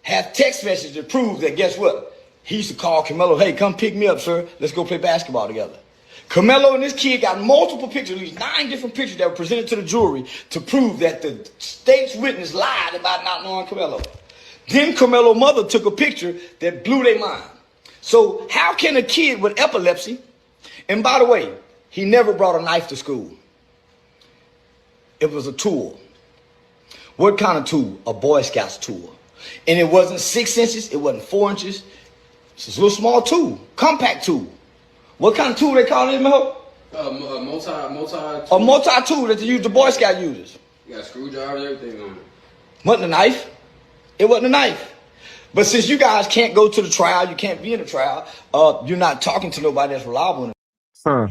have text messages to prove that. Guess what? He used to call Carmelo, "Hey, come pick me up, sir. Let's go play basketball together." Carmelo and this kid got multiple pictures, these 9 different pictures that were presented to the jury to prove that the state's witness lied about not knowing Carmelo. Then Carmelo's mother took a picture that blew their mind. So how can a kid with epilepsy, and by the way, he never brought a knife to school. It was a tool. What kind of tool? A Boy Scouts tool. And it wasn't 6 inches, it wasn't 4 inches. It's a little small tool, compact tool. What kind of tool they call it, Mel? A multi A multi-tool that the Boy Scout uses. You got screwdrivers, everything on it. Wasn't a knife. It wasn't a knife. But since you guys can't go to the trial, you can't be in the trial, you're not talking to nobody that's reliable. Huh.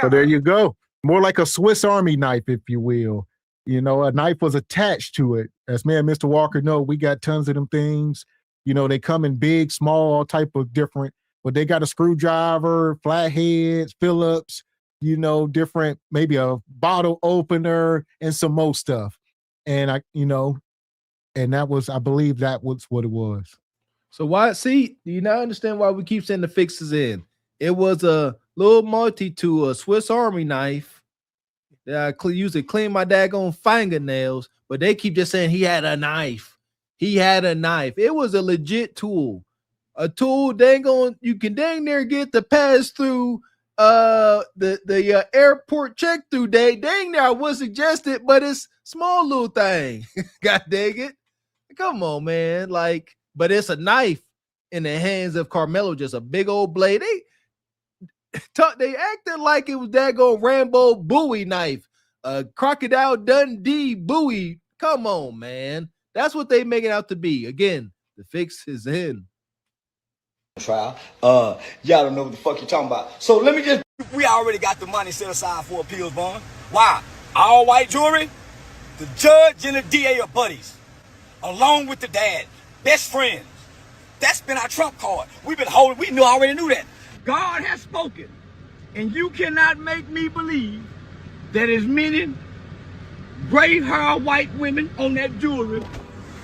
So there you go. More like a Swiss Army knife, if you will. A knife was attached to it. As me and Mr. Walker know, we got tons of them things. They come in big, small, all type of different. But they got a screwdriver, flatheads, Phillips, different, maybe a bottle opener and some more stuff. And and that was, I believe that was what it was. So do you not understand why we keep sending the fixes in? It was a little multi-tool, a Swiss Army knife that I used to clean my daggone fingernails, but they keep just saying he had a knife. He had a knife. It was a legit tool. A tool you can dang near get the pass through the airport check through day. Dang near I would suggest it, but it's small little thing. God dang it. Come on, man. But it's a knife in the hands of Carmelo, just a big old blade. They acted like it was daggone Rambo Bowie knife, a Crocodile Dundee Bowie. Come on, man. That's what they make it out to be. Again, the fix is in. Trial. Y'all don't know what the fuck you're talking about. So we already got the money set aside for appeals bond. Why? All white jury, the judge and the DA are buddies, along with the dad, best friends. That's been our trump card. We already knew that. God has spoken, and you cannot make me believe that as many gray-haired white women on that jury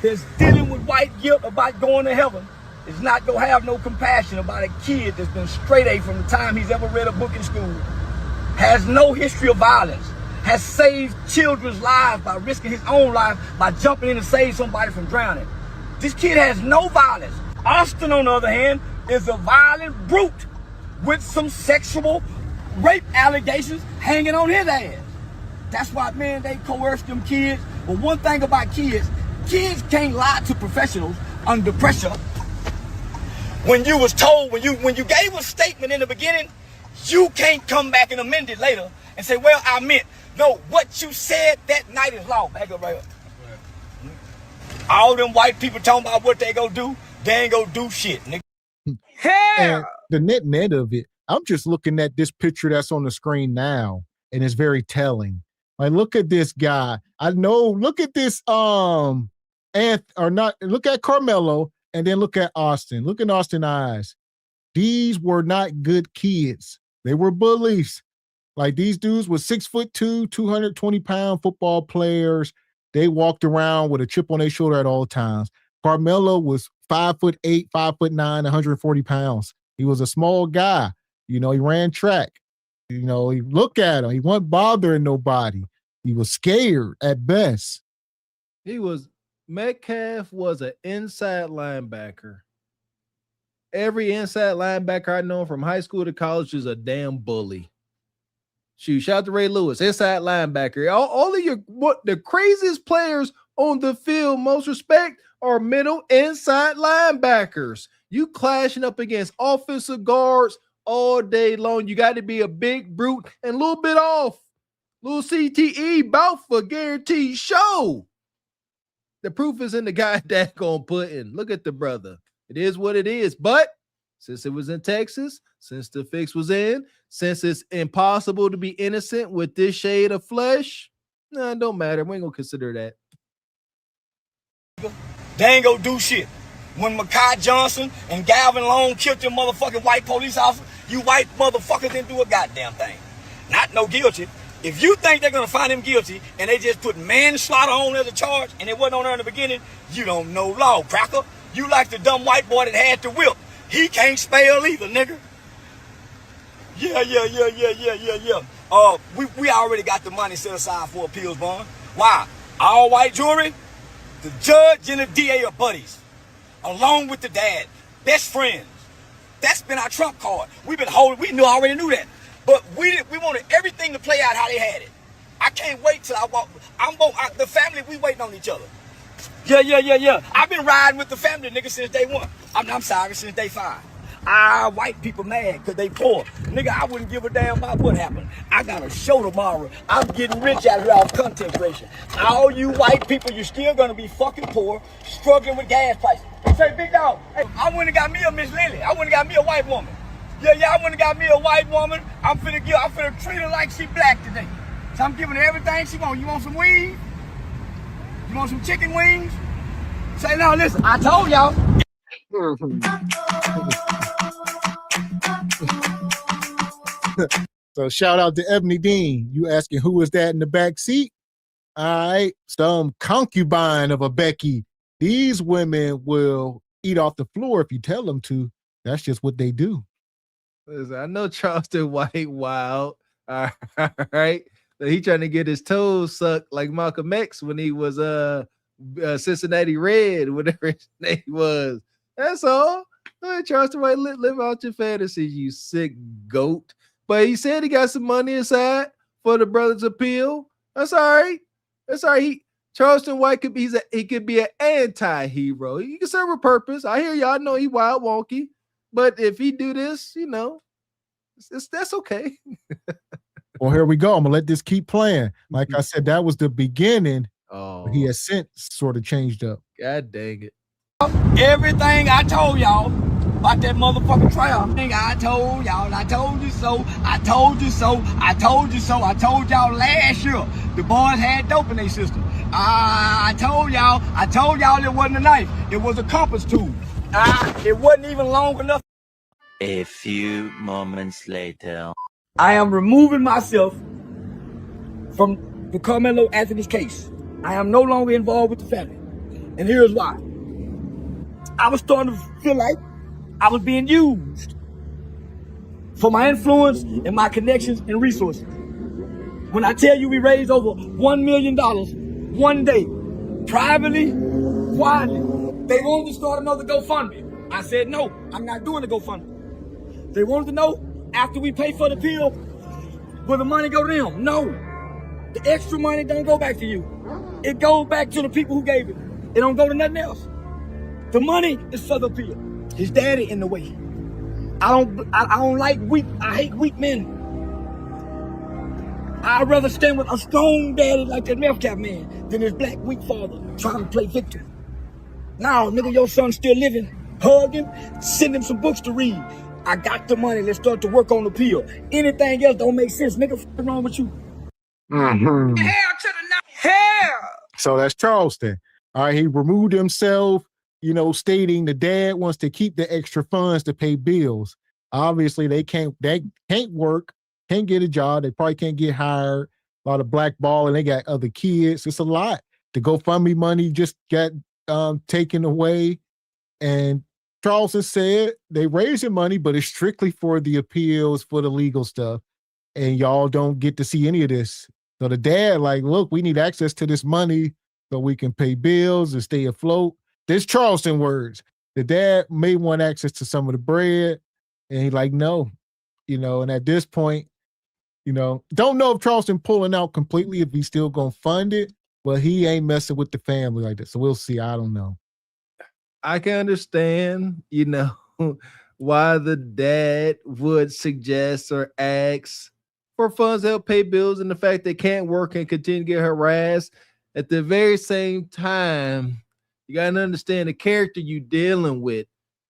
that's dealing with white guilt about going to heaven is not gonna have no compassion about a kid that's been straight A from the time he's ever read a book in school, has no history of violence, has saved children's lives by risking his own life by jumping in to save somebody from drowning. This kid has no violence. Austin, on the other hand, is a violent brute with some sexual rape allegations hanging on his ass. That's why, man, they coerce them kids. But one thing about kids can't lie to professionals under pressure. When you was told, when you gave a statement in the beginning, you can't come back and amend it later and say, well, I meant. No, what you said that night is law. Back up right up. All them white people talking about what they gonna do, they ain't gonna do shit, nigga. And the net of it, I'm just looking at this picture that's on the screen now, and it's very telling. Like, look at this guy. Look at this, look at Carmelo, and then look at Austin. Look in Austin's eyes. These were not good kids. They were bullies. Like these dudes were 6'2", 220-pound football players. They walked around with a chip on their shoulder at all times. Carmelo was 5'8", 5'9", 140 pounds. He was a small guy. You know, he ran track. You know, he look at him. He wasn't bothering nobody. He was scared at best. Metcalf was an inside linebacker. Every inside linebacker I know from high school to college is a damn bully. Shoot, shout out to Ray Lewis, inside linebacker. All of the craziest players on the field, most respect, are middle inside linebackers. You clashing up against offensive guards all day long. You got to be a big brute and a little bit off. Little CTE, bout for guaranteed show. The proof is in the guy that gonna put in. Look at the brother. It is what it is. But since it was in Texas, since the fix was in, since it's impossible to be innocent with this shade of flesh, it don't matter. We ain't gonna consider that. They ain't gonna do shit. When Mekhi Johnson and Gavin Long killed them motherfucking white police officers, you white motherfuckers didn't do a goddamn thing. Not no guilty. If you think they're gonna find him guilty and they just put manslaughter on as a charge and it wasn't on there in the beginning, you don't know law, cracker. You like the dumb white boy that had the whip. He can't spell either, nigga. Yeah. We already got the money set aside for appeals bond. Why? All white jury, the judge and the DA are buddies, along with the dad, best friends. That's been our trump card. We've been holding. We already knew that, but we wanted everything to play out how they had it. I can't wait till the family. We waiting on each other. Yeah. I've been riding with the family, nigga, since day one. I'm sorry, since day 5. White people mad because they poor. Nigga, I wouldn't give a damn about what happened. I got a show tomorrow. I'm getting rich out here off content creation. All you white people, you're still going to be fucking poor, struggling with gas prices. Say, big dog, hey, I went and got me a Miss Lily. I went and got me a white woman. Yeah, I went and got me a white woman. I'm finna treat her like she black today. So I'm giving her everything she wants. You want some weed? You want some chicken wings? Say, no, listen, I told y'all. So shout out to Ebony Dean. You asking who is that in the back seat? All right, some concubine of a Becky. These women will eat off the floor if you tell them to. That's just what they do. Listen, I know Charleston White wild. All right. So he trying to get his toes sucked like Malcolm X when he was Cincinnati Red, whatever his name was. That's all. Charleston White, live out your fantasies, you sick goat. But he said he got some money aside for the brothers' appeal. That's all right. That's all right. Charleston White could be an anti-hero. He can serve a purpose. I hear y'all know he wild wonky. But if he do this, that's okay. Well, here we go. I'm gonna let this keep playing. Like I said, that was the beginning. Oh, he has since sort of changed up. God dang it. Everything I told y'all about that motherfucking trial. I told y'all, I told you so, I told you so, I told you so, I told y'all last year the boys had dope in their system. I told y'all it wasn't a knife, it was a compass tool. It wasn't even long enough. A few moments later. I am removing myself from the Carmelo Anthony's case. I am no longer involved with the family. And here's why. I was starting to feel like I was being used for my influence and my connections and resources. When I tell you we raised over $1 million one day, privately, quietly, they wanted to start another GoFundMe. I said, no, I'm not doing the GoFundMe. They wanted to know, after we pay for the pill, will the money go to them? No. The extra money don't go back to you. It goes back to the people who gave it. It don't go to nothing else. The money is for the pill. His daddy in the way. I don't like weak. I hate weak men. I'd rather stand with a strong daddy like that AmeriKKa man than his black weak father trying to play victim. Now, nigga, your son's still living. Hug him, send him some books to read. I got the money. Let's start to work on the pill. Anything else don't make sense. Nigga, what's wrong with you? Mm-hmm. Hell to the hell. So that's Charleston. All right, he removed himself, stating the dad wants to keep the extra funds to pay bills. Obviously, they can't work, can't get a job. They probably can't get hired. A lot of blackball, and they got other kids. It's a lot. The GoFundMe money just got taken away. And Charleston said they raising money, but it's strictly for the appeals, for the legal stuff. And y'all don't get to see any of this. So the dad, like, look, we need access to this money so we can pay bills and stay afloat. There's Charleston words. The dad may want access to some of the bread. And he's like, no, and at this point, don't know if Charleston pulling out completely, if he's still going to fund it, but he ain't messing with the family like that. So we'll see. I don't know. I can understand, why the dad would suggest or ask for funds to help pay bills, and the fact they can't work and continue to get harassed. At the very same time, you got to understand the character you dealing with.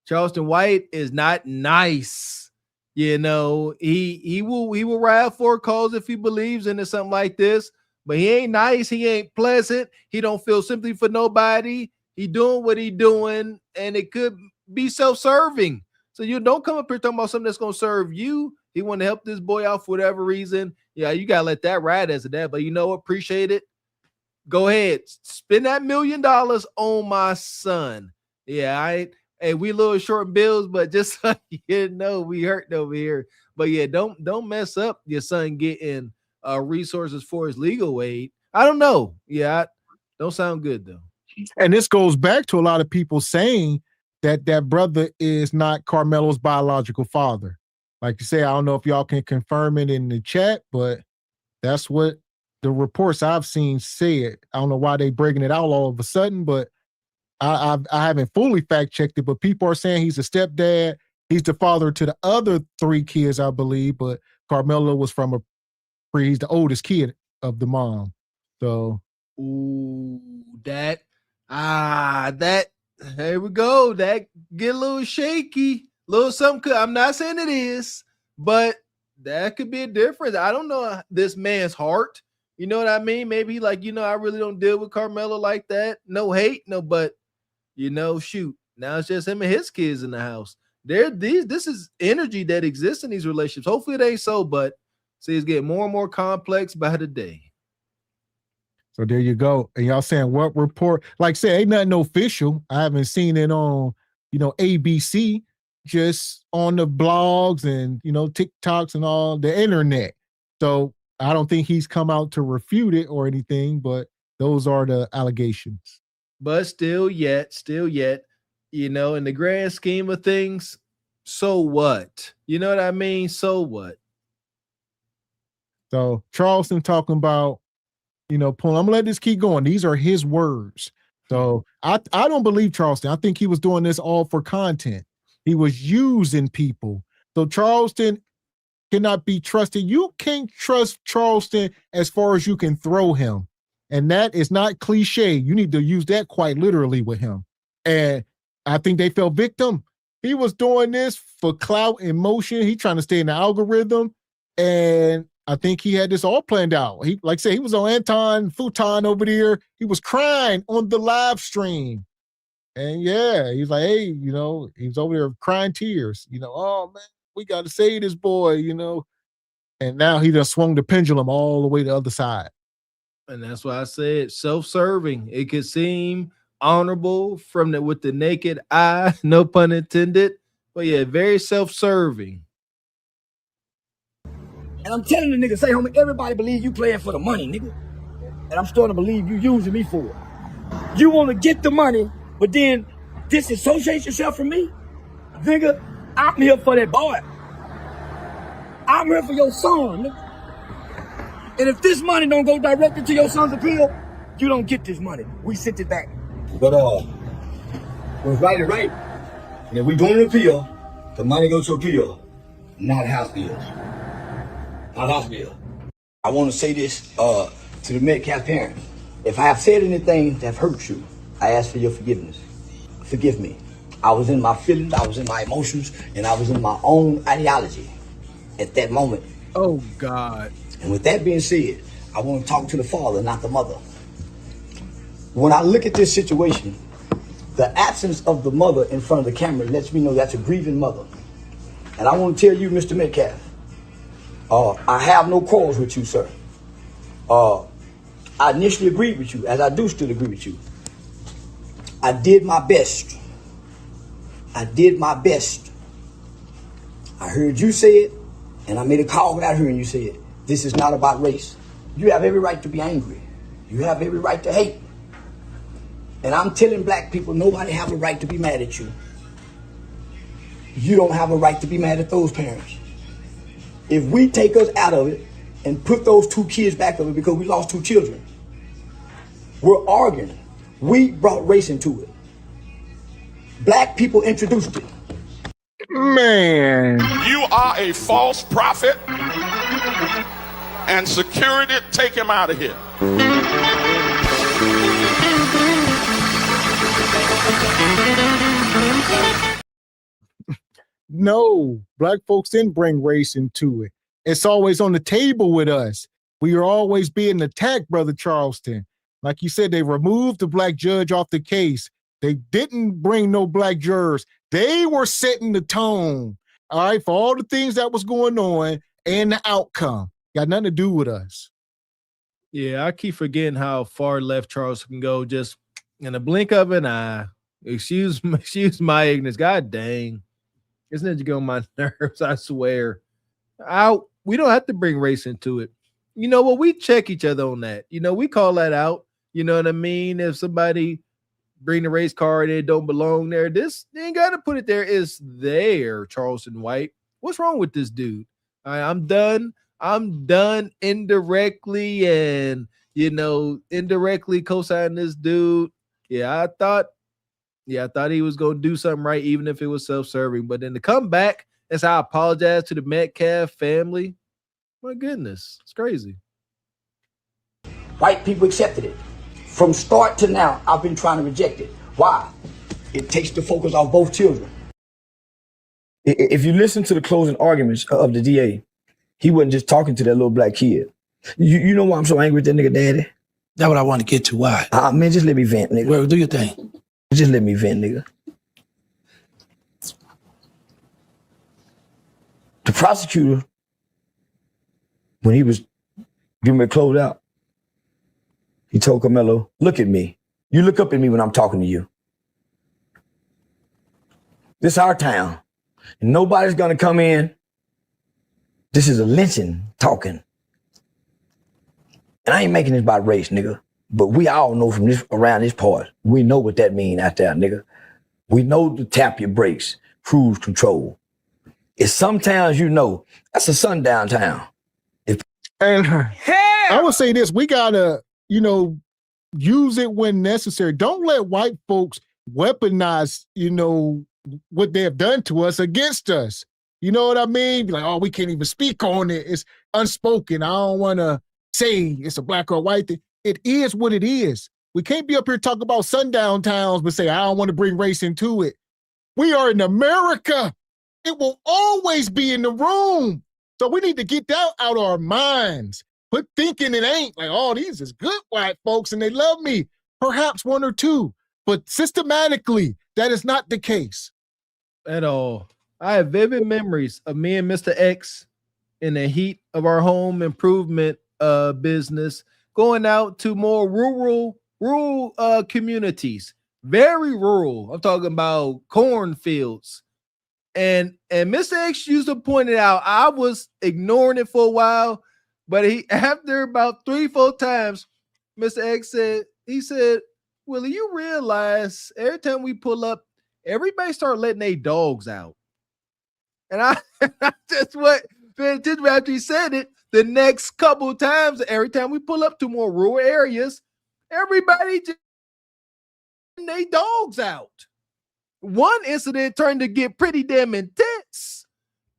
Charleston White is not nice. He will ride for a cause if he believes in it, something like this, but he ain't nice. He ain't pleasant. He don't feel sympathy for nobody. He doing what he doing, and it could be self-serving. So you don't come up here talking about something that's going to serve you. He want to help this boy out for whatever reason. Yeah, you got to let that ride as a dad, but you know what? Appreciate it. Go ahead. Spend that $1 million on my son. Yeah, hey, we a little short in bills, but just so you know, we hurting over here. But yeah, don't mess up your son getting resources for his legal aid. I don't know. Yeah, don't sound good though. And this goes back to a lot of people saying that brother is not Carmelo's biological father. Like you say, I don't know if y'all can confirm it in the chat, but that's what the reports I've seen said. I don't know why they breaking it out all of a sudden, but I haven't fully fact checked it, but people are saying he's a stepdad. He's the father to the other 3 kids, I believe, but Carmelo was from he's the oldest kid of the mom. So, here we go. That get a little shaky, little something. I'm not saying it is, but that could be a difference. I don't know this man's heart. You know what I mean? Maybe I really don't deal with Carmelo like that. No hate, no, but shoot. Now it's just him and his kids in the house. This is energy that exists in these relationships. Hopefully it ain't so, but see, it's getting more and more complex by the day. So there you go. And y'all saying what report? Like say, ain't nothing official. I haven't seen it on, ABC, just on the blogs and, TikToks and all the internet. So I don't think he's come out to refute it or anything, but those are the allegations. But still yet, in the grand scheme of things, so what? You know what I mean? So what? So Charleston talking about, I'm gonna let this keep going. These are his words. So I don't believe Charleston. I think he was doing this all for content. He was using people. So Charleston cannot be trusted. You can't trust Charleston as far as you can throw him. And that is not cliche. You need to use that quite literally with him. And I think they fell victim. He was doing this for clout and motion. He trying to stay in the algorithm. And I think he had this all planned out. He, like I said, he was on Anton Futon over there. He was crying on the live stream. And yeah, he's like, hey, he was over there crying tears. Oh man, we got to save this boy, And now he just swung the pendulum all the way to the other side. And that's why I said self-serving. It could seem honorable with the naked eye, no pun intended. But yeah, very self-serving. And I'm telling the nigga, say, homie, everybody believe you playing for the money, nigga. And I'm starting to believe you using me for it. You want to get the money, but then disassociate yourself from me? Nigga, I'm here for that boy. I'm here for your son, nigga. And if this money don't go directly to your son's appeal, you don't get this money. We sent it back. But what's right is right. And if we doing an appeal, the money goes to appeal, not house bills. Not house bill. I want to say this to the Metcalf parents. If I have said anything that hurts you, I ask for your forgiveness. Forgive me. I was in my feelings, I was in my emotions, and I was in my own ideology at that moment. Oh, God. And with that being said, I want to talk to the father, not the mother. When I look at this situation, the absence of the mother in front of the camera lets me know that's a grieving mother. And And I want to tell you, Mr. Metcalf, I have no quarrels with you, sir. I initially agreed with you, as I do still agree with you. I did my best. I did my best. I heard you say it, and I made a call without hearing you say it. This is not about race. You have every right to be angry. You have every right to hate. And I'm telling black people, nobody have a right to be mad at you. You don't have a right to be mad at those parents. If we take us out of it and put those 2 kids back of it because we lost 2 children, we're arguing. We brought race into it. Black people introduced it. Man. You are a false prophet, and security, take him out of here. No, black folks didn't bring race into it. It's always on the table with us. We are always being attacked, Brother Charleston. Like you said, they removed the black judge off the case. They didn't bring no black jurors. They were setting the tone, all right, for all the things that was going on and the outcome. Got nothing to do with us. Yeah, I keep forgetting how far left Charles can go just in a blink of an eye. Excuse my ignorance. God dang. This nigga get on my nerves, I swear. We don't have to bring race into it. You know what? We check each other on that. You know, we call that out. You know what I mean? If somebody bring the race card, it don't belong there. This, they ain't got to put it there. It's there, Charleston White. What's wrong with this dude? I'm done. I'm done indirectly and, indirectly co-signing this dude. I thought he was going to do something right, even if it was self-serving. But then to come back and say, I apologize to the Metcalf family. My goodness, it's crazy. White people accepted it. From start to now, I've been trying to reject it. Why? It takes the focus off both children. If you listen to the closing arguments of the DA, he wasn't just talking to that little black kid. You know why I'm so angry with that nigga daddy? That's what I want to get to. Why? Man, just let me vent, nigga. Well, do your thing. Just let me vent, nigga. The prosecutor, when he was getting me closed out, he told Carmelo, look at me. You look up at me when I'm talking to you. This is our town. And nobody's gonna come in. This is a lynching talking. And I ain't making this about race, nigga. But we all know from this around this part, we know what that mean out there, nigga. We know to tap your brakes, cruise control. It's some towns that's a sundown town. And I would say this, we gotta, use it when necessary. Don't let white folks weaponize, what they have done to us against us. You know what I mean? Be like, oh, we can't even speak on it. It's unspoken. I don't want to say it's a black or white thing. It is what it is. We can't be up here talking about sundown towns, but say, I don't want to bring race into it. We are in America. It will always be in the room. So we need to get that out of our minds. Quit thinking it ain't like, oh, these is good white folks and they love me. Perhaps one or two, but systematically, that is not the case. At all. I have vivid memories of me and Mr. X in the heat of our home improvement business, going out to more rural communities, very rural. I'm talking about cornfields. And Mr. X used to point it out. I was ignoring it for a while, but after about 3-4 times, Mr. X said, Willie, you realize every time we pull up, everybody start letting their dogs out. And I just after he said it, the next couple of times, every time we pull up to more rural areas, everybody just letting their dogs out. One incident turned to get pretty damn intense.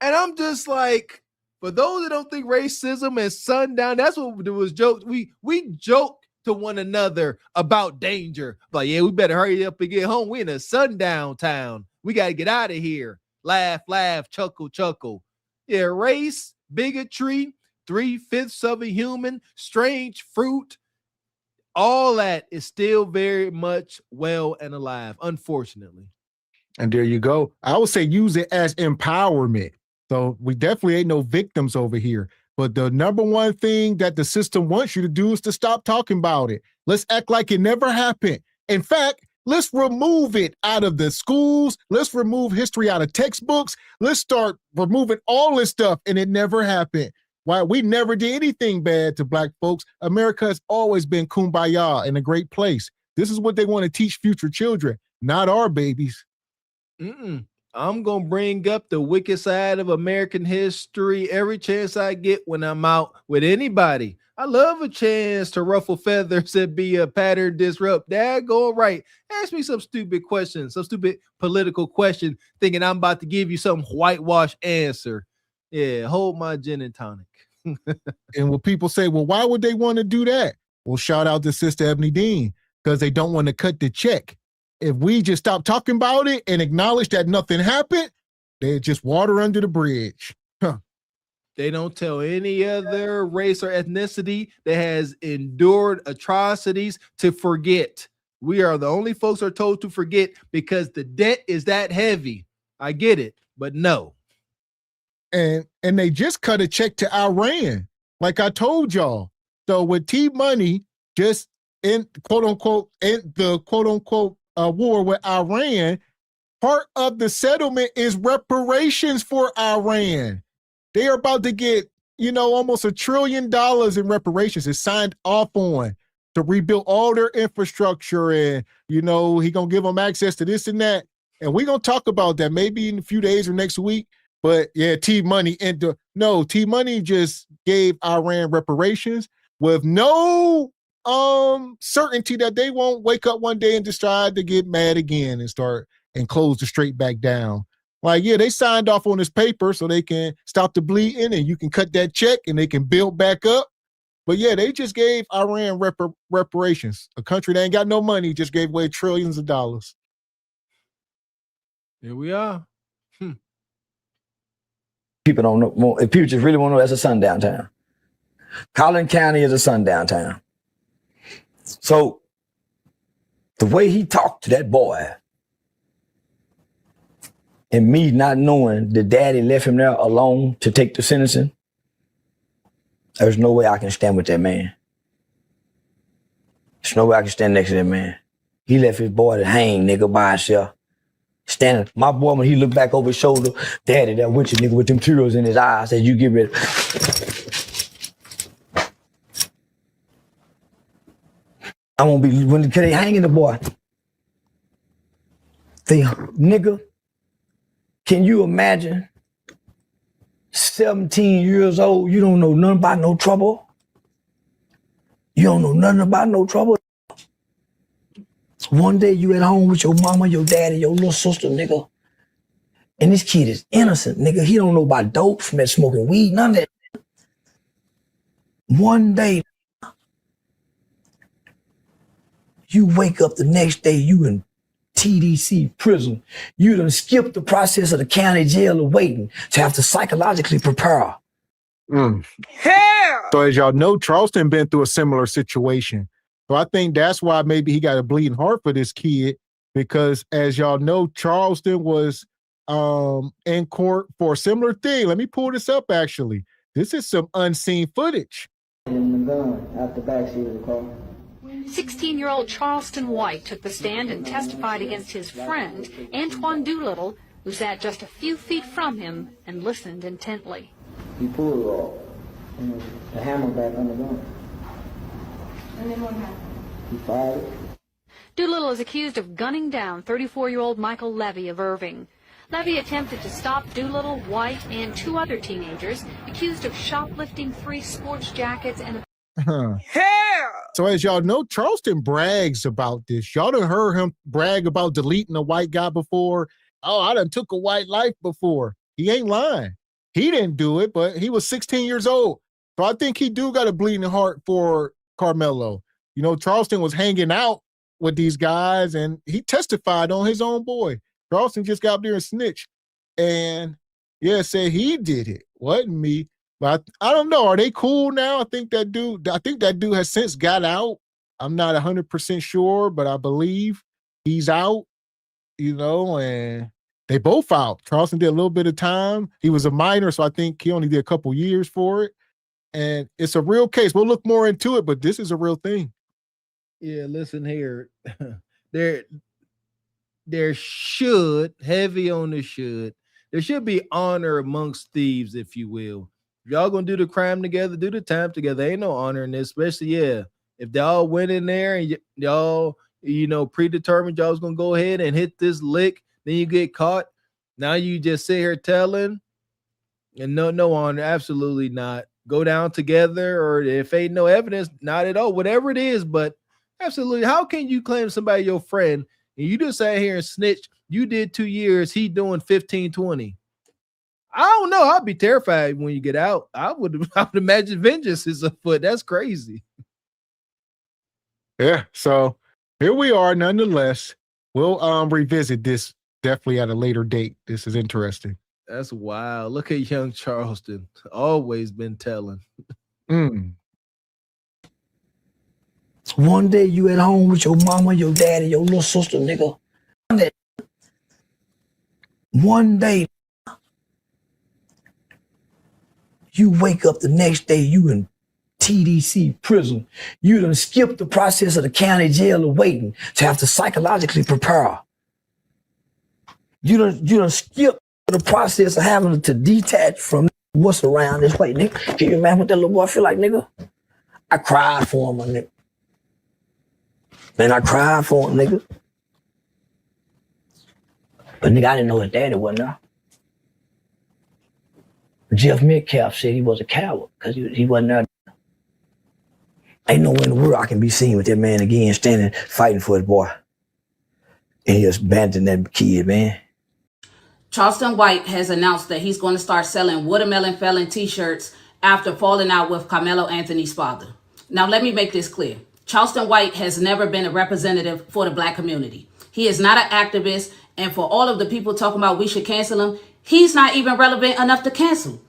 And I'm just like, for those that don't think racism and sundown, that's what there was jokes. We joke to one another about danger. Like, yeah, we better hurry up and get home. We're in a sundown town. We got to get out of here. Laugh, laugh, chuckle, chuckle. Yeah, race, bigotry, 3/5 of a human, strange fruit. All that is still very much well and alive, unfortunately. And there you go. I would say use it as empowerment. So we definitely ain't no victims over here. But the number one thing that the system wants you to do is to stop talking about it. Let's act like it never happened. In fact, let's remove it out of the schools. Let's remove history out of textbooks. Let's start removing all this stuff, and it never happened. Why? We never did anything bad to Black folks. America has always been kumbaya and a great place. This is what they want to teach future children, not our babies. I'm going to bring up the wicked side of American history every chance I get when I'm out with anybody. I love a chance to ruffle feathers and be a pattern disrupt. Go right. Ask me some stupid questions, some stupid political question, thinking I'm about to give you some whitewash answer. Yeah, hold my gin and tonic. And when people say, well, why would they want to do that? Well, shout out to Sister Ebony Dean, because they don't want to cut the check. If we just stop talking about it and acknowledge that nothing happened, they just water under the bridge. Huh. They don't tell any other race or ethnicity that has endured atrocities to forget. We are the only folks are told to forget because the debt is that heavy. I get it, but no. And they just cut a check to Iran, like I told y'all. So with T-Money just in quote unquote war with Iran, part of the settlement is reparations for Iran. They are about to get, almost $1 trillion in reparations. It's signed off on to rebuild all their infrastructure, and he gonna give them access to this and that. And we're gonna talk about that maybe in a few days or next week. But yeah, T-Money just gave Iran reparations with no certainty that they won't wake up one day and decide to get mad again and close the strait back down. Like, yeah, they signed off on this paper so they can stop the bleeding and you can cut that check and they can build back up. But yeah, they just gave Iran reparations. A country that ain't got no money just gave away trillions of dollars. Here we are. People don't know. If people just really want to know, that's a sundown town. Collin County is a sundown town. So the way he talked to that boy, and me not knowing the daddy left him there alone to take the sentencing, there's no way I can stand with that man. There's no way I can stand next to that man. He left his boy to hang, nigga, by himself. Standing, my boy, when he looked back over his shoulder, daddy, that with you, nigga, with them tears in his eyes, said, you get ready. I won't be, when they hanging the boy. Nigga, can you imagine 17 years old, you don't know nothing about no trouble? You don't know nothing about no trouble? One day you at home with your mama, your daddy, your little sister, nigga. And this kid is innocent, nigga. He don't know about dope, from smoking weed, none of that. One day, you wake up the next day, you in TDC prison. You done skip the process of the county jail of waiting to have to psychologically prepare. So as y'all know, Charleston been through a similar situation. So I think that's why maybe he got a bleeding heart for this kid, because as y'all know, Charleston was in court for a similar thing. Let me pull this up, actually. This is some unseen footage. In the gun out the backseat of the car. 16-year-old Charleston White took the stand and testified against his friend, Antoine Doolittle, who sat just a few feet from him and listened intently. He pulled it off, and the hammer back on the gun. And then what happened? He fired. Doolittle is accused of gunning down 34-year-old Michael Levy of Irving. Levy attempted to stop Doolittle, White, and two other teenagers accused of shoplifting 3 sports jackets and a... So as y'all know, Charleston brags about this. Y'all done heard him brag about deleting a white guy before. Oh, I done took a white life before. He ain't lying. He didn't do it, but he was 16 years old. So I think he do got a bleeding heart for Carmelo. Charleston was hanging out with these guys and he testified on his own boy. Charleston just got up there and snitched. And said he did it. Wasn't me. But I don't know. Are they cool now? I think that dude has since got out. I'm not 100% sure, but I believe he's out, and They both out. Charleston did a little bit of time. He was a minor, so I think he only did a couple years for it. And it's a real case. We'll look more into it, but this is a real thing. Yeah, listen here. there should, heavy on the should, there should be honor amongst thieves, if you will. If y'all gonna do the crime together, do the time together. Ain't no honor in this, especially, yeah. If they all went in there and y'all, predetermined y'all was gonna go ahead and hit this lick, then you get caught. Now you just sit here telling, and no honor, absolutely not. Go down together, or if ain't no evidence, not at all, whatever it is, but absolutely. How can you claim somebody your friend and you just sat here and snitch? You did 2 years, he doing 15, 20. I don't know. I'd be terrified when you get out. I would imagine vengeance is afoot. That's crazy. Yeah. So here we are. Nonetheless, we'll revisit this definitely at a later date. This is interesting. That's wild. Look at young Charleston. Always been telling. One day you at home with your mama, your daddy, your little sister, nigga. One day you wake up the next day, you in TDC prison. You done skip the process of the county jail of waiting to have to psychologically prepare. You done skip the process of having to detach from what's around this way, nigga. Can you imagine what that little boy feel like, nigga? I cried for him, my nigga. Man, I cried for him, nigga. But nigga, I didn't know his daddy wasn't there. Jeff Metcalf said he was a coward because he wasn't there. Ain't nowhere in the world I can be seen with that man again standing, fighting for his boy. And he just abandoned that kid, man. Charleston White has announced that he's going to start selling Watermelon Felon t-shirts after falling out with Carmelo Anthony's father. Now, let me make this clear. Charleston White has never been a representative for the black community. He is not an activist, and for all of the people talking about we should cancel him, he's not even relevant enough to cancel.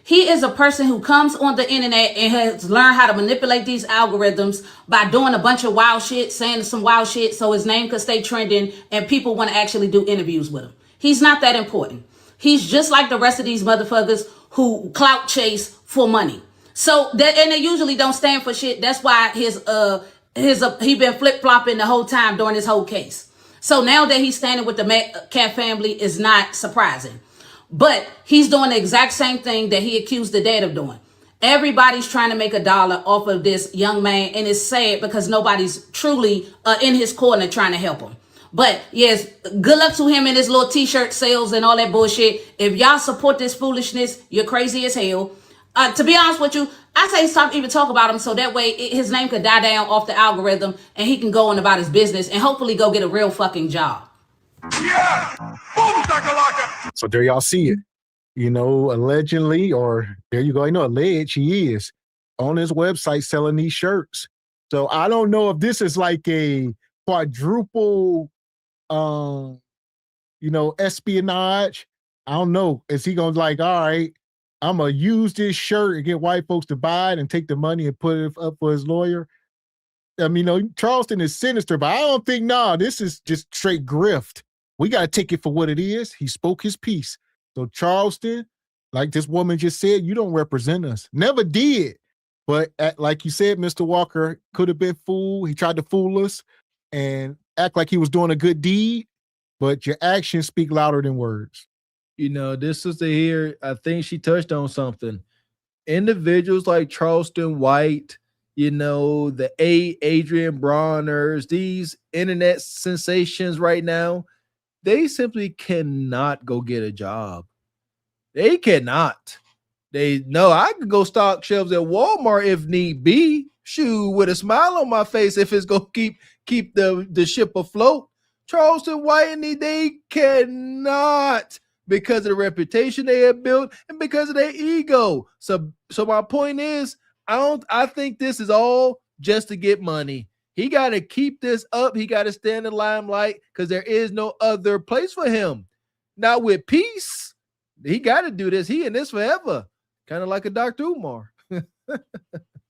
He is a person who comes on the internet and has learned how to manipulate these algorithms by doing a bunch of wild shit, saying some wild shit so his name could stay trending and people want to actually do interviews with him. He's not that important. He's just like the rest of these motherfuckers who clout chase for money. So that, and they usually don't stand for shit. That's why he been flip-flopping the whole time during this whole case. So now that he's standing with the Metcalf family is not surprising. But he's doing the exact same thing that he accused the dad of doing. Everybody's trying to make a dollar off of this young man, and it's sad because nobody's truly in his corner trying to help him. But yes, good luck to him in his little t-shirt sales and all that bullshit. If y'all support this foolishness, you're crazy as hell. To be honest with you, I say stop even talking about him so that way his name could die down off the algorithm and he can go on about his business and hopefully go get a real fucking job. Yeah. So there y'all see it. Allegedly, or there you go. Alleged he is on his website selling these shirts. So I don't know if this is like a quadruple, espionage. I don't know. Is he going to all right, I'm going to use this shirt and get white folks to buy it and take the money and put it up for his lawyer? I mean, Charleston is sinister, but I don't think, this is just straight grift. We got to take it for what it is. He spoke his piece. So Charleston, like this woman just said, you don't represent us. Never did. But like you said, Mr. Walker could have been fooled. He tried to fool us and act like he was doing a good deed, but your actions speak louder than words. This sister here, I think she touched on something. Individuals like Charleston White, the Adrian Broners, these internet sensations right now, they simply cannot go get a job. They cannot. I could go stock shelves at Walmart if need be. Shoot, with a smile on my face if it's gonna keep the ship afloat. Charleston White and they cannot, because of the reputation they have built and because of their ego. So my point is, I think this is all just to get money. He got to keep this up. He got to stand in the limelight because there is no other place for him. Now with peace, he got to do this. He in this forever, kind of like a Dr. Umar.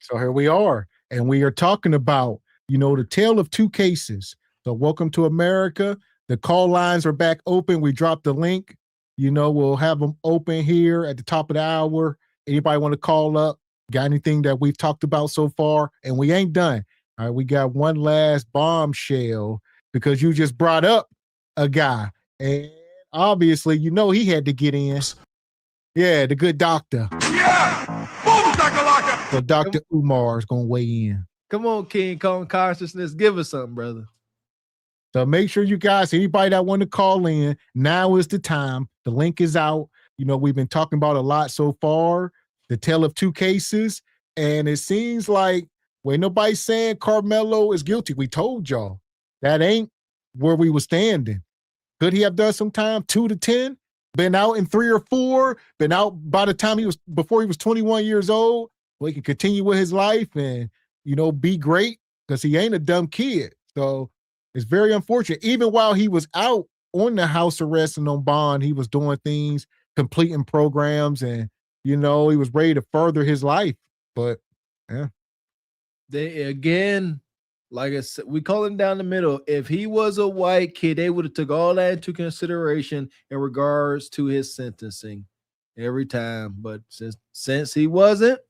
So here we are, and we are talking about, the tale of two cases. So welcome to America. The call lines are back open. We dropped the link. We'll have them open here at the top of the hour. Anybody want to call up? Got anything that we've talked about so far? And we ain't done. All right, we got one last bombshell because you just brought up a guy. And obviously, he had to get in. Yeah, the good doctor. Yeah! Boom, shakalaka! So Dr. Umar is going to weigh in. Come on, King Kong Consciousness. Give us something, brother. So make sure you guys, anybody that want to call in, now is the time. The link is out. We've been talking about a lot so far. The tale of two cases. And it seems like when nobody's saying Carmelo is guilty, we told y'all that ain't where we were standing. Could he have done some time? 2 to 10? Been out in 3 or 4? Been out by the time before he was 21 years old? Well, he can continue with his life and, be great because he ain't a dumb kid. So it's very unfortunate. Even while he was out on the house arrest and on bond, he was doing things, completing programs, and, he was ready to further his life. But, yeah. They, again, like I said, we call him down the middle. If he was a white kid, they would have took all that into consideration in regards to his sentencing every time. But since he wasn't,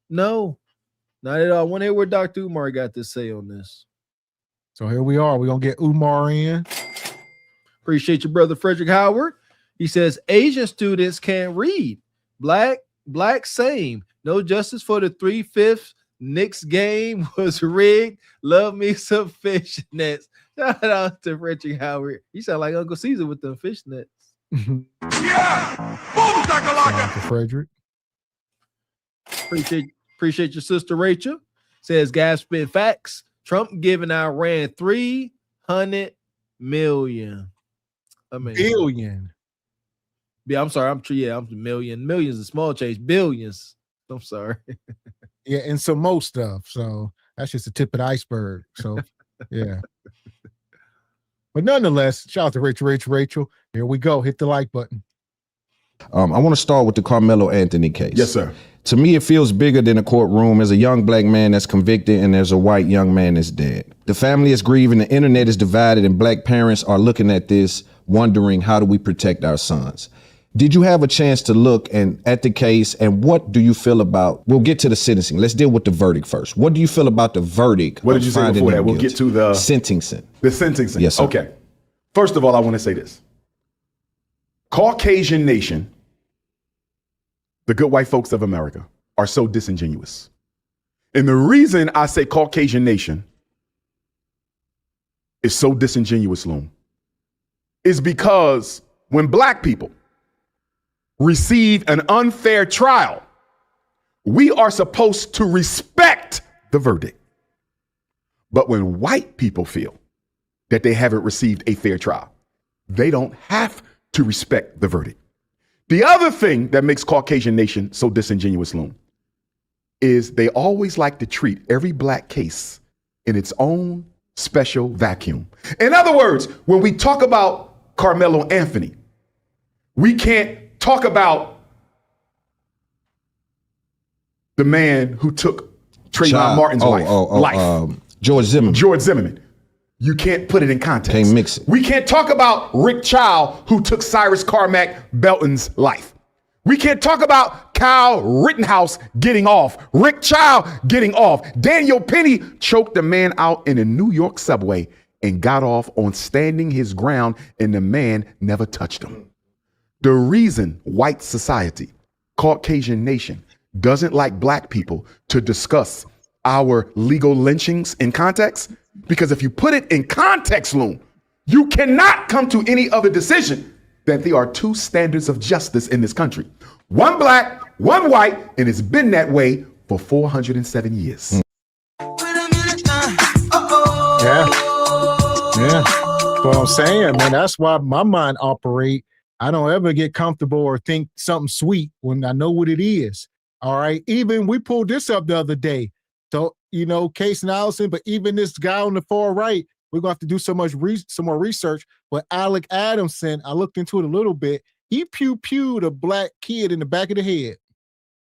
no, not at all. I want to hear what Dr. Umar got to say on this. So here we are. We're going to get Umar in. Appreciate your brother, Frederick Howard. He says, Asian students can't read. Black same. No justice for the 3/5 Knicks game was rigged. Love me some fishnets. Shout out to Frederick Howard. You sound like Uncle Caesar with the fishnets. Yeah! Boom, shakalaka! Frederick. Appreciate your sister Rachel. Says Gav spit facts. Trump giving Iran $300 million. Billion. Yeah, I'm sorry. I'm million. Millions is small change. Billions. I'm sorry. Yeah, and some more stuff. So that's just the tip of the iceberg. So yeah. But nonetheless, shout out to Rachel. Here we go. Hit the like button. I want to start with the Carmelo Anthony case. Yes, sir. To me, it feels bigger than a courtroom. There's a young black man that's convicted and there's a white young man that's dead. The family is grieving. The internet is divided and black parents are looking at this, wondering how do we protect our sons? Did you have a chance to look at the case and what do you feel about, we'll get to the sentencing. Let's deal with the verdict first. What do you feel about the verdict? What did you say before that? We'll get to the sentencing. The sentencing. Yes, sir. Okay. First of all, I want to say this. Caucasian nation, the good white folks of America, are so disingenuous. And the reason I say Caucasian nation is so disingenuous, Loom, is because when black people receive an unfair trial, we are supposed to respect the verdict. But when white people feel that they haven't received a fair trial, they don't have to respect the verdict. The other thing that makes Caucasian nation so disingenuous, Loom, is they always like to treat every black case in its own special vacuum. In other words, when we talk about Carmelo Anthony, we can't talk about the man who took Trayvon Martin's life. George Zimmerman. You can't put it in context. Can't mix it. We can't talk about Rick Child, who took Cyrus Carmack Belton's life. We can't talk about Kyle Rittenhouse getting off, Rick Child getting off. Daniel Penny choked a man out in a New York subway and got off on standing his ground, and the man never touched him. The reason white society, Caucasian nation, doesn't like black people to discuss our legal lynchings in context, because if you put it in context, Loom, you cannot come to any other decision that there are two standards of justice in this country. One black, one white, and it's been that way for 407 years. Yeah. That's what I'm saying, man. That's why my mind operate. I don't ever get comfortable or think something sweet when I know what it is. All right. Even we pulled this up the other day. So, case analysis, but even this guy on the far right, we're going to have to do some more research. But Alec Adamson, I looked into it a little bit. He pew-pewed a black kid in the back of the head.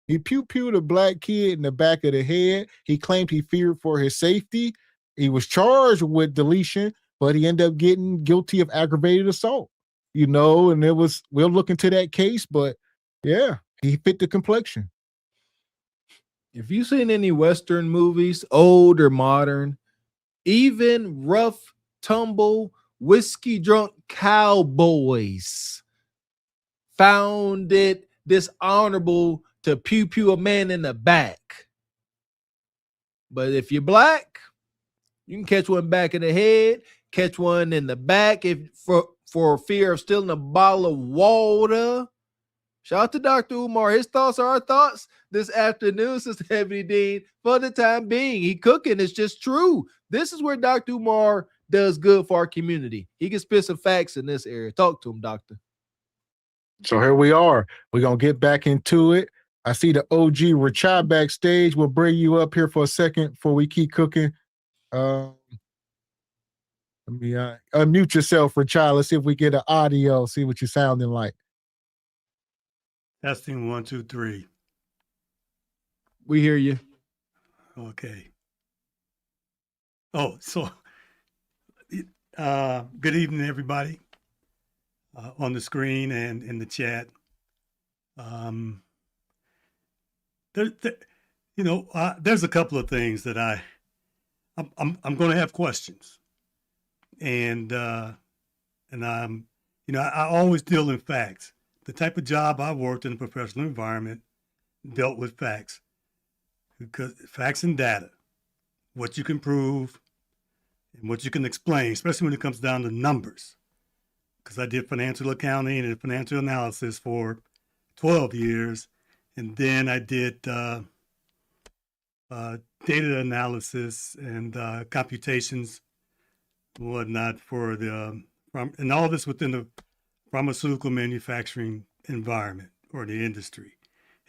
He pew-pewed a black kid in the back of the head. He claimed he feared for his safety. He was charged with deletion, but he ended up getting guilty of aggravated assault, you know, and we'll look into that case, but yeah, he fit the complexion. If you've seen any Western movies, old or modern, even rough, tumble, whiskey drunk cowboys found it dishonorable to pew pew a man in the back. But if you're black, you can catch one back in the head, catch one in the back if for fear of stealing a bottle of water. Shout out to Dr. Umar. His thoughts are our thoughts this afternoon, Sister Ebony Dean. For the time being, he cooking. It's just true. This is where Dr. Umar does good for our community. He can spit some facts in this area. Talk to him, doctor. So here we are. We're going to get back into it. I see the OG Rachai backstage. We'll bring you up here for a second before we keep cooking. Let me unmute yourself, Rachai. Let's see if we get an audio, see what you're sounding like. Testing 1, 2, 3. We hear you. Okay. Oh, so good evening, everybody on the screen and in the chat. There's a couple of things that I'm going to have questions, and I always deal in facts. The type of job I worked in a professional environment dealt with facts, because facts and data, what you can prove and what you can explain, especially when it comes down to numbers. Because I did financial accounting and financial analysis for 12 years, and then I did data analysis and computations, and whatnot and all this within the pharmaceutical manufacturing environment or the industry.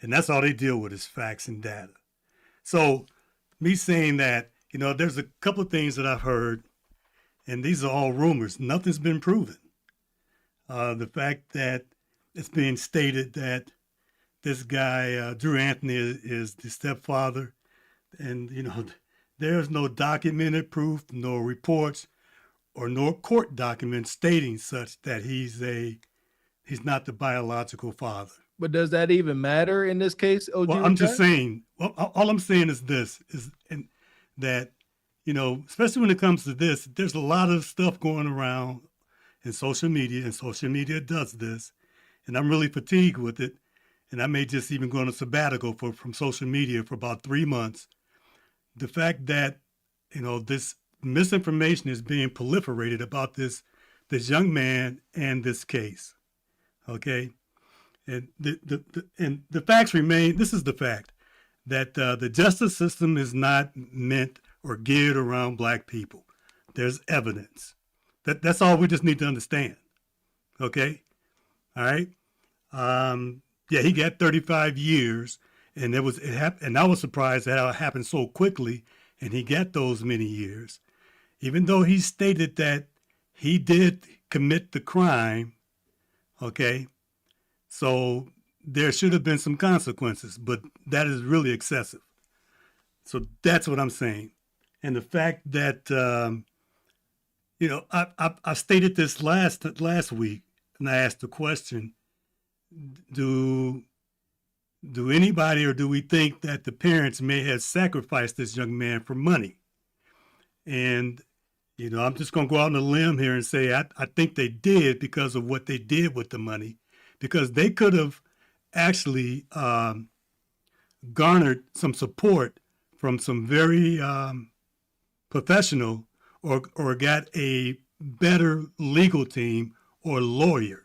And that's all they deal with is facts and data. So me saying that, there's a couple of things that I've heard, and these are all rumors. Nothing's been proven. The fact that it's being stated that this guy, Drew Anthony, is the stepfather, and, there's no documented proof, no reports, or no court documents stating such that he's not the biological father. But does that even matter in this case, OG? Well, I'm just saying, all I'm saying is this, that, especially when it comes to this, there's a lot of stuff going around in social media, and social media does this, and I'm really fatigued with it, and I may just even go on a sabbatical from social media for about 3 months. The fact that, this misinformation is being proliferated about this young man and this case. Okay. And the facts remain. This is the fact that the justice system is not meant or geared around black people. There's evidence. That's all we just need to understand. Okay. All right. Yeah, he got 35 years, and and I was surprised that it happened so quickly, and he got those many years. Even though he stated that he did commit the crime, okay, so there should have been some consequences, but that is really excessive. So that's what I'm saying. And the fact that, I stated this last week, and I asked the question, do anybody, or do we think that the parents may have sacrificed this young man for money? And, I'm just going to go out on a limb here and say I think they did, because of what they did with the money, because they could have actually garnered some support from some very professional or got a better legal team or lawyer.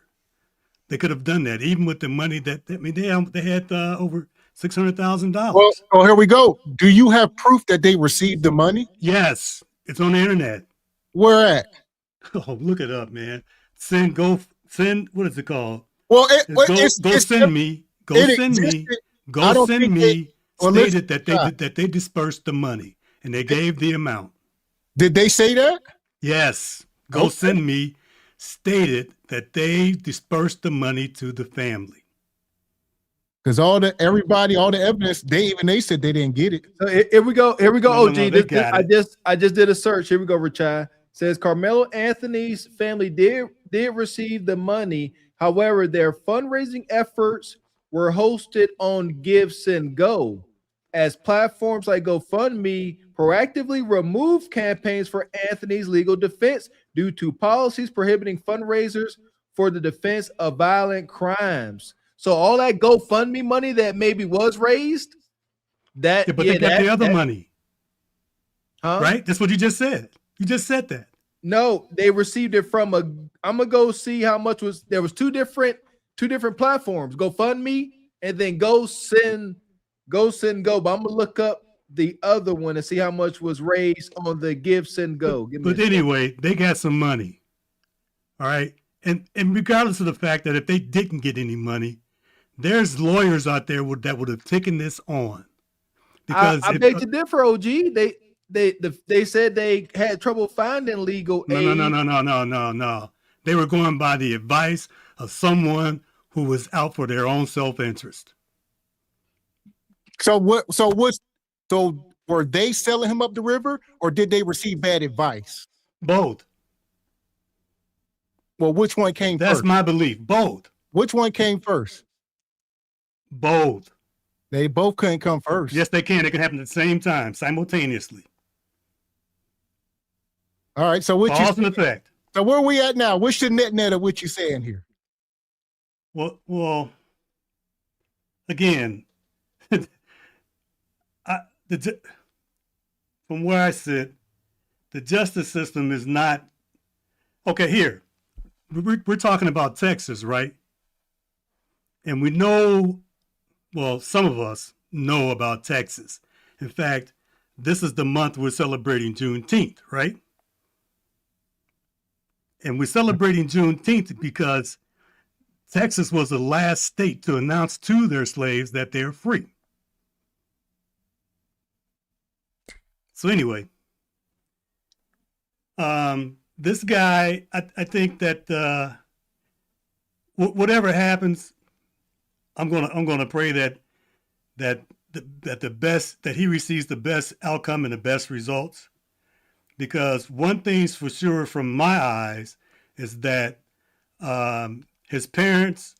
They could have done that, even with the money they had over $600,000. Well, so here we go. Do you have proof that they received the money? Yes, it's on the internet. Where at? Oh, look it up, man. Send. What is it called? Well, send me. Stated that they dispersed the money and they gave the amount. Did they say that? Yes. Go send me. Stated that they dispersed the money to the family. Because all the evidence, they said they didn't get it. So here we go. No, OG. they got I just did a search. Here we go, Rachai. Says Carmelo Anthony's family did receive the money. However, their fundraising efforts were hosted on Give Send Go, as platforms like GoFundMe proactively remove campaigns for Anthony's legal defense due to policies prohibiting fundraisers for the defense of violent crimes. So all that GoFundMe money that maybe was raised, that Yeah, but they got the other money. Huh? Right? That's what you just said. You just said that. No, they received it from a. I'm gonna go see how much was. There was two different platforms, GoFundMe and then Go Send Go. But I'm gonna look up the other one and see how much was raised on the Give Send Go. But anyway, they got some money. All right. And regardless of the fact that if they didn't get any money, there's lawyers out there that would have taken this on. Because I beg to differ, OG. They said they had trouble finding legal aid. No. They were going by the advice of someone who was out for their own self-interest. So were they selling him up the river, or did they receive bad advice? Both. Well, which one came first? That's my belief. Both. Which one came first? Both. They both couldn't come first. Yes, they can. It can happen at the same time, simultaneously. All right. So what Cause and effect. So where are we at now? What's the net of what you're saying here? Well, again, from where I sit, the justice system is not okay. Here, we're talking about Texas, right? And we know, well, some of us know about Texas. In fact, this is the month we're celebrating Juneteenth, right? And we're celebrating Juneteenth because Texas was the last state to announce to their slaves that they're free. So anyway, this guy, I think that whatever happens, I'm gonna pray that he receives the best outcome and the best results. Because one thing's for sure from my eyes is that his parents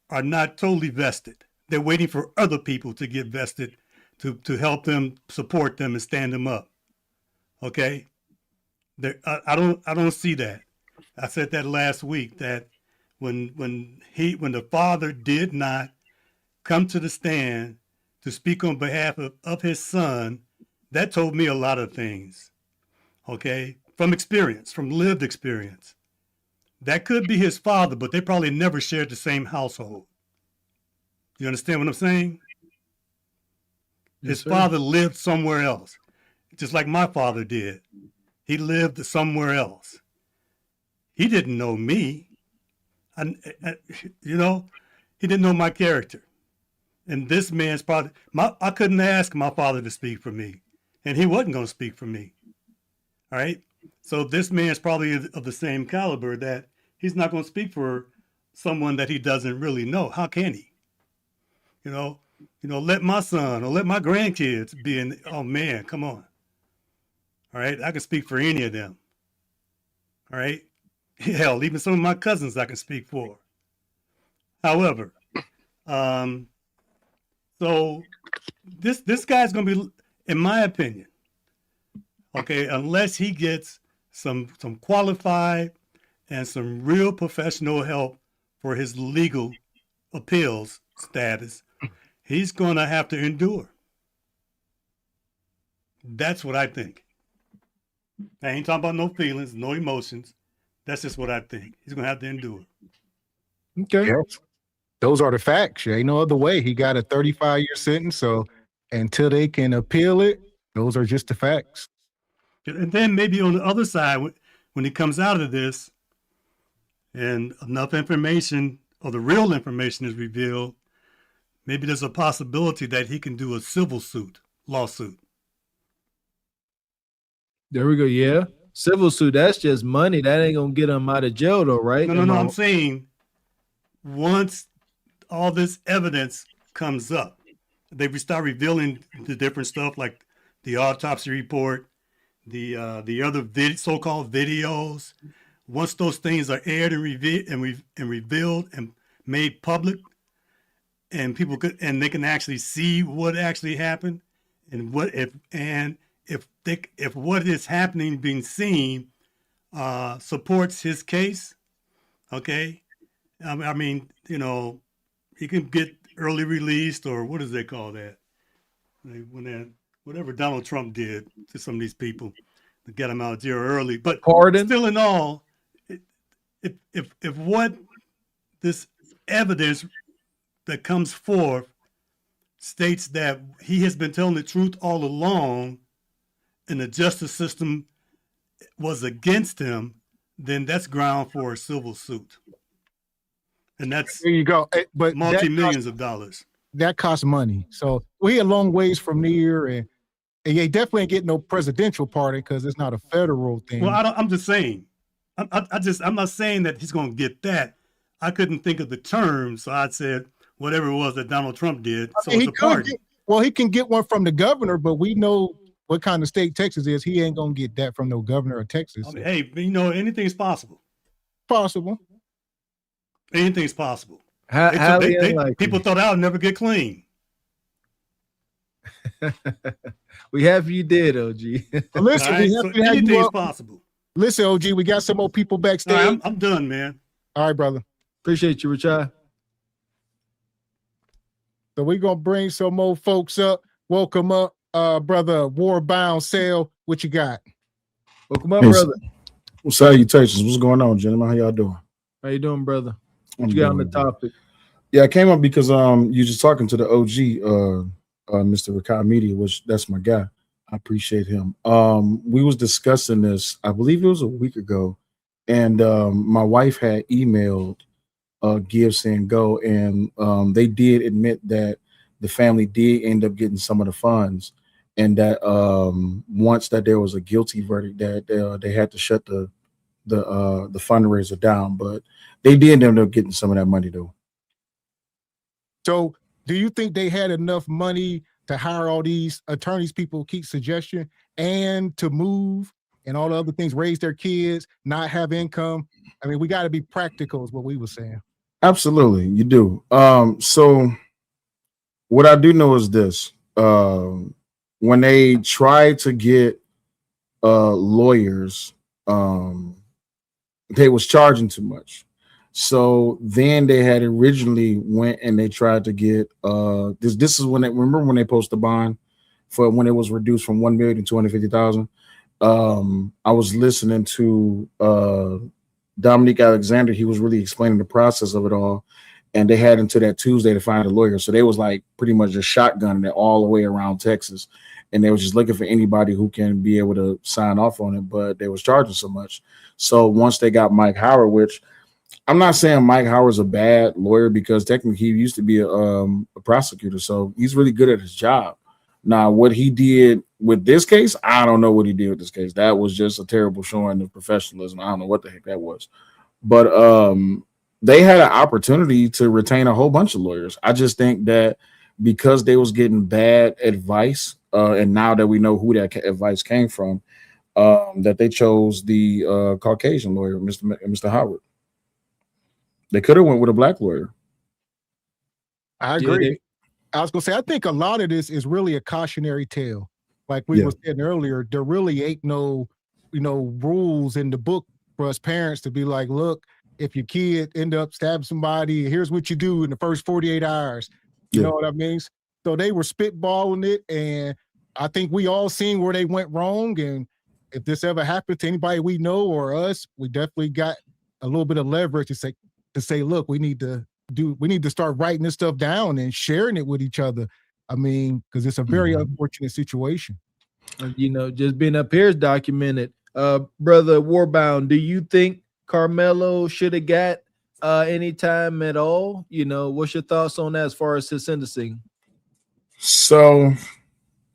are not totally vested. They're waiting for other people to get vested to help them, support them, and stand them up. Okay? I don't see that. I said that last week, that when the father did not come to the stand to speak on behalf of his son, that told me a lot of things. Okay, from experience, from lived experience. That could be his father, but they probably never shared the same household. You understand what I'm saying? His father lived somewhere else, just like my father did. He lived somewhere else. He didn't know me. He didn't know my character. And this man's probably, I couldn't ask my father to speak for me, and he wasn't going to speak for me. All right. So this man's probably of the same caliber that he's not going to speak for someone that he doesn't really know. How can he? Let my son or let my grandkids be in. Oh man, come on. All right. I can speak for any of them. All right. Hell, even some of my cousins I can speak for. However, so this guy's going to be, in my opinion, okay, unless he gets some qualified and some real professional help for his legal appeals status, he's going to have to endure. That's what I think. I ain't talking about no feelings, no emotions. That's just what I think. He's going to have to endure. Okay. Yes. Those are the facts. There ain't no other way. He got a 35-year sentence, so until they can appeal it, those are just the facts. And then maybe on the other side, when he comes out of this and enough information or the real information is revealed, maybe there's a possibility that he can do a civil lawsuit. There we go. Yeah. Civil suit, that's just money. That ain't going to get him out of jail though, right? No. I'm saying once all this evidence comes up, they start revealing the different stuff like the autopsy report, the other so-called videos. Once those things are aired and revealed and made public, and people they can actually see what actually happened, and if what is happening being seen supports his case, okay. I mean, he can get early released, or what does they call that? Whatever Donald Trump did to some of these people to get them out of jail early. But pardon. Still in all, if what this evidence that comes forth states that he has been telling the truth all along and the justice system was against him, then that's ground for a civil suit. And that's there you go. But multi-millions of dollars. That costs money. So we a long ways from near, and you definitely ain't getting no presidential pardon because it's not a federal thing. Well, I'm just saying. I'm not saying that he's going to get that. I couldn't think of the terms, so I said whatever it was that Donald Trump did. So it's a pardon. He can get one from the governor, but we know what kind of state Texas is. He ain't gonna get that from no governor of Texas. I mean, hey, anything's possible. Possible. Anything's possible. People thought I would never get clean. We have you did, OG. Well, listen, right, so anything's possible. Listen, OG, we got some more people backstage. Right, I'm done, man. All right, brother. Appreciate you, Richard. So we're gonna bring some more folks up. Welcome up, brother Warbound Sale. What you got? Welcome up, brother. Well, salutations. What's going on, gentlemen? How y'all doing? How you doing, brother? What you got on the topic? Yeah, I came up because you just talking to the OG, Mr. AmeriKKa Media, which that's my guy. I appreciate him. We was discussing this, I believe it was a week ago, and my wife had emailed Give, Send, Go, and they did admit that the family did end up getting some of the funds, and that once that there was a guilty verdict, that they had to shut the fundraiser down, but they did end up getting some of that money though. So do you think they had enough money to hire all these attorneys people keep suggestion and to move and all the other things, raise their kids, not have income? I mean, we got to be practical is what we were saying. Absolutely, you do. So what I do know is this: when they try to get lawyers, they was charging too much. So then they had originally went and they tried to get this is when remember when they posted the bond for when it was reduced from 1,250,000. I was listening to Dominique Alexander. He was really explaining the process of it all, and they had until that Tuesday to find a lawyer. So they was like pretty much just shotgunning it all the way around Texas, and they was just looking for anybody who can be able to sign off on it. But they was charging so much. So once they got Mike Howard, which I'm not saying Mike Howard's a bad lawyer because technically he used to be a prosecutor, so he's really good at his job. Now, what he did with this case, I don't know what he did with this case. That was just a terrible showing of professionalism. I don't know what the heck that was. But they had an opportunity to retain a whole bunch of lawyers. I just think that because they was getting bad advice, and now that we know who that advice came from, that they chose the Caucasian lawyer, Mr. Howard. They could have went with a black lawyer. I agree. I was gonna say, I think a lot of this is really a cautionary tale. Like we were saying earlier, there really ain't no, rules in the book for us parents to be like, look, if your kid end up stabbing somebody, here's what you do in the first 48 hours. You know what I mean? So they were spitballing it, and I think we all seen where they went wrong. And if this ever happened to anybody we know or us, we definitely got a little bit of leverage to say, look, we need to start writing this stuff down and sharing it with each other. I mean, because it's a very unfortunate situation. Just being up here is documented. Brother Warbound, do you think Carmelo should have got any time at all? What's your thoughts on that as far as his sentencing? So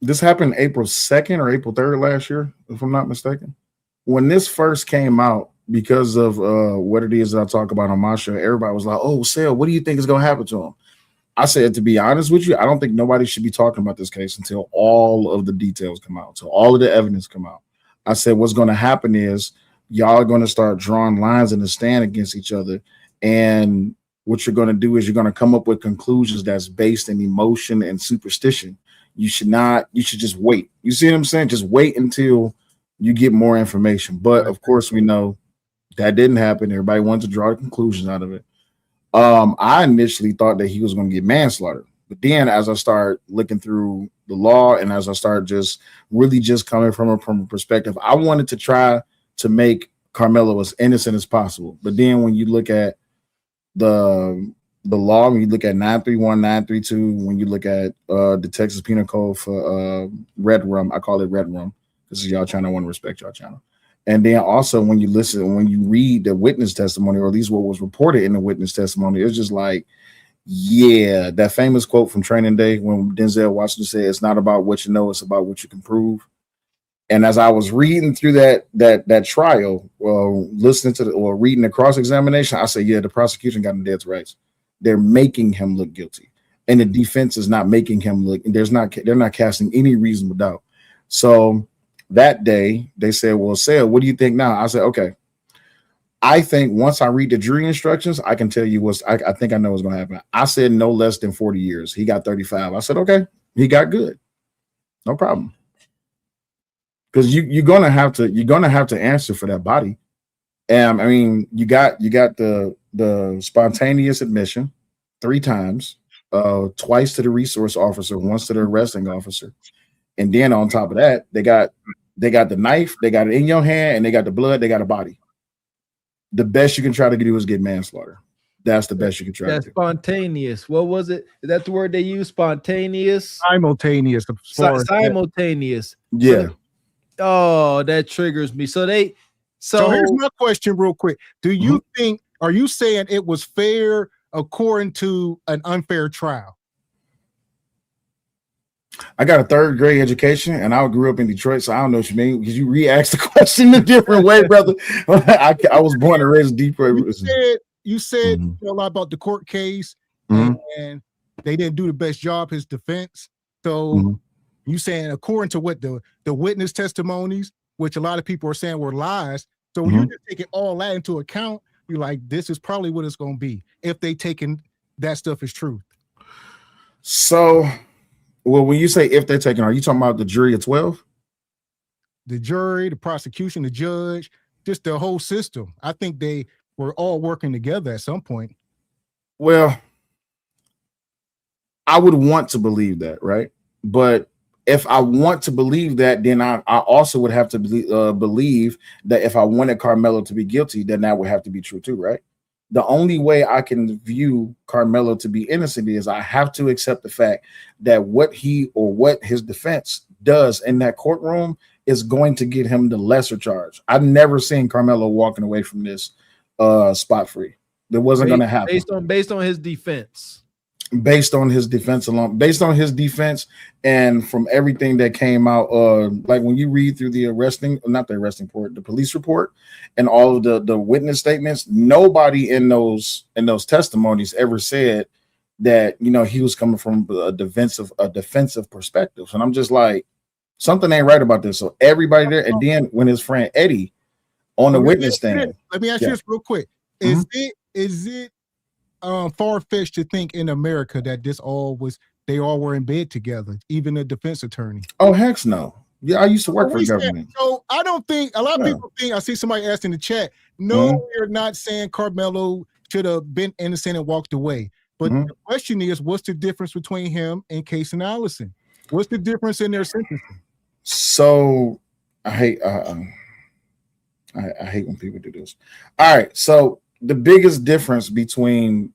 this happened April 2nd or April 3rd last year, if I'm not mistaken. When this first came out, because of what it is that I talk about on my show, everybody was like, oh, Sale, what do you think is going to happen to him? I said, to be honest with you, I don't think nobody should be talking about this case until all of the details come out, until all of the evidence come out. I said, what's going to happen is y'all are going to start drawing lines in the stand against each other. And what you're going to do is you're going to come up with conclusions that's based in emotion and superstition. You should just wait. You see what I'm saying? Just wait until you get more information. But of course, we know that didn't happen. Everybody wanted to draw conclusions out of it. I initially thought that he was going to get manslaughter. But then as I start looking through the law and as I start just really just coming from a perspective, I wanted to try to make Carmelo as innocent as possible. But then when you look at the law, when you look at 931, 932, when you look at the Texas Penal Code for red rum, I call it red rum because y'all channel, I want to respect y'all channel. And then also when you read the witness testimony, or at least what was reported in the witness testimony, it's just like, yeah, that famous quote from Training Day when Denzel Washington said, "It's not about what you know, it's about what you can prove." And as I was reading through that trial, listening to reading the cross-examination, I said, yeah, the prosecution got him dead to rights. They're making him look guilty, and the defense is not making him look. They're not casting any reasonable doubt. So that day they said, "Well, Sale, what do you think now?" I said, "Okay, I think once I read the jury instructions, I can tell you I think I know what's going to happen." I said no less than 40 years. He got 35. I said, okay, he got good, no problem. Because you're gonna have to answer for that body. And I mean, you got the spontaneous admission 3 times, twice to the resource officer, once to the arresting officer, and then on top of that, they got the knife, they got it in your hand, and they got the blood, they got a body. The best you can try to do is get manslaughter. That's the best you can try to do. Spontaneous. What was it? Is that the word they use? Spontaneous? Simultaneous. Simultaneous. Yeah. Oh, that triggers me. So here's my question real quick. Do you think, are you saying it was fair according to an unfair trial? I got a 3rd grade education and I grew up in Detroit, so I don't know what you mean because you re-asked the question a different way, brother. I was born and raised in Detroit. You said a lot about the court case and they didn't do the best job, his defense. So you saying according to what the witness testimonies, which a lot of people are saying were lies. So when you just take all that into account, you're like, this is probably what it's going to be if they taking that stuff as truth. So, well, when you say if they're taking, are you talking about the jury of 12? The jury, the prosecution, the judge, just the whole system. I think they were all working together at some point. Well, I would want to believe that, right? But if I want to believe that, then I also would have to believe that if I wanted Carmelo to be guilty, then that would have to be true too, right? The only way I can view Carmelo to be innocent is I have to accept the fact that what his defense does in that courtroom is going to get him the lesser charge. I've never seen Carmelo walking away from this spot free. That wasn't going to happen. Based on his defense. Based on his defense alone, based on his defense, and from everything that came out, like when you read through the police report, and all of the witness statements, nobody in those testimonies ever said that he was coming from a defensive perspective. And I'm just like, something ain't right about this. So everybody there, and then when his friend Eddie on the witness stand, let me ask you this real quick: is it far-fetched to think in America that they all were in bed together, even the defense attorney? Oh, heck no. Yeah, I used to work for the government. So I don't think a lot of people think, I see somebody asked in the chat, no, we're not saying Carmelo should have been innocent and walked away. But the question is, what's the difference between him and Case and Allison? What's the difference in their sentencing? So I hate when people do this. All right, so the biggest difference between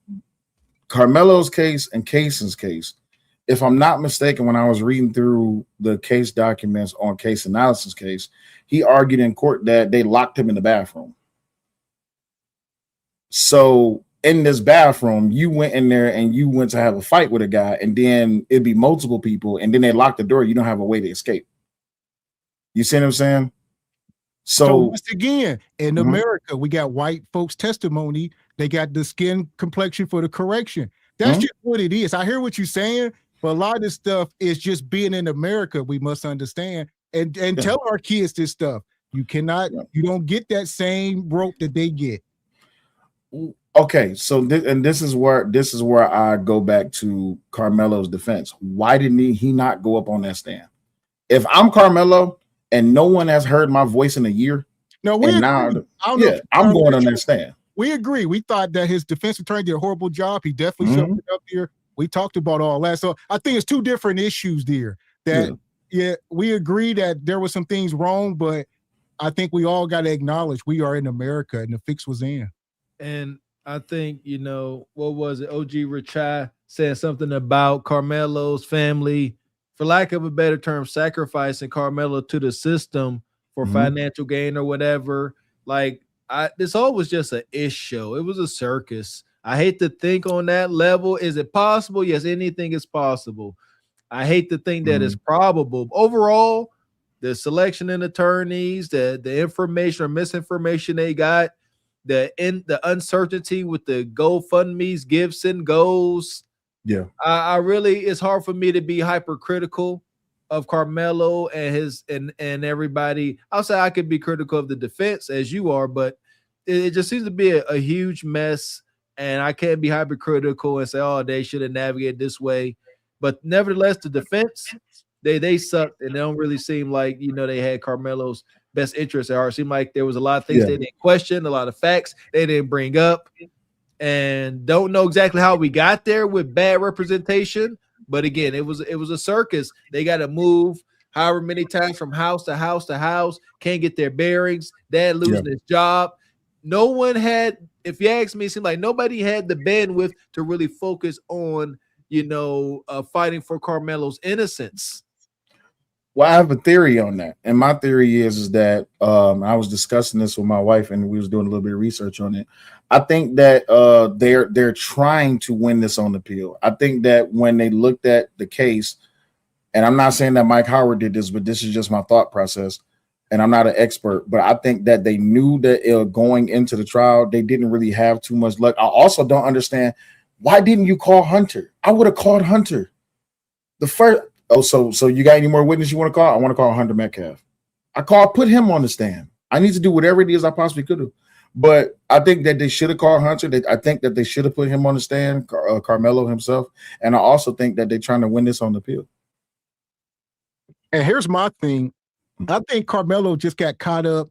Carmelo's case and Cason's case, if I'm not mistaken, when I was reading through the case documents on Case and Allison's case, he argued in court that they locked him in the bathroom. So in this bathroom, you went in there and you went to have a fight with a guy, and then it'd be multiple people, and then they lock the door. You don't have a way to escape. You see what I'm saying? So once again, in America, we got white folks' testimony. They got the skin complexion for the correction. That's just what it is. I hear what you're saying, but a lot of this stuff is just being in America. We must understand and tell our kids this stuff. You cannot, you don't get that same rope that they get. Okay, so this is where I go back to Carmelo's defense. Why didn't he not go up on that stand? If I'm Carmelo and no one has heard my voice in a year, no, we and agree. now, I'm going on that stand. We agree. We thought that his defense attorney did a horrible job. He definitely showed it up here. We talked about all that. So I think it's two different issues there. That we agree that there was some things wrong, but I think we all got to acknowledge we are in America and the fix was in. And I think, what was it? OG Richai said something about Carmelo's family, for lack of a better term, sacrificing Carmelo to the system for financial gain or whatever. Like, this all was just an ish show. It was a circus. I hate to think on that level. Is it possible? Yes, anything is possible. I hate to think that it's probable. Overall, the selection in attorneys, the information or misinformation they got, the uncertainty with the GoFundMe's, Gibson goes. Yeah, I really, it's hard for me to be hypercritical of Carmelo and his and everybody. I'll say I could be critical of the defense as you are, but it just seems to be a huge mess, and I can't be hypercritical and say, oh, they should have navigated this way. But nevertheless, the defense, they sucked, and they don't really seem like they had Carmelo's best interest at heart. It seemed like there was a lot of things they didn't question, a lot of facts they didn't bring up, and don't know exactly how we got there with bad representation. But again, it was a circus. They got to move however many times from house to house to house, can't get their bearings. Dad losing his job. No one had, if you ask me, it seemed like nobody had the bandwidth to really focus on fighting for Carmelo's innocence. Well, I have a theory on that, and my theory is that I was discussing this with my wife, and we was doing a little bit of research on it. I think that they're trying to win this on appeal. I think that when they looked at the case, and I'm not saying that Mike Howard did this, but this is just my thought process, and I'm not an expert, but I think that they knew that going into the trial, they didn't really have too much luck. I also don't understand, why didn't you call Hunter? I would have called Hunter. The first. Oh, so you got any more witnesses you want to call? I want to call Hunter Metcalf. Put him on the stand. I need to do whatever it is I possibly could have. But I think that they should have called Hunter. I think that they should have put him on the stand, Carmelo himself. And I also think that they're trying to win this on the appeal. And here's my thing. I think Carmelo just got caught up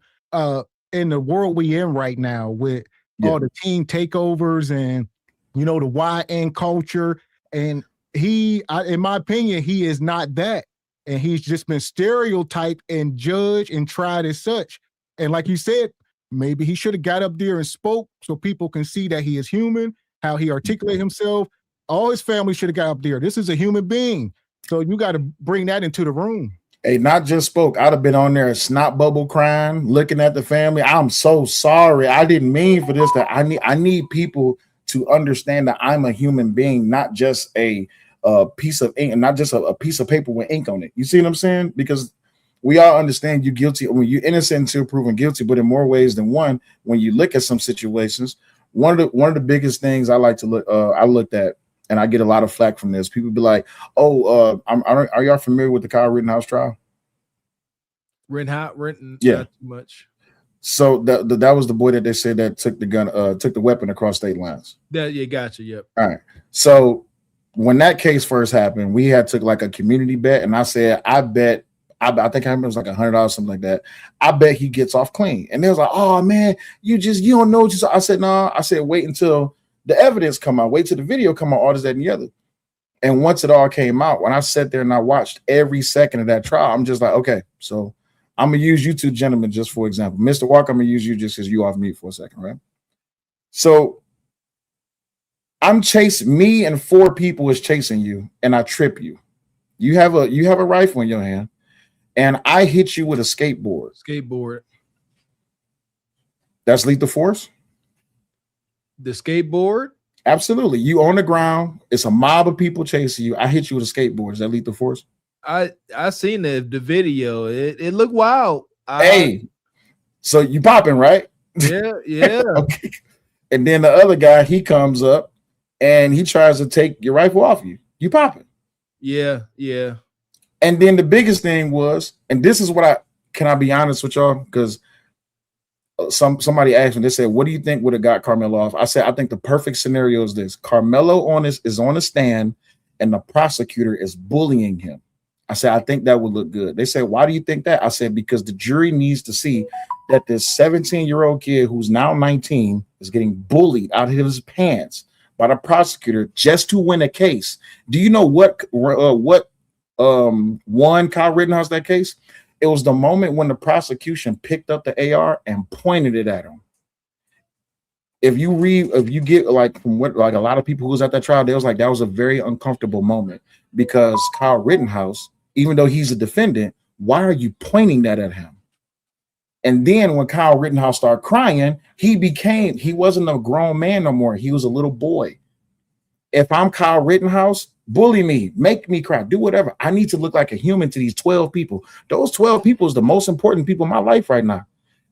in the world we in right now with all the team takeovers and, the YN culture. And in my opinion, he is not that. And he's just been stereotyped and judged and tried as such. And like you said, maybe he should have got up there and spoke so people can see that he is human, how he articulates himself. All his family should have got up there. This is a human being. So you got to bring that into the room. Hey, not just spoke. I'd have been on there snot bubble crying, looking at the family. I'm so sorry. I didn't mean for this. I need people to understand that I'm a human being, not just a piece of ink, and not just a piece of paper with ink on it. You see what I'm saying? Because we all understand you're guilty when you're innocent until proven guilty, but in more ways than one. When you look at some situations, one of the biggest things I like to look, I looked at, and I get a lot of flack from this. People be like, "Oh, are y'all familiar with the Kyle Rittenhouse trial?" Not too much. So that was the boy that they said that took the weapon across state lines. Gotcha. Yep. All right. So when that case first happened, we had took like a community bet, and I said, I bet. I think I remember it was like $100, something like that. I bet he gets off clean. And they was like, "Oh man, you don't know." I said, "No." I said, "Wait until the evidence come out. Wait till the video come out. All this, that, and the other." And once it all came out, when I sat there and I watched every second of that trial, I'm just like, okay, so I'm gonna use you two gentlemen just for example. Mr. Walker, I'm gonna use you just because you off mute for a second, right? So I'm chasing me, and 4 people is chasing you, and I trip you. You have a rifle in your hand. And I hit you with a skateboard. That's lethal force? The skateboard? Absolutely. You on the ground. It's a mob of people chasing you. I hit you with a skateboard. Is that lethal force? I seen the video. It looked wild. Hey, so you popping, right? Yeah. Okay. And then the other guy, he comes up and he tries to take your rifle off you. You popping. Yeah. And then the biggest thing was, and this is what can I be honest with y'all? Because somebody asked me, they said, what do you think would have got Carmelo off? I said, I think the perfect scenario is this. Carmelo is on a stand and the prosecutor is bullying him. I said, I think that would look good. They said, why do you think that? I said, because the jury needs to see that this 17-year-old kid who's now 19 is getting bullied out of his pants by the prosecutor just to win a case. Do you know what won Kyle Rittenhouse that case? It was the moment when the prosecution picked up the AR and pointed it at him. If you get like from what like a lot of people who was at that trial, they was like that was a very uncomfortable moment because Kyle Rittenhouse, even though he's a defendant, why are you pointing that at him? And then when Kyle Rittenhouse started crying, he wasn't a grown man no more. He was a little boy. If I'm Kyle Rittenhouse, bully me, make me cry, do whatever. I need to look like a human to these 12 people. Those 12 people is the most important people in my life right now.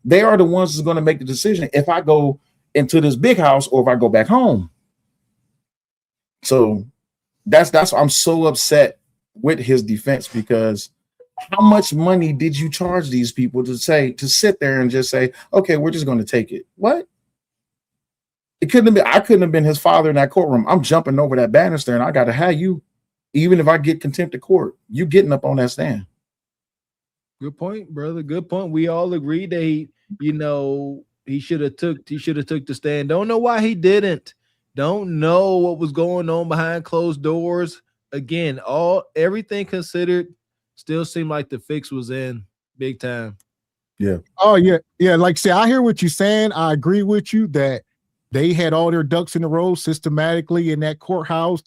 They are the ones that's going to make the decision if I go into this big house or if I go back home. So that's I'm so upset with his defense because how much money did you charge these people to sit there and just say, okay, we're just going to take it? What? It couldn't have been. I couldn't have been his father in that courtroom. I'm jumping over that banister, and I got to have you. Even if I get contempt of court, you getting up on that stand. Good point, brother. Good point. We all agree that he should have took the stand. Don't know why he didn't. Don't know what was going on behind closed doors. Again, everything considered, still seemed like the fix was in big time. Yeah. Oh yeah, yeah. Like say, I hear what you're saying. I agree with you that they had all their ducks in a row systematically in that courthouse.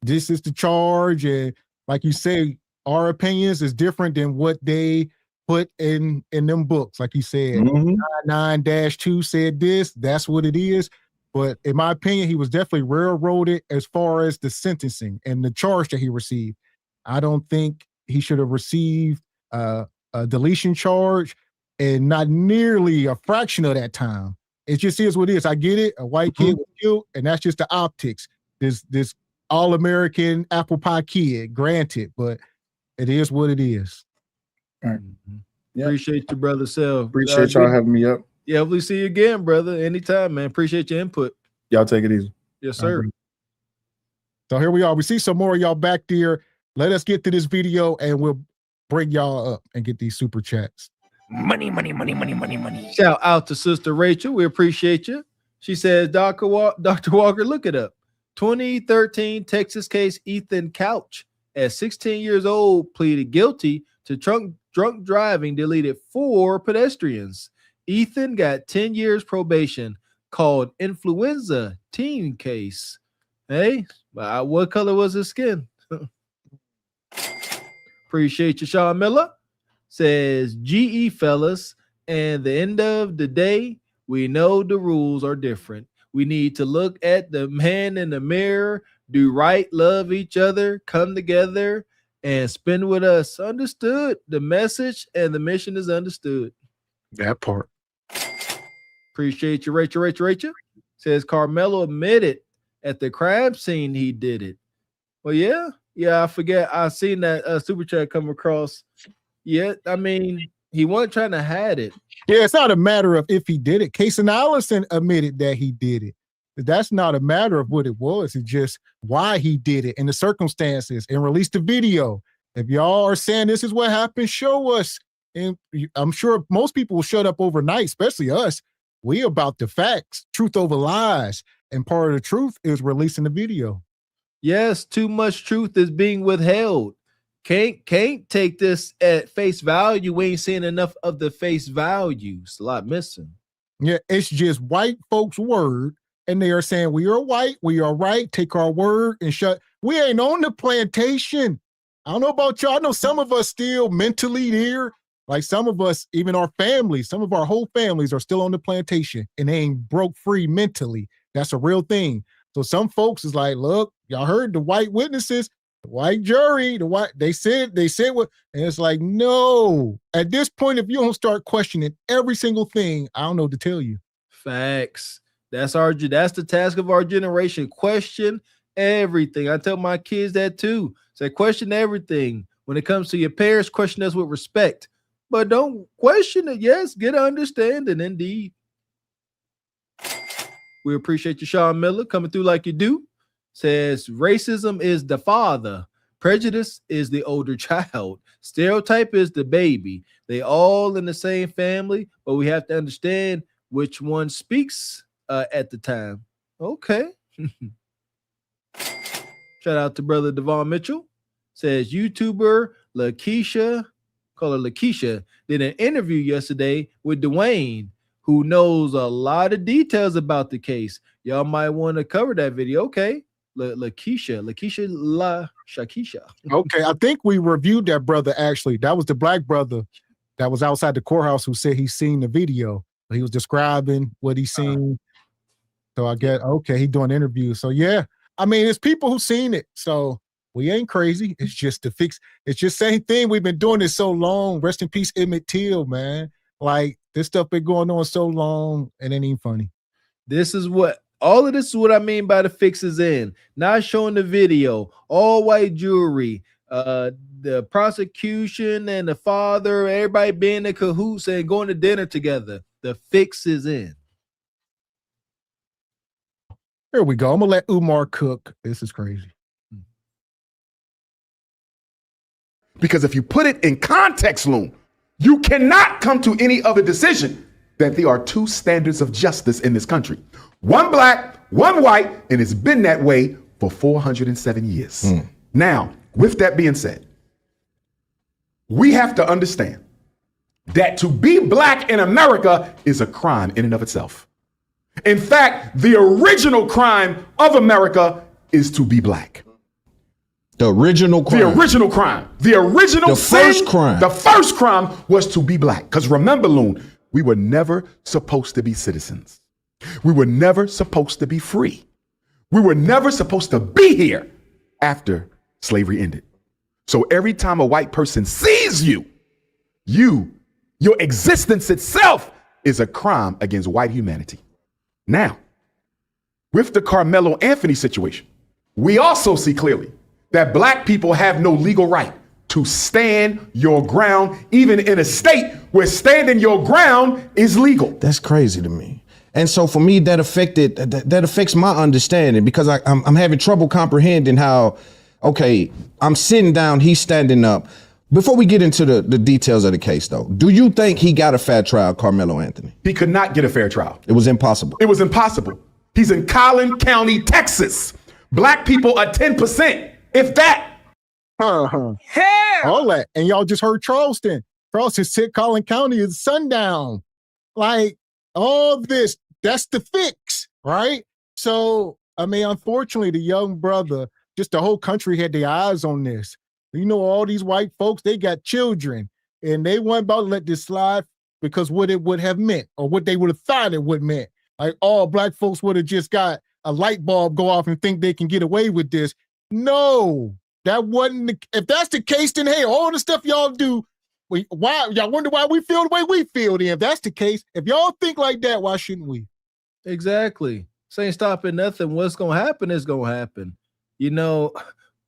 This is the charge, and like you say, our opinions is different than what they put in them books. Like you said, 9-2 said this. That's what it is. But in my opinion, he was definitely railroaded as far as the sentencing and the charge that he received. I don't think he should have received a deletion charge and not nearly a fraction of that time. It just is what it is. I get it. A white kid was killed, and that's just the optics. This all-American apple pie kid, granted, but it is what it is. All right. Yep. Appreciate you, brother Sel. Appreciate y'all having me up. Yeah, hopefully see you again, brother. Anytime, man. Appreciate your input. Y'all take it easy. Yes, sir. So here we are. We see some more of y'all back there. Let us get to this video, and we'll bring y'all up and get these super chats. Money, money, money, money, money, money. Shout out to Sister Rachel. We appreciate you. She says, Dr. Walker, look it up. 2013 Texas case, Ethan Couch, at 16 years old, pleaded guilty to drunk driving, deleted 4 pedestrians. Ethan got 10 years probation, called influenza teen case. Hey, what color was his skin? Appreciate you, Sean Miller. Says, GE fellas, and the end of the day, we know the rules are different. We need to look at the man in the mirror, do right, love each other, come together, and spend with us. Understood. The message and the mission is understood. That part. Appreciate you, Rachel. Says Carmelo admitted at the crime scene he did it. Well, yeah, I forget. I seen that super chat come across. Yeah, I mean, he wasn't trying to hide it. Yeah, it's not a matter of if he did it. Casey Allison admitted that he did it. That's not a matter of what it was. It's just why he did it and the circumstances and release the video. If y'all are saying this is what happened, show us. And I'm sure most people will shut up overnight, especially us. We about the facts, truth over lies. And part of the truth is releasing the video. Yes, too much truth is being withheld. Can't take this at face value. We ain't seeing enough of the face value. It's a lot missing. Yeah, it's just white folks' word, and they are saying we are white, we are right. Take our word and shut. We ain't on the plantation. I don't know about y'all. I know some of us still mentally there. Like some of us, even our families, some of our whole families are still on the plantation, and they ain't broke free mentally. That's a real thing. So some folks is like, look, y'all heard the white witnesses. The white jury, they said what, and it's like, no. At this point, if you don't start questioning every single thing, I don't know what to tell you. Facts. That's the task of our generation. Question everything. I tell my kids that too. Say question everything. When it comes to your parents, question us with respect. but don't question it. Yes, get an understanding. Indeed. We appreciate you, Sean Miller, coming through like you do. Says racism is the father, prejudice is the older child, stereotype is the baby. They all in the same family, but we have to understand which one speaks at the time. Okay. Shout out to brother Devon Mitchell. Says YouTuber Lakeisha, call her Lakeisha, did an interview yesterday with Dwayne, who knows a lot of details about the case. Y'all might want to cover that video. Okay. Shakisha. Okay, I think we reviewed that brother actually. That was the black brother that was outside the courthouse who said he's seen the video. He was describing what he's seen. So I get, okay, he doing interviews. So yeah, I mean, it's people who seen it. So we ain't crazy. It's just to fix. It's just same thing. We've been doing this so long. Rest in peace, Emmett Till, man. Like this stuff been going on so long and it ain't even funny. All of this is what I mean by the fixes in. Not showing the video, all white jewelry, the prosecution and the father, everybody being in cahoots and going to dinner together. The fix is in. Here we go. I'm gonna let Umar cook. This is crazy. Because if you put it in context, Loon, you cannot come to any other decision that there are two standards of justice in this country. One black, one white, and it's been that way for 407 years. Now, with that being said, we have to understand that to be black in America is a crime in and of itself. In fact, the original crime of America is to be black. The original crime. The original crime. The original The first crime. The first crime was to be black. Because remember, Loon, we were never supposed to be citizens. We were never supposed to be free. We were never supposed to be here after slavery ended. So every time a white person sees you, your existence itself is a crime against white humanity. Now, with the Carmelo Anthony situation, we also see clearly that black people have no legal right to stand your ground, even in a state where standing your ground is legal. That's crazy to me. And so for me, that affects my understanding because I'm having trouble comprehending how, okay, I'm sitting down, he's standing up. Before we get into the details of the case, though, do you think he got a fair trial, Carmelo Anthony? He could not get a fair trial. It was impossible. It was impossible. He's in Collin County, Texas. Black people are 10%, if that. Hell! All that. And y'all just heard Charleston. Charleston said Collin County is sundown. Like, all this, that's the fix, right? So, I mean, unfortunately, the young brother, just the whole country had their eyes on this. You know, all these white folks, they got children, and they weren't about to let this slide because what it would have meant, or what they would have thought it would meant. Like, all black folks would have just got a light bulb go off and think they can get away with this. No, that wasn't. If that's the case, then hey, all the stuff y'all do, why y'all wonder why we feel the way we feel? Then, if that's the case, if y'all think like that, why shouldn't we? Exactly. This ain't stopping nothing. What's gonna happen is gonna happen. You know,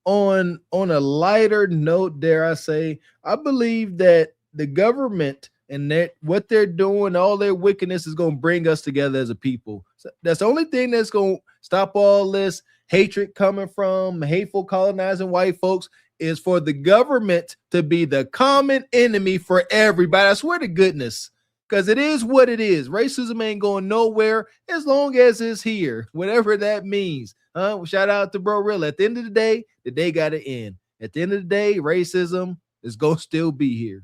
on a lighter note, dare I say, I believe that the government and what they're doing, all their wickedness is gonna bring us together as a people. So that's the only thing that's gonna stop all this hatred coming from hateful colonizing white folks is for the government to be the common enemy for everybody. I swear to goodness, because it is what it is. Racism ain't going nowhere as long as it's here, whatever that means. Shout out to Bro Real. At the end of the day got to end. At the end of the day, racism is going to still be here.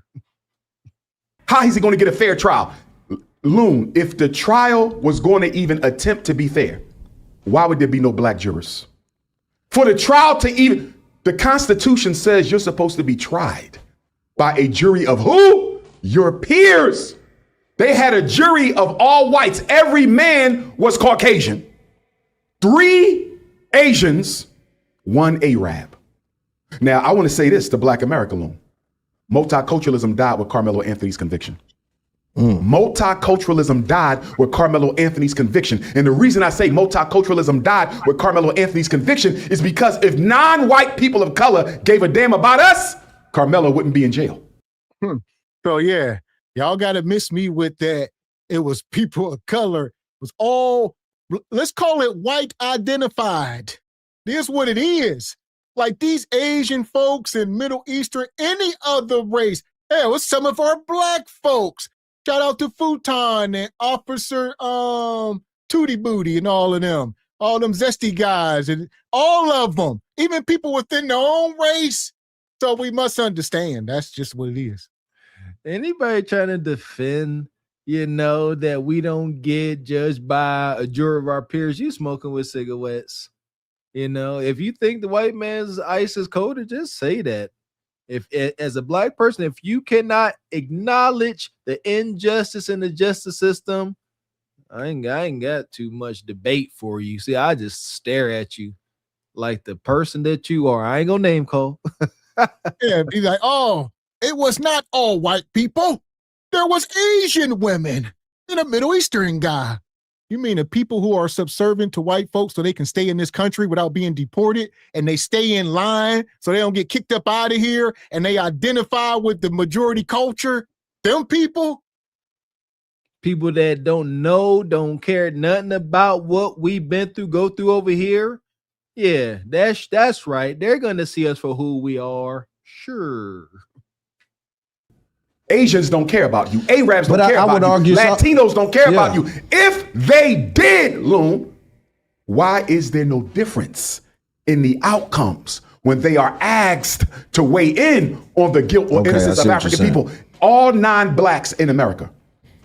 How is he going to get a fair trial? Loon, if the trial was going to even attempt to be fair, why would there be no black jurors? For the trial to even, the Constitution says you're supposed to be tried by a jury of who? Your peers. They had a jury of all whites. Every man was Caucasian. 3 Asians, 1 Arab. Now, I want to say this to Black America, Loon. Multiculturalism died with Carmelo Anthony's conviction. Multiculturalism died with Carmelo Anthony's conviction. And the reason I say multiculturalism died with Carmelo Anthony's conviction is because if non-white people of color gave a damn about us, Carmelo wouldn't be in jail. So yeah, y'all gotta miss me with that. It was people of color. It was all, let's call it white identified. This is what it is. Like these Asian folks and Middle Eastern, any other race. Hell, it's some of our black folks. Shout out to Futon and Officer Tootie Booty and all of them zesty guys and all of them, even people within their own race. So we must understand that's just what it is. Anybody trying to defend, that we don't get judged by a jury of our peers, you smoking with cigarettes. If you think the white man's ice is colder, just say that. If as a black person, if you cannot acknowledge the injustice in the justice system, I ain't got too much debate for you. See, I just stare at you like the person that you are. I ain't gonna name call. Yeah, be like, oh, it was not all white people. There was Asian women and a Middle Eastern guy. You mean the people who are subservient to white folks so they can stay in this country without being deported, and they stay in line so they don't get kicked up out of here, and they identify with the majority culture? Them people? People that don't care nothing about what we've been through, go through over here. Yeah, that's right. They're gonna see us for who we are. Sure. Asians don't care about you. Arabs don't care about you. Argue Latinos don't care about you. If they did, Loon, why is there no difference in the outcomes when they are asked to weigh in on the guilt or innocence of African people? All non-blacks in America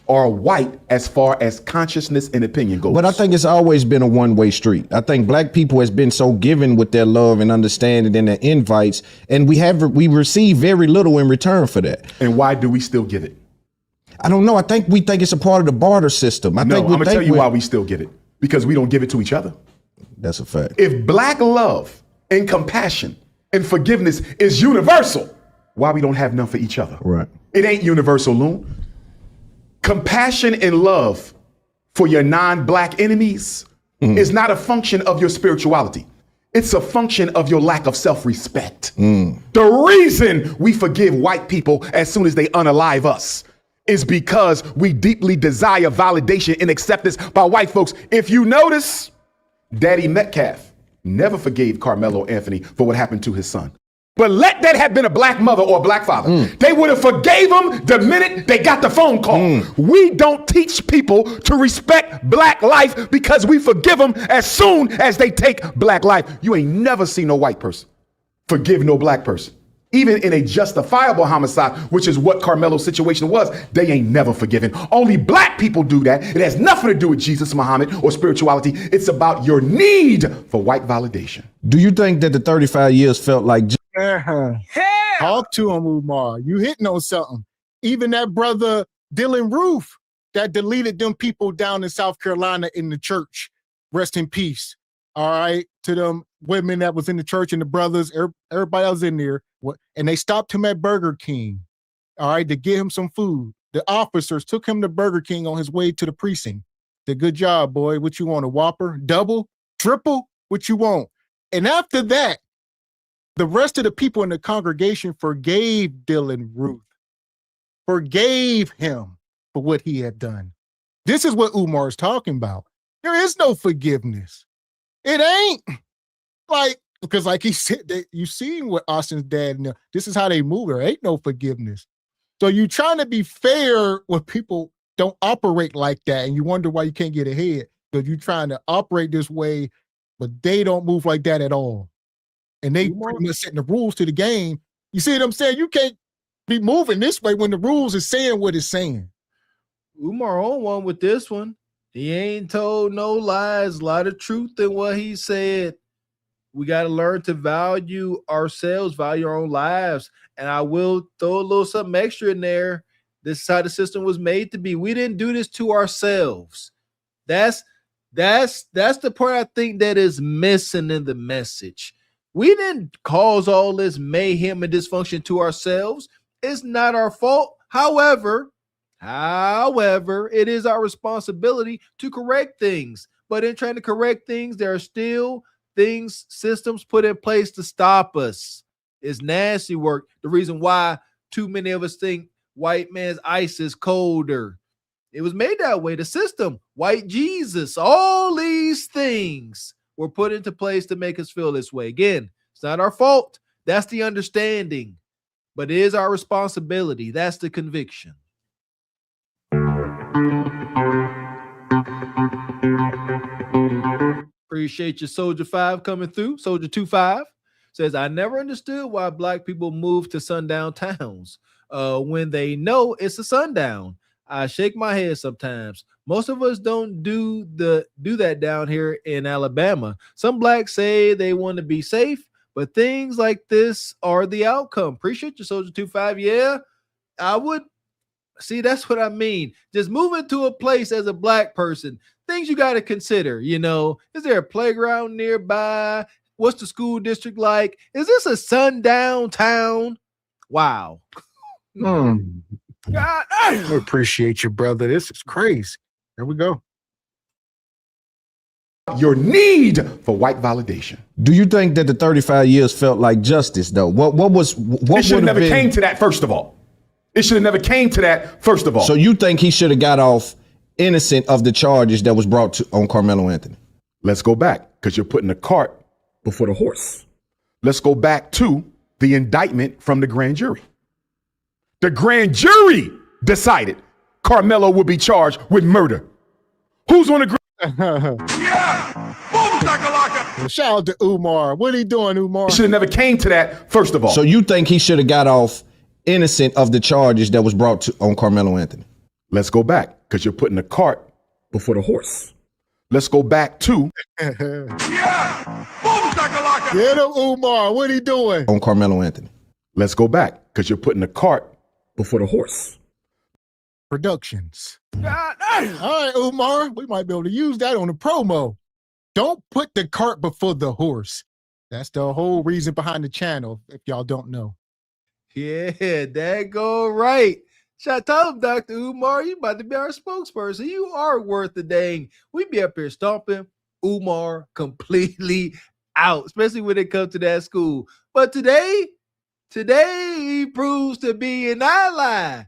are white as far as consciousness and opinion goes. But I think it's always been a one-way street. I think black people has been so given with their love and understanding and their invites, and we receive very little in return for that. And why do we still give it? I don't know. I think we think it's a part of the barter system. I'm gonna tell you why we still get it. Because we don't give it to each other. That's a fact. If black love and compassion and forgiveness is universal, why we don't have none for each other? Right. It ain't universal, Loon. Compassion and love for your non-black enemies is not a function of your spirituality. It's a function of your lack of self-respect. The reason we forgive white people as soon as they unalive us is because we deeply desire validation and acceptance by white folks. If you notice, Daddy Metcalf never forgave Carmelo Anthony for what happened to his son. But let that have been a black mother or a black father. They would have forgave him the minute they got the phone call. We don't teach people to respect black life because we forgive them as soon as they take black life. You ain't never seen no white person forgive no black person. Even in a justifiable homicide, which is what Carmelo's situation was, they ain't never forgiven. Only black people do that. It has nothing to do with Jesus, Muhammad, or spirituality. It's about your need for white validation. Do you think that the 35 years felt like... Talk to him, Umar. You hitting on something. Even that brother Dylan Roof that deleted them people down in South Carolina in the church. Rest in peace. All right. To them women that was in the church and the brothers, everybody else in there. And they stopped him at Burger King. All right. To get him some food. The officers took him to Burger King on his way to the precinct. Did good job, boy. What you want? A Whopper? Double? Triple? What you want? And after that, the rest of the people in the congregation forgave Dylan Ruth, forgave him for what he had done. This is what Umar is talking about. There is no forgiveness. It ain't like, because like he said, you seen what Austin's dad, this is how they move. There ain't no forgiveness. So you trying to be fair when people don't operate like that, and you wonder why you can't get ahead, because you're trying to operate this way, but they don't move like that at all. And they pretty much setting the rules to the game. You see what I'm saying? You can't be moving this way when the rules is saying what it's saying. Umar on one with this one. He ain't told no lies, a lot of truth in what he said. We got to learn to value ourselves, value our own lives. And I will throw a little something extra in there. This is how the system was made to be. We didn't do this to ourselves. That's the part I think that is missing in the message. We didn't cause all this mayhem and dysfunction to ourselves. It's not our fault. However, it is our responsibility to correct things. But in trying to correct things, there are still systems put in place to stop us. It's nasty work. The reason why too many of us think white man's ice is colder. It was made that way. The system, white Jesus, all these things were put into place to make us feel this way. Again, it's not our fault. That's the understanding. But it is our responsibility. That's the conviction. Appreciate your Soldier 5 coming through. Soldier 25 says, I never understood why black people move to sundown towns when they know it's a sundown. I shake my head sometimes. Most of us don't do that down here in Alabama. Some blacks say they want to be safe, but things like this are the outcome. Appreciate your Soldier 25. Yeah, I would. See, that's what I mean. Just moving to a place as a black person, things you got to consider. You know, is there a playground nearby? What's the school district like? Is this a sundown town? Wow. God, I appreciate you, brother. This is crazy. Here we go. Your need for white validation. Do you think that the 35 years felt like justice, though? What it should have never came to that, first of all. It should have never came to that, first of all. So you think he should have got off innocent of the charges that was brought on Carmelo Anthony? Let's go back, because you're putting the cart before the horse. Let's go back to the indictment from the grand jury. The grand jury decided Carmelo would be charged with murder. Who's on the Well, shout out to Umar. What are you doing, Umar? It should have never came to that, first of all. So you think he should have got off innocent of the charges that was brought on Carmelo Anthony? Let's go back, because you're putting the cart before the horse. Let's go back to Get him, Umar. What are you doing? On Carmelo Anthony. Let's go back, because you're putting the cart before the horse. Productions. All right, Umar. We might be able to use that on the promo. Don't put the cart before the horse. That's the whole reason behind the channel, if y'all don't know. Yeah, that go right. Shout out, Dr. Umar. You about to be our spokesperson. You are worth the dang. We be up here stomping Umar completely out, especially when it comes to that school. But today he proves to be an ally.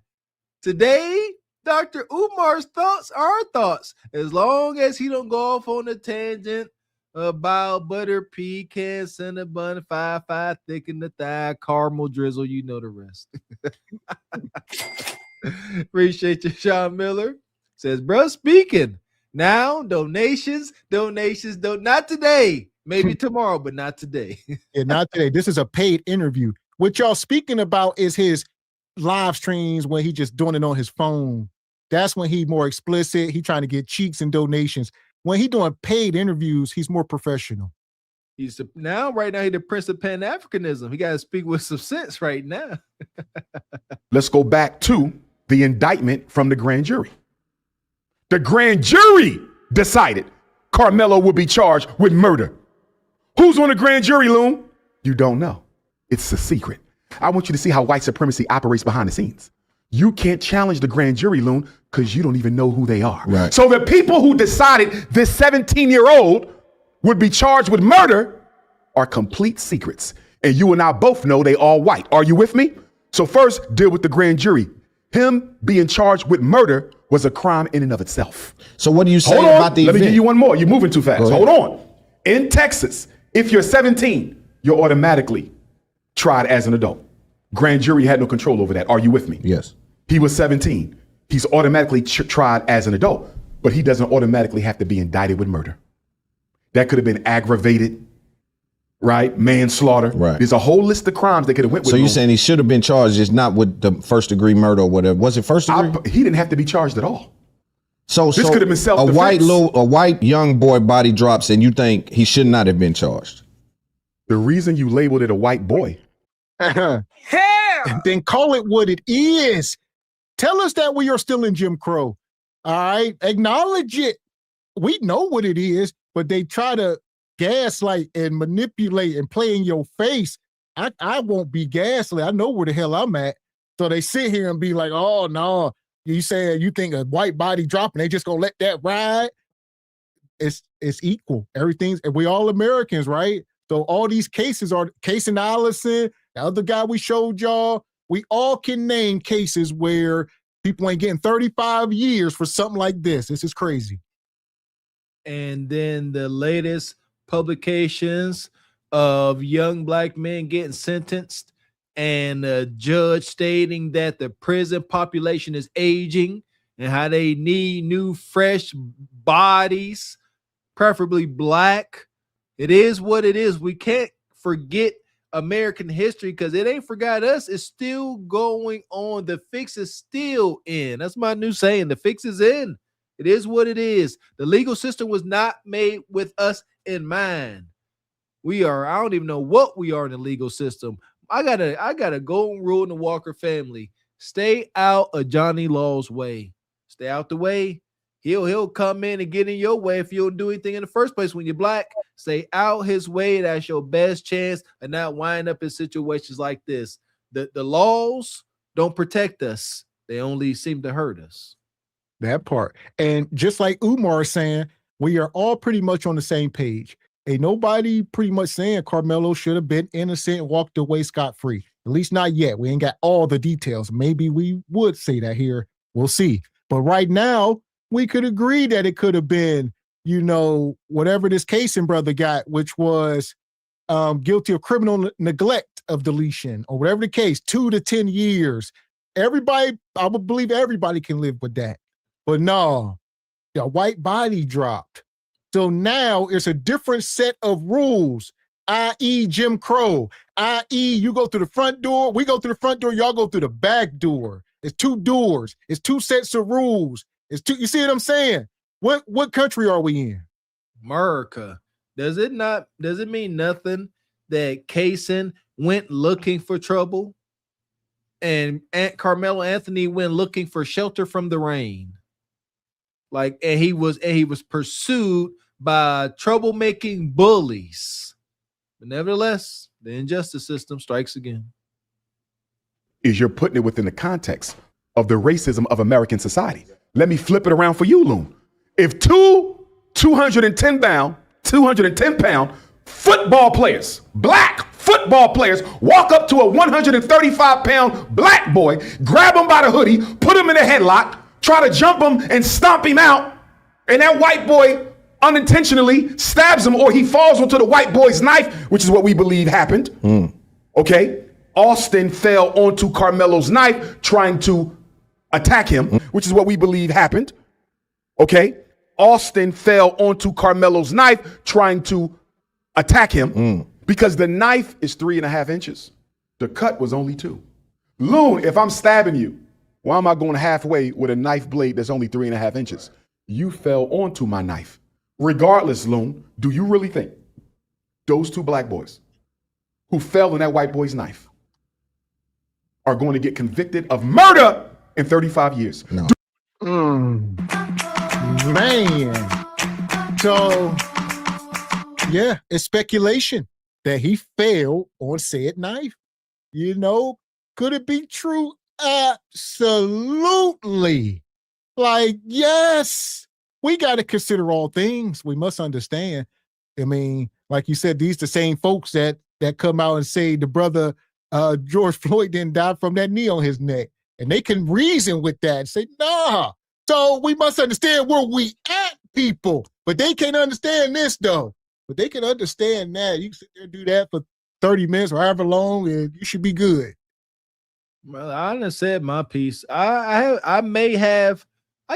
Today, Dr. Umar's thoughts are our thoughts, as long as he don't go off on a tangent about butter, pecan, cinnamon, 5-5, thick in the thigh, caramel drizzle. You know the rest. Appreciate you, Sean Miller. Says, bro, speaking now, donations, not today. Maybe tomorrow, but not today. Yeah, not today. This is a paid interview. What y'all speaking about is his live streams when he just doing it on his phone. That's when he more explicit. He trying to get cheeks and donations. When he doing paid interviews, he's more professional. Right now, he's the Prince of Pan-Africanism. He got to speak with some sense right now. Let's go back to the indictment from the grand jury. The grand jury decided Carmelo would be charged with murder. Who's on the grand jury, Loon? You don't know. It's a secret. I want you to see how white supremacy operates behind the scenes. You can't challenge the grand jury, Loon, because you don't even know who they are. Right. So the people who decided this 17-year-old would be charged with murder are complete secrets. And you and I both know they all white. Are you with me? So first, deal with the grand jury. Him being charged with murder was a crime in and of itself. So what do you say about the Let event? me give you one more. You're moving too fast. Hold on. In Texas, if you're 17, you're automatically tried as an adult. Grand jury had no control over that. Are you with me? Yes. He was 17. He's automatically tried as an adult, but he doesn't automatically have to be indicted with murder. That could have been aggravated, right? Manslaughter. Right. There's a whole list of crimes that could have went with So him. you're saying he should have been charged, just not with the first degree murder or whatever. Was it first degree? He didn't have to be charged at all. So this could have been self-defense. A white young boy body drops, and you think he should not have been charged? The reason you labeled it a white boy. Then call it what it is. Tell us that we are still in Jim Crow. All right. Acknowledge it. We know what it is, but they try to gaslight and manipulate and play in your face. I won't be gaslit. I know where the hell I'm at. So they sit here and be like, oh no, you saying you think a white body dropping, they just gonna let that ride? It's equal. Everything's, and we all Americans, right? So all these cases are Casey Allison, the other guy we showed y'all, We all can name cases where people ain't getting 35 years for something like this. This is crazy. And then the latest publications of young black men getting sentenced and a judge stating that the prison population is aging and how they need new, fresh bodies, preferably black. It is what it is. We can't forget American history because it ain't forgot us. It's still going on. The fix is still in. That's my new saying. The fix is in. It is what it is. The legal system was not made with us in mind. We are, I don't even know what we are in the legal system. I got a golden rule in the Walker family. Stay out of Johnny Law's way. Stay out the way. He'll come in and get in your way if you don't do anything in the first place. When you're black, stay out his way. That's your best chance of not wind up in situations like this. The laws don't protect us. They only seem to hurt us. That part. And just like Umar is saying, we are all pretty much on the same page. Ain't nobody pretty much saying Carmelo should have been innocent and walked away scot-free. At least not yet. We ain't got all the details. Maybe we would say that here. We'll see. But right now, we could agree that it could have been, whatever this Kaysen brother got, which was guilty of criminal neglect of deletion, or whatever the case, 2 to 10 years. Everybody, I would believe everybody can live with that. But no, the white body dropped. So now it's a different set of rules, i.e. Jim Crow, i.e. you go through the front door, we go through the front door, y'all go through the back door. It's 2 doors. It's 2 sets of rules. It's 2. You see what I'm saying? What country are we in? AmeriKKa. Does it mean nothing that Kaysen went looking for trouble and Aunt Carmelo Anthony went looking for shelter from the rain? And he was pursued by troublemaking bullies. But nevertheless, the injustice system strikes again. Is you're putting it within the context of the racism of American society. Let me flip it around for you, Loon. If 210 pound football players, black football players, walk up to a 135 pound black boy, grab him by the hoodie, put him in a headlock, try to jump him and stomp him out, and that white boy unintentionally stabs him, or he falls onto the white boy's knife, which is what we believe happened. Okay? Austin fell onto Carmelo's knife trying to attack him, which is what we believe happened. Okay? Austin fell onto Carmelo's knife trying to attack him because the knife is 3.5 inches. The cut was only 2. Loon, if I'm stabbing you, why am I going halfway with a knife blade that's only 3.5 inches? You fell onto my knife. Regardless, Loon, do you really think those 2 black boys who fell on that white boy's knife are going to get convicted of murder in 35 years? No. Man. So, yeah, it's speculation that he fell on said knife. Could it be true? Absolutely. Yes, we got to consider all things. We must understand. I mean, like you said, these the same folks that come out and say the brother George Floyd didn't die from that knee on his neck. And they can reason with that and say, nah. So we must understand where we at, people. But they can't understand this, though. But they can understand that. You can sit there and do that for 30 minutes or however long, and you should be good. Well, I done said my piece. I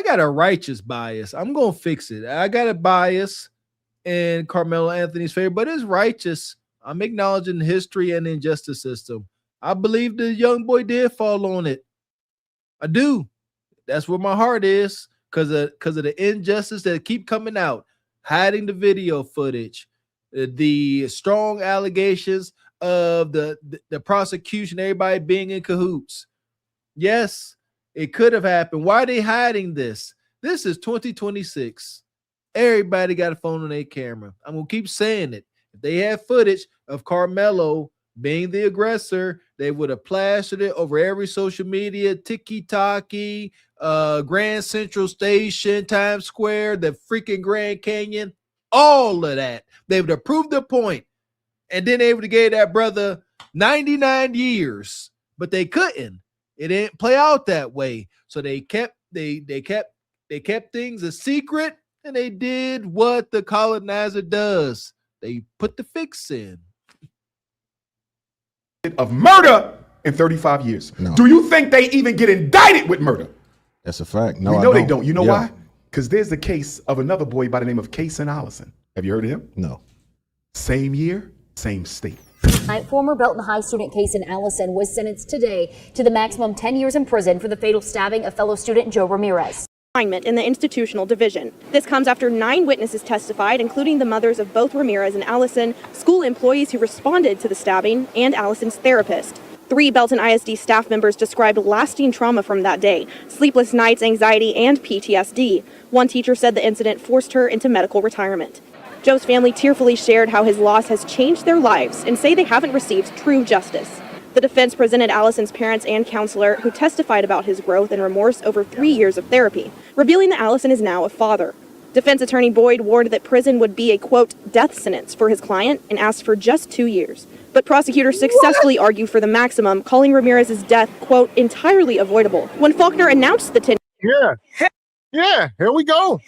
got a righteous bias. I'm gonna fix it. I got a bias in Carmelo Anthony's favor, but it's righteous. I'm acknowledging history and the injustice system. I believe the young boy did fall on it. I do. That's where my heart is, because of the injustice that keep coming out, hiding the video footage, the strong allegations of the prosecution, everybody being in cahoots. Yes, it could have happened. Why are they hiding this? This is 2026. Everybody got a phone on their camera. I'm going to keep saying it. If they had footage of Carmelo being the aggressor, they would have plastered it over every social media, Tiki-Taki, Grand Central Station, Times Square, the freaking Grand Canyon, all of that. They would have proved their point. And then they would have gave that brother 99 years but they couldn't. It didn't play out that way. So they kept things a secret, and they did what the colonizer does. They put the fix in. Of murder in 35 years. No. Do you think they even get indicted with murder? That's a fact. No, We I know they don't. You know Yeah. why? Because there's the case of another boy by the name of Kason Allison. Have you heard of him? No. Same year, same state. Former Belton High student Kason Allison was sentenced today to the maximum 10 years in prison for the fatal stabbing of fellow student Joe Ramirez. In the institutional division. This comes after 9 witnesses testified, including the mothers of both Ramirez and Allison, school employees who responded to the stabbing, and Allison's therapist. 3 Belton ISD staff members described lasting trauma from that day, sleepless nights, anxiety, and PTSD. One teacher said the incident forced her into medical retirement. Joe's family tearfully shared how his loss has changed their lives and say they haven't received true justice. The defense presented Allison's parents and counselor, who testified about his growth and remorse over 3 years of therapy, revealing that Allison is now a father. Defense attorney Boyd warned that prison would be a, quote, death sentence for his client and asked for just 2 years. But prosecutors successfully argued for the maximum, calling Ramirez's death, quote, entirely avoidable. When Faulkner announced the 10 Yeah, here we go.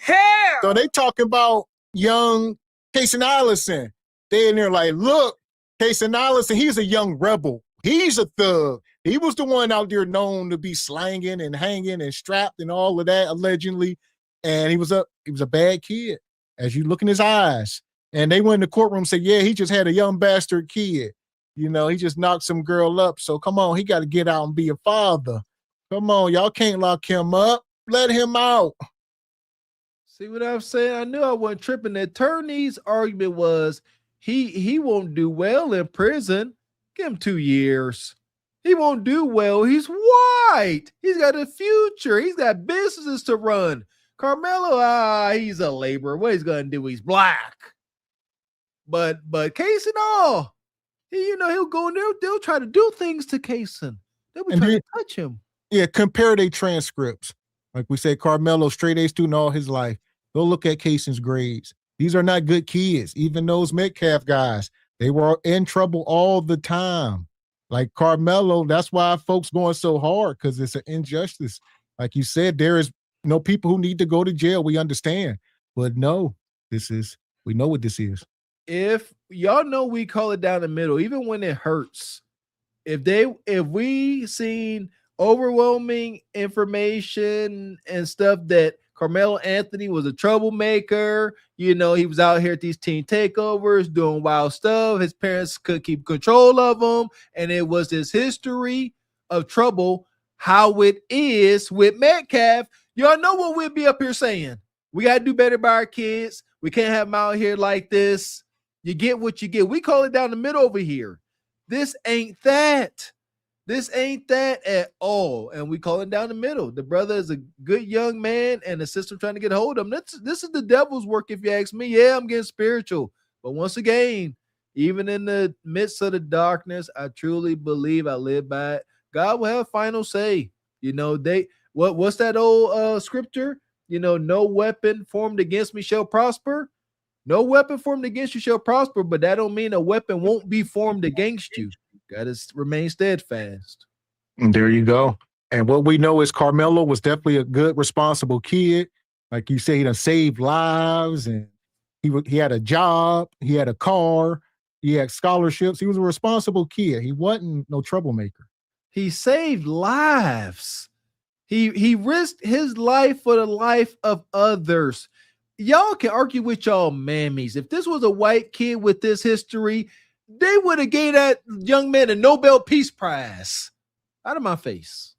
So they talk about young Kason Allison. They in there like, look, Kason Allison, he's a young rebel. He's a thug. He was the one out there known to be slanging and hanging and strapped and all of that, allegedly. And he was a bad kid, as you look in his eyes. And they went in the courtroom and said, yeah, he just had a young bastard kid. You know, he just knocked some girl up. So come on, he got to get out and be a father. Come on, y'all can't lock him up. Let him out. See what I'm saying? I knew I wasn't tripping. The attorney's argument was he won't do well in prison. Give him 2 years. He won't do well. He's white. He's got a future. He's got businesses to run. Carmelo, he's a laborer. What he's gonna do? He's black. But Kason, he'll go in there. They'll try to do things to Kason. They'll be trying to touch him. Yeah, compare their transcripts. Like we said, Carmelo, straight A student all his life. Go look at Kason's grades. These are not good kids. Even those Metcalf guys, they were in trouble all the time. Like Carmelo, that's why folks going so hard, because it's an injustice. Like you said, there is people who need to go to jail. We understand. But no, we know what this is. If y'all know, we call it down the middle, even when it hurts. If we seen overwhelming information and stuff that Carmelo Anthony was a troublemaker, he was out here at these teen takeovers doing wild stuff. His parents could keep control of him, and it was this history of trouble. How it is with Metcalf, y'all know what we'll be up here saying. We got to do better by our kids. We can't have them out here like this. You get what you get. We call it down the middle over here. This ain't that. This ain't that at all. And we call it down the middle. The brother is a good young man, and the system trying to get a hold of him. This is the devil's work, if you ask me. Yeah, I'm getting spiritual. But once again, even in the midst of the darkness, I truly believe, I live by it. God will have final say. What's that old scripture? No weapon formed against me shall prosper. No weapon formed against you shall prosper, but that don't mean a weapon won't be formed against you. Got to remain steadfast. And there you go. And what we know is Carmelo was definitely a good, responsible kid. Like you say, he done saved lives, and he had a job, he had a car, he had scholarships. He was a responsible kid. He wasn't no troublemaker. He saved lives. He risked his life for the life of others. Y'all can argue with y'all mammies. If this was a white kid with this history, they would have gave that young man a Nobel Peace Prize. Out of my face.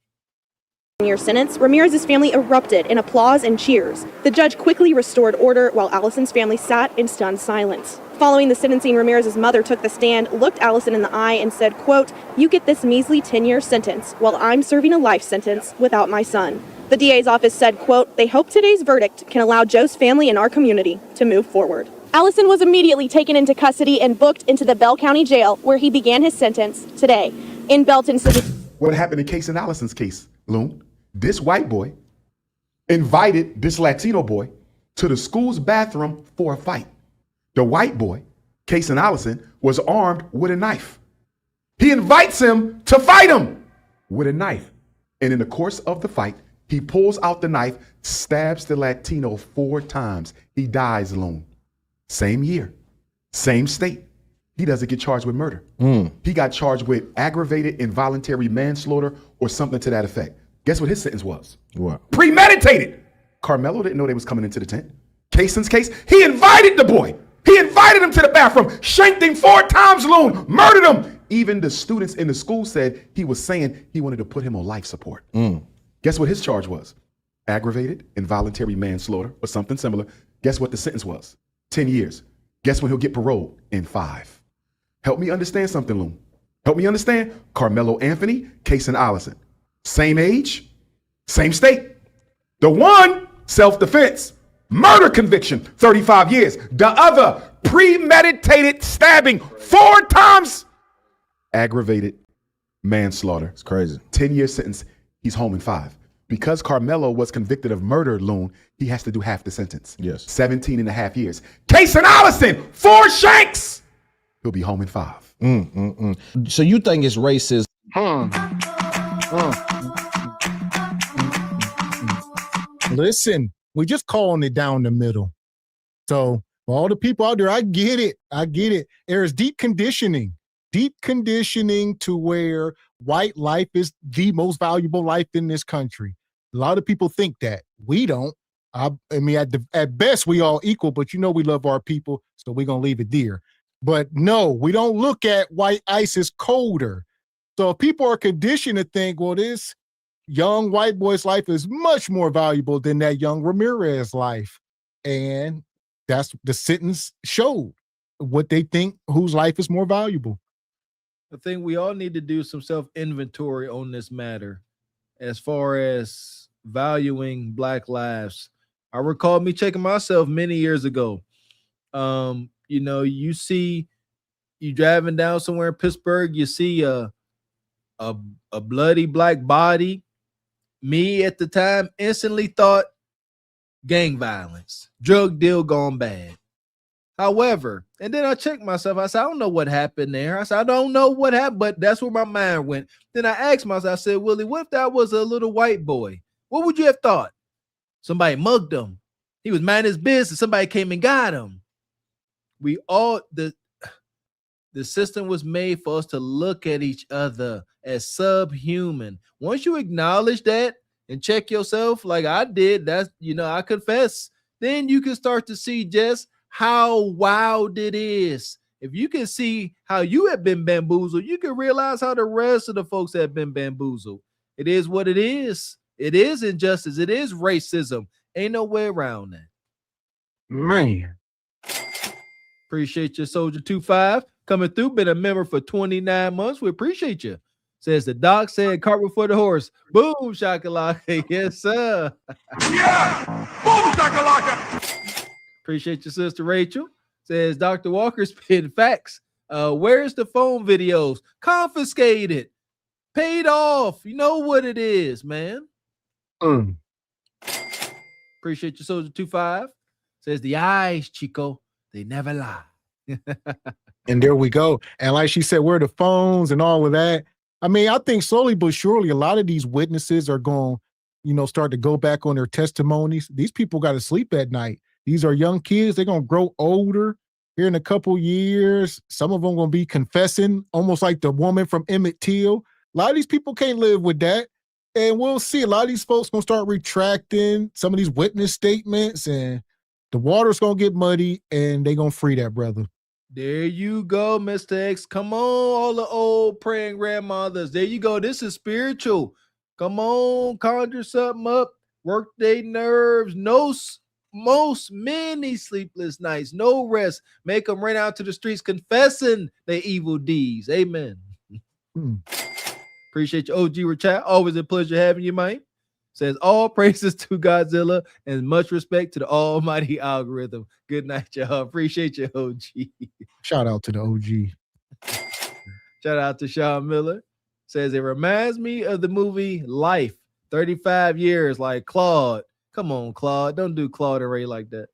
year sentence, Ramirez's family erupted in applause and cheers. The judge quickly restored order while Allison's family sat in stunned silence. Following the sentencing, Ramirez's mother took the stand, looked Allison in the eye, and said, quote, "You get this measly 10-year sentence while I'm serving a life sentence without my son." The DA's office said, quote, "They hope today's verdict can allow Joe's family and our community to move forward." Allison was immediately taken into custody and booked into the Bell County Jail, where he began his sentence today. In Belton City. What happened in Kason Allison's case, Loon? This white boy invited this Latino boy to the school's bathroom for a fight. The white boy, Kason Allison, was armed with a knife. He invites him to fight him. with a knife. And in the course of the fight, he pulls out the knife, stabs the Latino 4 times. He dies alone. Same year, same state. He doesn't get charged with murder. He got charged with aggravated involuntary manslaughter or something to that effect. Guess what his sentence was? What? Premeditated. Carmelo didn't know they was coming into the tent. Cason's case, he invited the boy. He invited him to the bathroom, shanked him 4 times, Loon, murdered him. Even the students in the school said he was saying he wanted to put him on life support. Guess what his charge was? Aggravated involuntary manslaughter or something similar. Guess what the sentence was? 10 years. Guess when he'll get paroled? In 5. Help me understand something, Loon. Help me understand. Carmelo Anthony, Cason Allison. Same age, same state. The one, self-defense, murder conviction, 35 years. The other, premeditated stabbing 4 times, aggravated manslaughter. It's crazy. 10-year sentence. He's home in 5. Because Carmelo was convicted of murder, Loon, he has to do half the sentence. Yes. 17 and a half years. Cason Allison, 4 shanks. He'll be home in 5. So you think it's racist? Listen, we're just calling it down the middle. So for all the people out there, I get it. There's deep conditioning to where white life is the most valuable life in this country. A lot of people think that. We don't. I mean, at best, we all equal, but you know we love our people, so we're going to leave it there. But no, we don't look at white ice as colder. So if people are conditioned to think, well, this young white boy's life is much more valuable than that young Ramirez life. And that's the sentence showed what they think, whose life is more valuable. I think we all need to do some self-inventory on this matter as far as valuing Black lives. I recall me checking myself many years ago. You know, you driving down somewhere in Pittsburgh, you see a bloody Black body. Me at the time instantly thought gang violence, drug deal gone bad. However, and then I checked myself. I said, I don't know what happened there. I said, I don't know what happened, but that's where my mind went. Then I asked myself, I said, Willie, what if that was a little white boy? What would you have thought? Somebody mugged him. He was minding his business. Somebody came and got him. We all, the system was made for us to look at each other as subhuman. Once you acknowledge that and check yourself like I did, that's, you know, I confess, then you can start to see just how wild it is. If you can see how you have been bamboozled, you can realize how the rest of the folks have been bamboozled. It is what it is. It is injustice. It is racism. Ain't no way around that. Man. Appreciate you, Soldier 25, coming through. Been a member for 29 months. We appreciate you. Says the doc said, cart before the horse. Boom, shakalaka. Yes, sir. Yeah! Boom, shakalaka! Appreciate you, Sister Rachel. Says Dr. Walker spitting facts. Where's the phone videos? Confiscated. Paid off. You know what it is, man. Appreciate you, Soldier 25. Says the eyes, Chico, they never lie. And there we go. And like she said, where are the phones and all of that? I mean, I think slowly but surely, a lot of these witnesses are going, you know, start to go back on their testimonies. These people got to sleep at night. These are young kids. They're going to grow older here in a couple years. Some of them going to be confessing, almost like the woman from Emmett Till. A lot of these people can't live with that. And we'll see. A lot of these folks going to start retracting some of these witness statements, and the water's going to get muddy, and they're going to free that brother. There you go, Mr. X. Come on, all the old praying grandmothers. There you go. This is spiritual. Come on, conjure something up. Work their nerves. Many sleepless nights. No rest. Make them run out to the streets confessing their evil deeds. Amen. Appreciate you, OG Richard. Always a pleasure having you, man. Says all praises to Godzilla and much respect to the almighty algorithm. Good night, y'all. Appreciate you, OG. Shout out to the OG. Shout out to Sean Miller. Says it reminds me of the movie Life. 35 years like Claude. Come on, Claude. Don't do Claude and Ray like that.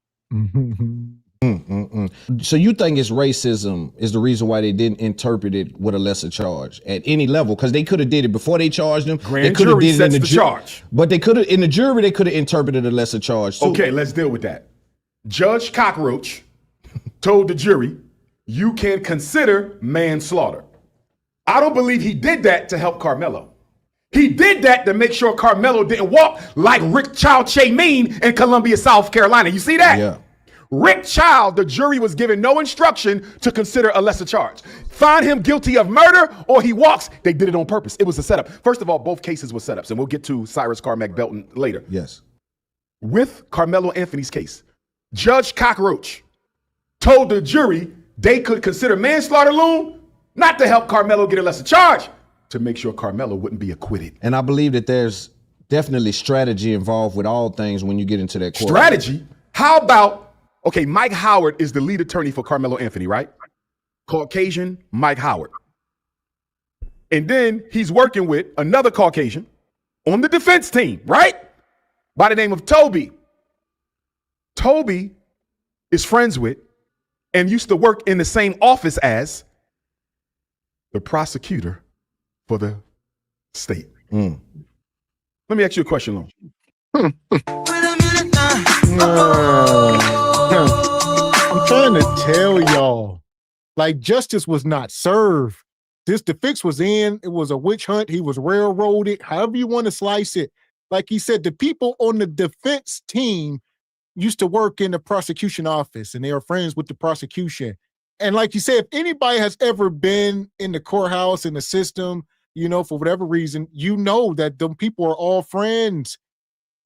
So you think it's racism is the reason why they didn't interpret it with a lesser charge at any level? Because they could have did it before they charged them. Grand they could have jury did it sets in the charge. But they could have in the jury. They could have interpreted a lesser charge too. Okay, let's deal with that. Judge Cockroach told the jury, you can consider manslaughter. I don't believe he did that to help Carmelo. He did that to make sure Carmelo didn't walk like Rick Child Mean in Columbia, South Carolina. You see that? Yeah. Rick Child, the jury was given no instruction to consider a lesser charge. Find him guilty of murder or he walks. They did it on purpose. It was a setup. First of all, both cases were setups, and we'll get to Cyrus Carmack Belton later. Yes. With Carmelo Anthony's case, Judge Cockroach told the jury they could consider manslaughter, Loon, not to help Carmelo get a lesser charge, to make sure Carmelo wouldn't be acquitted. And I believe that there's definitely strategy involved with all things when you get into that court. Strategy? How about, okay, Mike Howard is the lead attorney for Carmelo Anthony, right? Caucasian Mike Howard. And then he's working with another Caucasian on the defense team, right? By the name of Toby. Toby is friends with and used to work in the same office as the prosecutor for the state. Let me ask you a question, Lon. I'm trying to tell y'all, like, justice was not served. The fix was in. It was a witch hunt. He was railroaded, however you want to slice it. Like he said, the people on the defense team used to work in the prosecution office, and they are friends with the prosecution. And like you said, if anybody has ever been in the courthouse, in the system, you know, for whatever reason, you know that them people are all friends.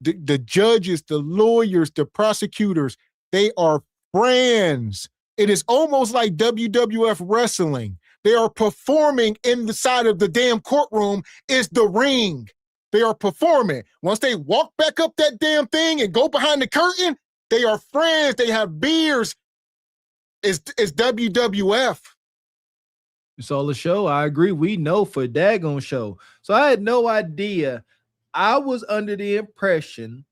The judges, the lawyers, the prosecutors, they are friends. It is almost like WWF wrestling. They are performing in the side of the damn courtroom is the ring. They are performing. Once they walk back up that damn thing and go behind the curtain, they are friends. They have beers. It's WWF. It's all a show. I agree. We know for daggone show. So I had no idea. I was under the impression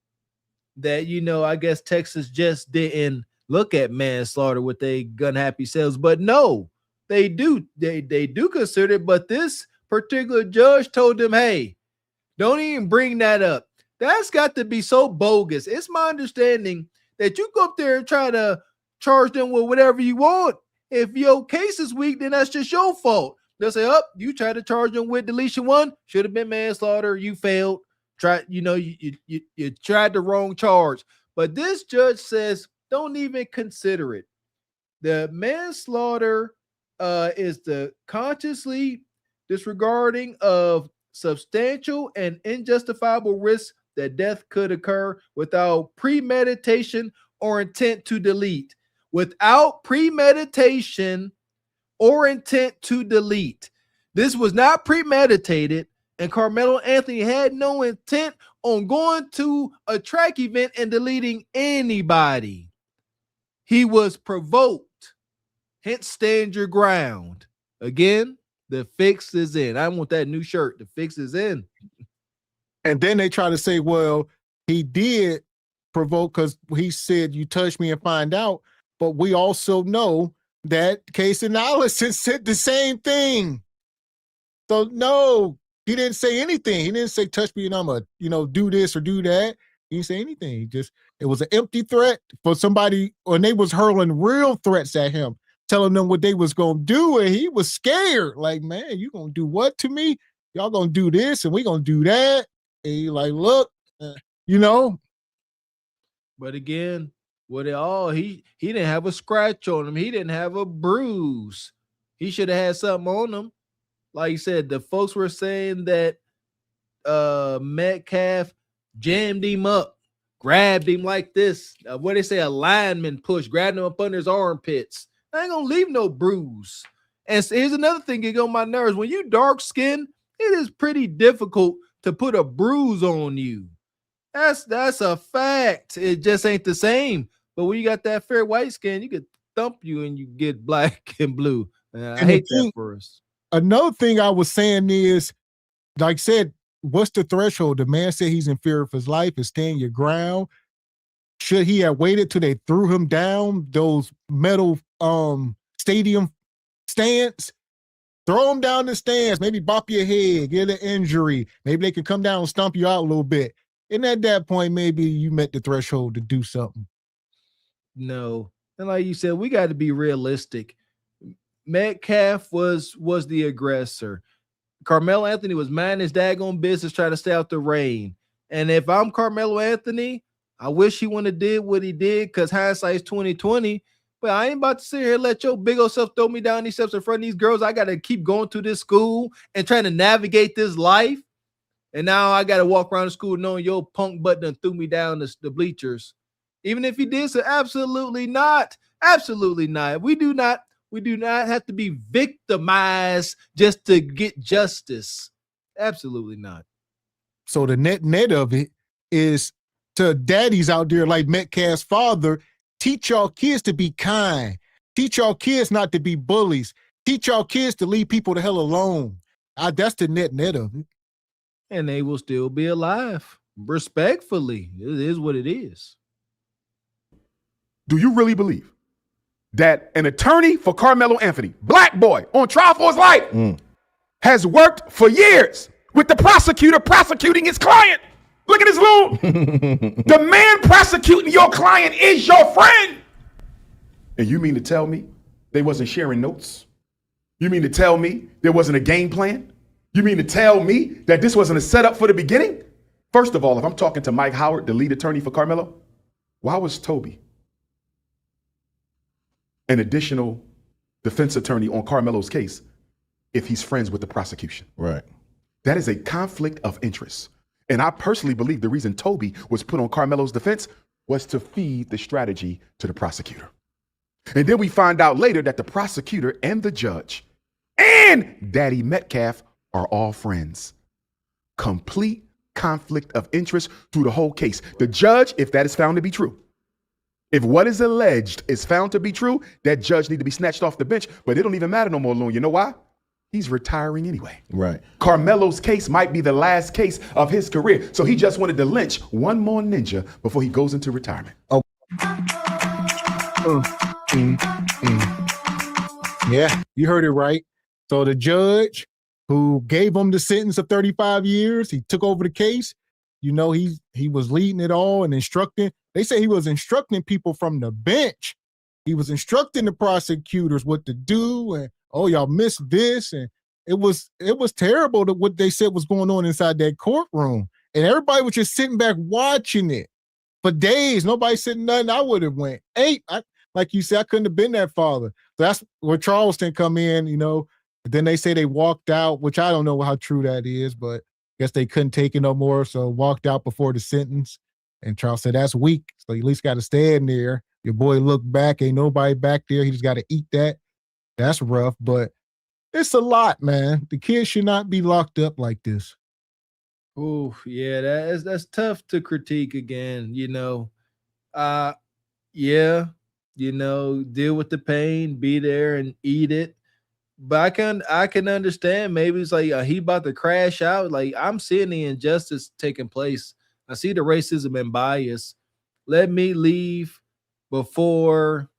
that, you know, I guess Texas just didn't look at manslaughter with their gun happy selves, but no, they do. They do consider it. But this particular judge told them, hey, don't even bring that up. That's got to be so bogus. It's my understanding that you go up there and try to charge them with whatever you want. If your case is weak, then that's just your fault. They'll say, oh, you tried to charge them with deletion 1, should have been manslaughter, you failed. You tried the wrong charge. But this judge says, don't even consider it. The manslaughter is the consciously disregarding of substantial and unjustifiable risk that death could occur without premeditation or intent to delete. Without premeditation or intent to delete. This was not premeditated, and Carmelo Anthony had no intent on going to a track event and deleting anybody. He was provoked. Hence, stand your ground. Again, the fix is in. I want that new shirt. The fix is in. And then they try to say, well, he did provoke because he said, you touch me and find out. But we also know that case analysis said the same thing. So no, he didn't say anything. He didn't say, touch me and I'm going to, do this or do that. He didn't say anything. It was an empty threat for somebody, and they was hurling real threats at him, telling them what they was going to do. And he was scared. Like, man, you going to do what to me? Y'all going to do this and we going to do that. And he like, look, But again, he didn't have a scratch on him. He didn't have a bruise. He should have had something on him. Like you said, the folks were saying that Metcalf jammed him up, grabbed him like this. What they say, a lineman push, grabbed him up under his armpits. I ain't gonna leave no bruise. And here's another thing that get on my nerves. When you dark skinned, it is pretty difficult to put a bruise on you. That's a fact. It just ain't the same. But when you got that fair white skin, you could thump you and you get black and blue. I hate that for us. Another thing I was saying is, like I said, what's the threshold? The man said he's in fear of his life and stand your ground. should he have waited till they threw him down those metal stadium stands? Throw him down the stands, maybe bop your head, get an injury. Maybe they can come down and stomp you out a little bit. And at that point, maybe you met the threshold to do something. No. And like you said, we got to be realistic. Metcalf was the aggressor. Carmelo Anthony was minding his daggone business trying to stay out the rain. And if I'm Carmelo Anthony, I wish he wouldn't have did what he did because hindsight is 2020. But I ain't about to sit here and let your big old self throw me down these steps in front of these girls. I got to keep going to this school and trying to navigate this life. And now I got to walk around the school knowing your punk butt done threw me down the bleachers. Even if he did so, absolutely not. Absolutely not. We do not have to be victimized just to get justice. Absolutely not. So the net of it is to daddies out there like Metcalf's father, teach y'all kids to be kind. Teach y'all kids not to be bullies. Teach y'all kids to leave people the hell alone. That's the net of it. And they will still be alive. Respectfully. It is what it is. Do you really believe that an attorney for Carmelo Anthony, black boy on trial for his life, has worked for years with the prosecutor prosecuting his client? Look at his loom. The man prosecuting your client is your friend. And you mean to tell me they wasn't sharing notes? You mean to tell me there wasn't a game plan? You mean to tell me that this wasn't a setup for the beginning? First of all, if I'm talking to Mike Howard, the lead attorney for Carmelo, why was Toby an additional defense attorney on Carmelo's case if he's friends with the prosecution? Right. That is a conflict of interest. And I personally believe the reason Toby was put on Carmelo's defense was to feed the strategy to the prosecutor. And then we find out later that the prosecutor and the judge and Daddy Metcalf are all friends. Complete conflict of interest through the whole case. The judge, if that is found to be true, if what is alleged is found to be true, that judge need to be snatched off the bench, but it don't even matter no more, Loon. You know why? He's retiring anyway. Right. Carmelo's case might be the last case of his career. So he just wanted to lynch one more ninja before he goes into retirement. Oh. Yeah, you heard it right. So the judge who gave him the sentence of 35 years, he took over the case. You know, he was leading it all and instructing. They say he was instructing people from the bench. He was instructing the prosecutors what to do, and oh, y'all missed this, and it was terrible that what they said was going on inside that courtroom, and everybody was just sitting back watching it for days. Nobody said nothing. I would have went. Like you said, I couldn't have been that father. So that's where Charleston come in. You know, then they say they walked out, which I don't know how true that is, but I guess they couldn't take it no more, so walked out before the sentence. And Charles said that's weak, so you at least got to stand there. Your boy looked back, ain't nobody back there. He just got to eat that. That's rough, but it's a lot, man. The kids should not be locked up like this. Oh, yeah, that's tough to critique again, you know. Yeah, you know, deal with the pain, be there and eat it. But I can understand maybe it's like he about to crash out. Like I'm seeing the injustice taking place. I see the racism and bias. Let me leave before,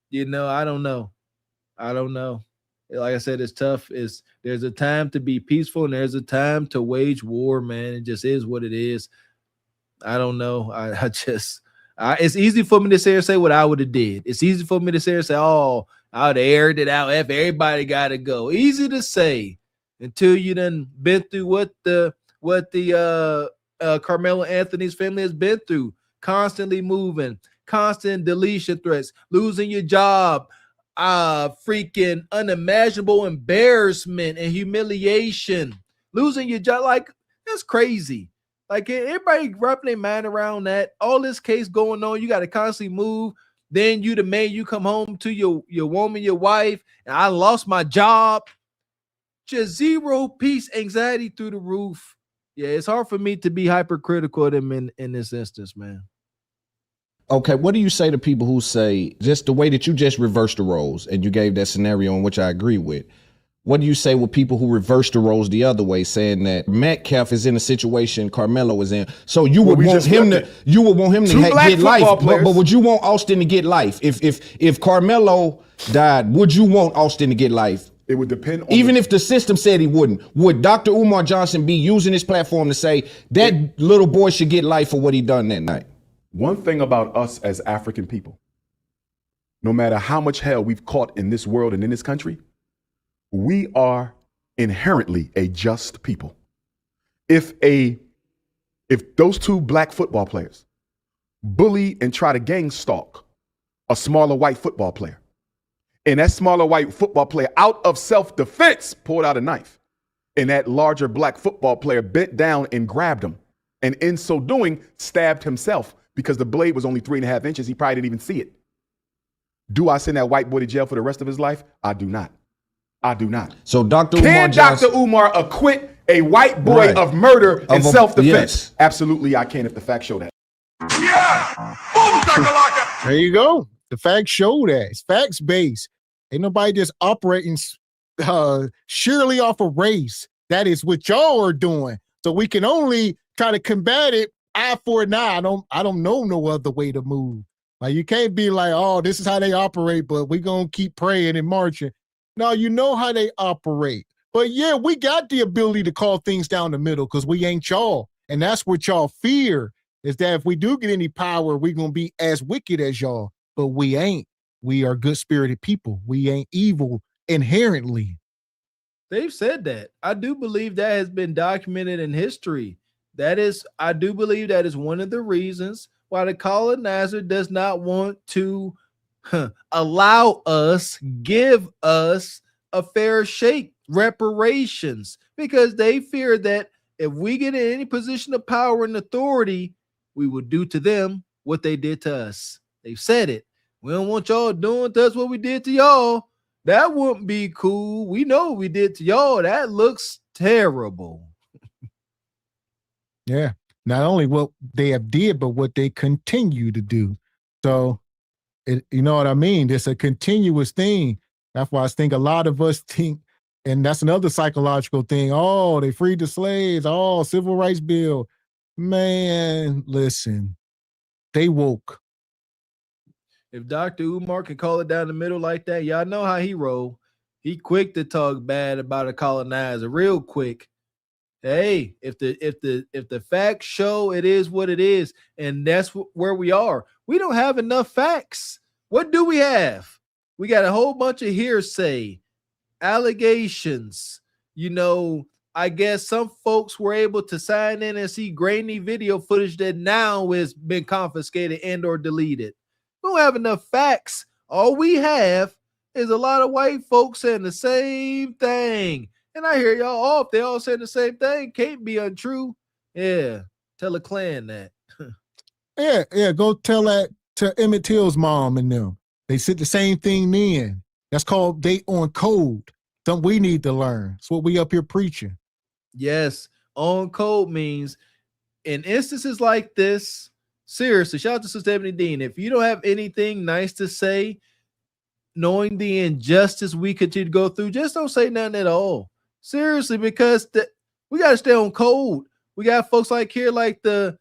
you know, I don't know. Like I said, it's tough. There's a time to be peaceful and there's a time to wage war, man. It just is what it is. I don't know. It's easy for me to say what I would have did. It's easy for me to say, oh, I would have aired it out. Everybody got to go. Easy to say until you done been through what the Carmelo Anthony's family has been through. Constantly moving, constant deletion threats, losing your job, freaking unimaginable embarrassment and humiliation, losing your job. Like, that's crazy. Like, everybody wrapping their mind around that. All this case going on, you got to constantly move. Then you the man, you come home to your woman, your wife, and I lost my job. Just zero peace, anxiety through the roof. Yeah, it's hard for me to be hypercritical of them in this instance, man. Okay, what do you say to people who say, just the way that you just reversed the roles and you gave that scenario in which I agree with, What do you say with people who reverse the roles the other way, saying that Metcalf is in a situation Carmelo is in? So you would want him to get life, but would you want Austin to get life? If Carmelo died, would you want Austin to get life? It would depend on even if the system said he wouldn't. Would Dr. Umar Johnson be using his platform to say that little boy should get life for what he done that night? One thing about us as African people, no matter how much hell we've caught in this world and in this country, we are inherently a just people. If those two black football players bully and try to gang stalk a smaller white football player, and that smaller white football player out of self-defense pulled out a knife, and that larger black football player bent down and grabbed him, and in so doing stabbed himself because the blade was only 3.5 inches, he probably didn't even see it. Do I send that white boy to jail for the rest of his life? I do not. I do not. So Dr. Can Dr. Umar acquit a white boy of murder and self-defense? Yes. Absolutely, I can if the facts show that. There you go. The facts show that. It's facts-based. Ain't nobody just operating sheerly off of race. That is what y'all are doing. So we can only try to combat it eye for an eye. I don't know no other way to move. Like, you can't be like, oh, this is how they operate, but we're going to keep praying and marching. No, you know how they operate. But yeah, we got the ability to call things down the middle because we ain't y'all. And that's what y'all fear, is that if we do get any power, we're going to be as wicked as y'all. But we ain't. We are good-spirited people. We ain't evil inherently. They've said that. I do believe that has been documented in history. I do believe that is one of the reasons why the colonizer does not want to allow us, give us a fair shake, reparations, because they fear that if we get in any position of power and authority, we will do to them what they did to us. They've said it. We don't want y'all doing to us what we did to y'all. That wouldn't be cool. We know what we did to y'all. That looks terrible. Yeah. Not only what they have did, but what they continue to do. So, you know what I mean? It's a continuous thing. That's why I think a lot of us think, and that's another psychological thing. Oh, they freed the slaves. Oh, civil rights bill. Man, listen, they woke. If Dr. Umar can call it down the middle like that, y'all know how he roll. He quick to talk bad about a colonizer, real quick. Hey, if the facts show it is what it is, and that's where we are. We don't have enough facts. What do we have? We got a whole bunch of hearsay, allegations. You know, I guess some folks were able to sign in and see grainy video footage that now has been confiscated and or deleted. We don't have enough facts. All we have is a lot of white folks saying the same thing. And I hear y'all off. They all saying the same thing. Can't be untrue. Yeah. Tell a clan that. Yeah. Go tell that to Emmett Till's mom and them. They said the same thing then. That's called they on code. Something we need to learn. That's what we up here preaching. Yes. On code means in instances like this, seriously, shout out to Sister Ebony Dean. If you don't have anything nice to say, knowing the injustice we continue to go through, just don't say nothing at all. Seriously, because we got to stay on code. We got folks like here, like that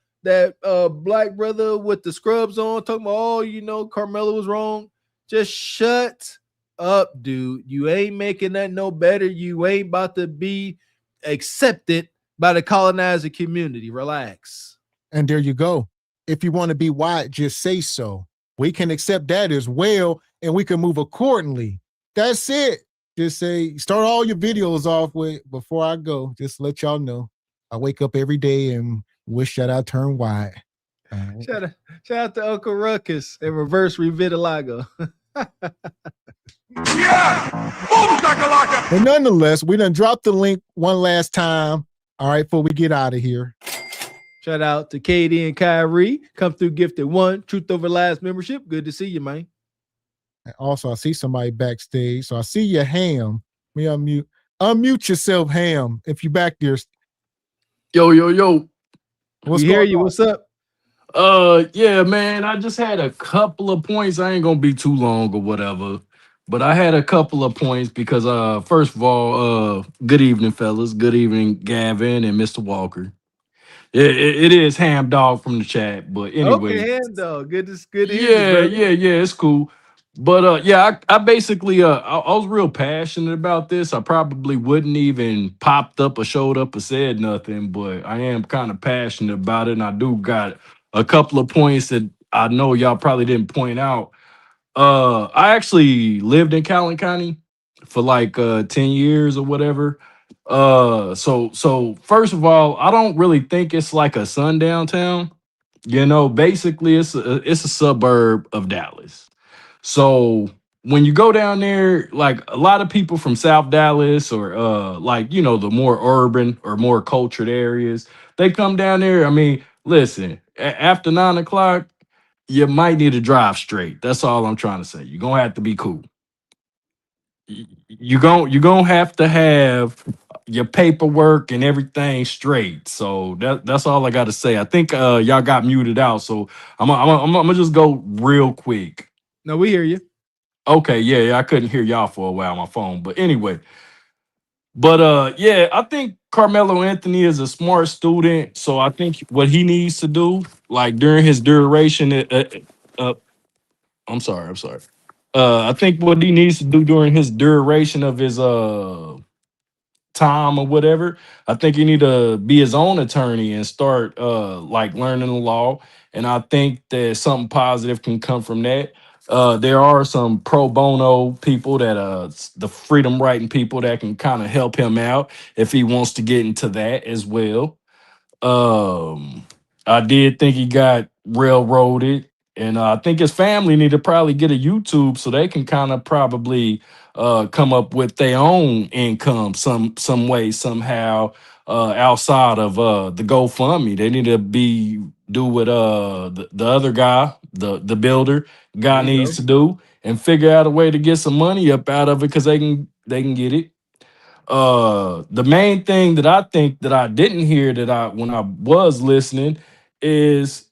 black brother with the scrubs on, talking about, oh, you know, Carmelo was wrong. Just shut up, dude. You ain't making that no better. You ain't about to be accepted by the colonizer community. Relax. And there you go. If you want to be white, just say so. We can accept that as well, and we can move accordingly. That's it. Just say, start all your videos off with, before I go, just let y'all know. I wake up every day and wish that I turn white. Shout out to Uncle Ruckus and Reverse Revitiligo. But nonetheless, we done dropped the link one last time. All right, before we get out of here. Shout out to Katie and Kyrie. Come through gifted one. Truth Over Lies membership. Good to see you, man. And also, I see somebody backstage. So I see you, Ham. Let me unmute yourself, Ham, if you back there. Yo. We hear you. What's up? Yeah, man. I just had a couple of points. I ain't gonna be too long or whatever. But I had a couple of points because first of all, good evening, fellas. Good evening, Gavin and Mr. Walker. It is Ham Dog from the chat, but anyway, Okay, hand dog. Good to hear you, yeah, brother. yeah, yeah, it's cool. But yeah, I basically I was real passionate about this. I probably wouldn't even popped up or showed up or said nothing, but I am kind of passionate about it, and I do got a couple of points that I know y'all probably didn't point out. I actually lived in Calhoun County for like 10 years or whatever. So first of all, I don't really think it's like a sundown town. You know, basically it's a suburb of Dallas. So when you go down there, like a lot of people from South Dallas or like you know the more urban or more cultured areas, they come down there. I mean, listen, after 9 o'clock, you might need to drive straight. That's all I'm trying to say. You're gonna have to be cool. You're gonna have to have your paperwork and everything straight. So that's all I got to say. I think y'all got muted out, so I'm gonna just go real quick. No, we hear you. Okay, yeah, I couldn't hear y'all for a while on my phone, but anyway. But yeah, I think Carmelo Anthony is a smart student, so I think what he needs to do, like during his duration, I'm sorry. I think what he needs to do during his duration of his time or whatever, I think he need to be his own attorney and start like learning the law. And I think that something positive can come from that. There are some pro bono people that the freedom writing people that can kind of help him out if he wants to get into that as well. Um, I did think he got railroaded, and I think his family need to probably get a YouTube so they can kind of probably come up with their own income some way somehow outside of the GoFundMe. They need to be do what the other guy, the builder guy There you needs go. to do and figure out a way to get some money up out of it because they can get it. The main thing that I think that I didn't hear that I when I was listening is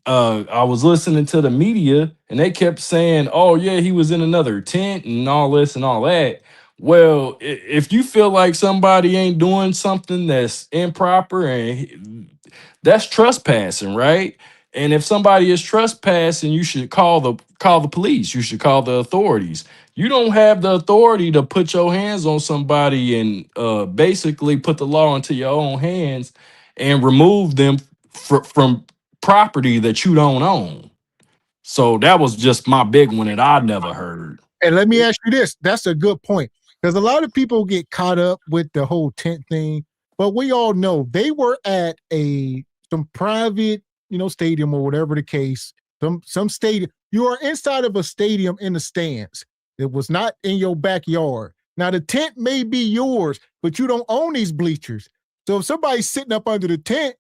I was listening to the media and they kept saying, oh yeah, he was in another tent and all this and all that. Well, if you feel like somebody ain't doing something that's improper and that's trespassing, right? And if somebody is trespassing, you should call the police. You should call the authorities. You don't have the authority to put your hands on somebody and basically put the law into your own hands and remove them from property that you don't own. So that was just my big one that I never heard. And let me ask you this. That's a good point. Because a lot of people get caught up with the whole tent thing. But we all know they were at some private, stadium or whatever the case. Some stadium. You are inside of a stadium in the stands. It was not in your backyard. Now the tent may be yours, but you don't own these bleachers. So if somebody's sitting up under the tent,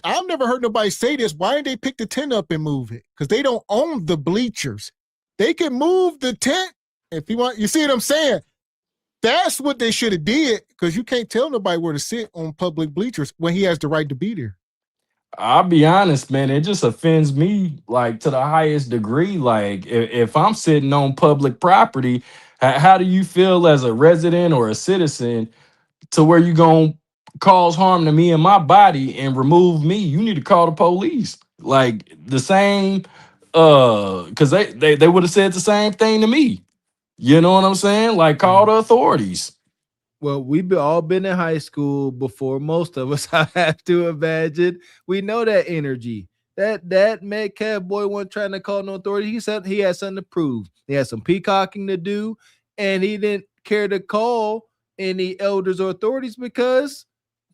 I've never heard nobody say this. Why didn't they pick the tent up and move it? Because they don't own the bleachers. They can move the tent if you want. You see what I'm saying? That's what they should have did, because you can't tell nobody where to sit on public bleachers when he has the right to be there. I'll be honest, man, it just offends me like to the highest degree. Like if I'm sitting on public property, how do you feel as a resident or a citizen to where you gonna cause harm to me and my body and remove me? You need to call the police. Like the same, because they would have said the same thing to me. You know what I'm saying? Like call the authorities. Well, we've all been in high school before most of us. I have to imagine. We know that energy. That Metcalf boy wasn't trying to call no authority. He said he had something to prove. He had some peacocking to do, and he didn't care to call any elders or authorities because,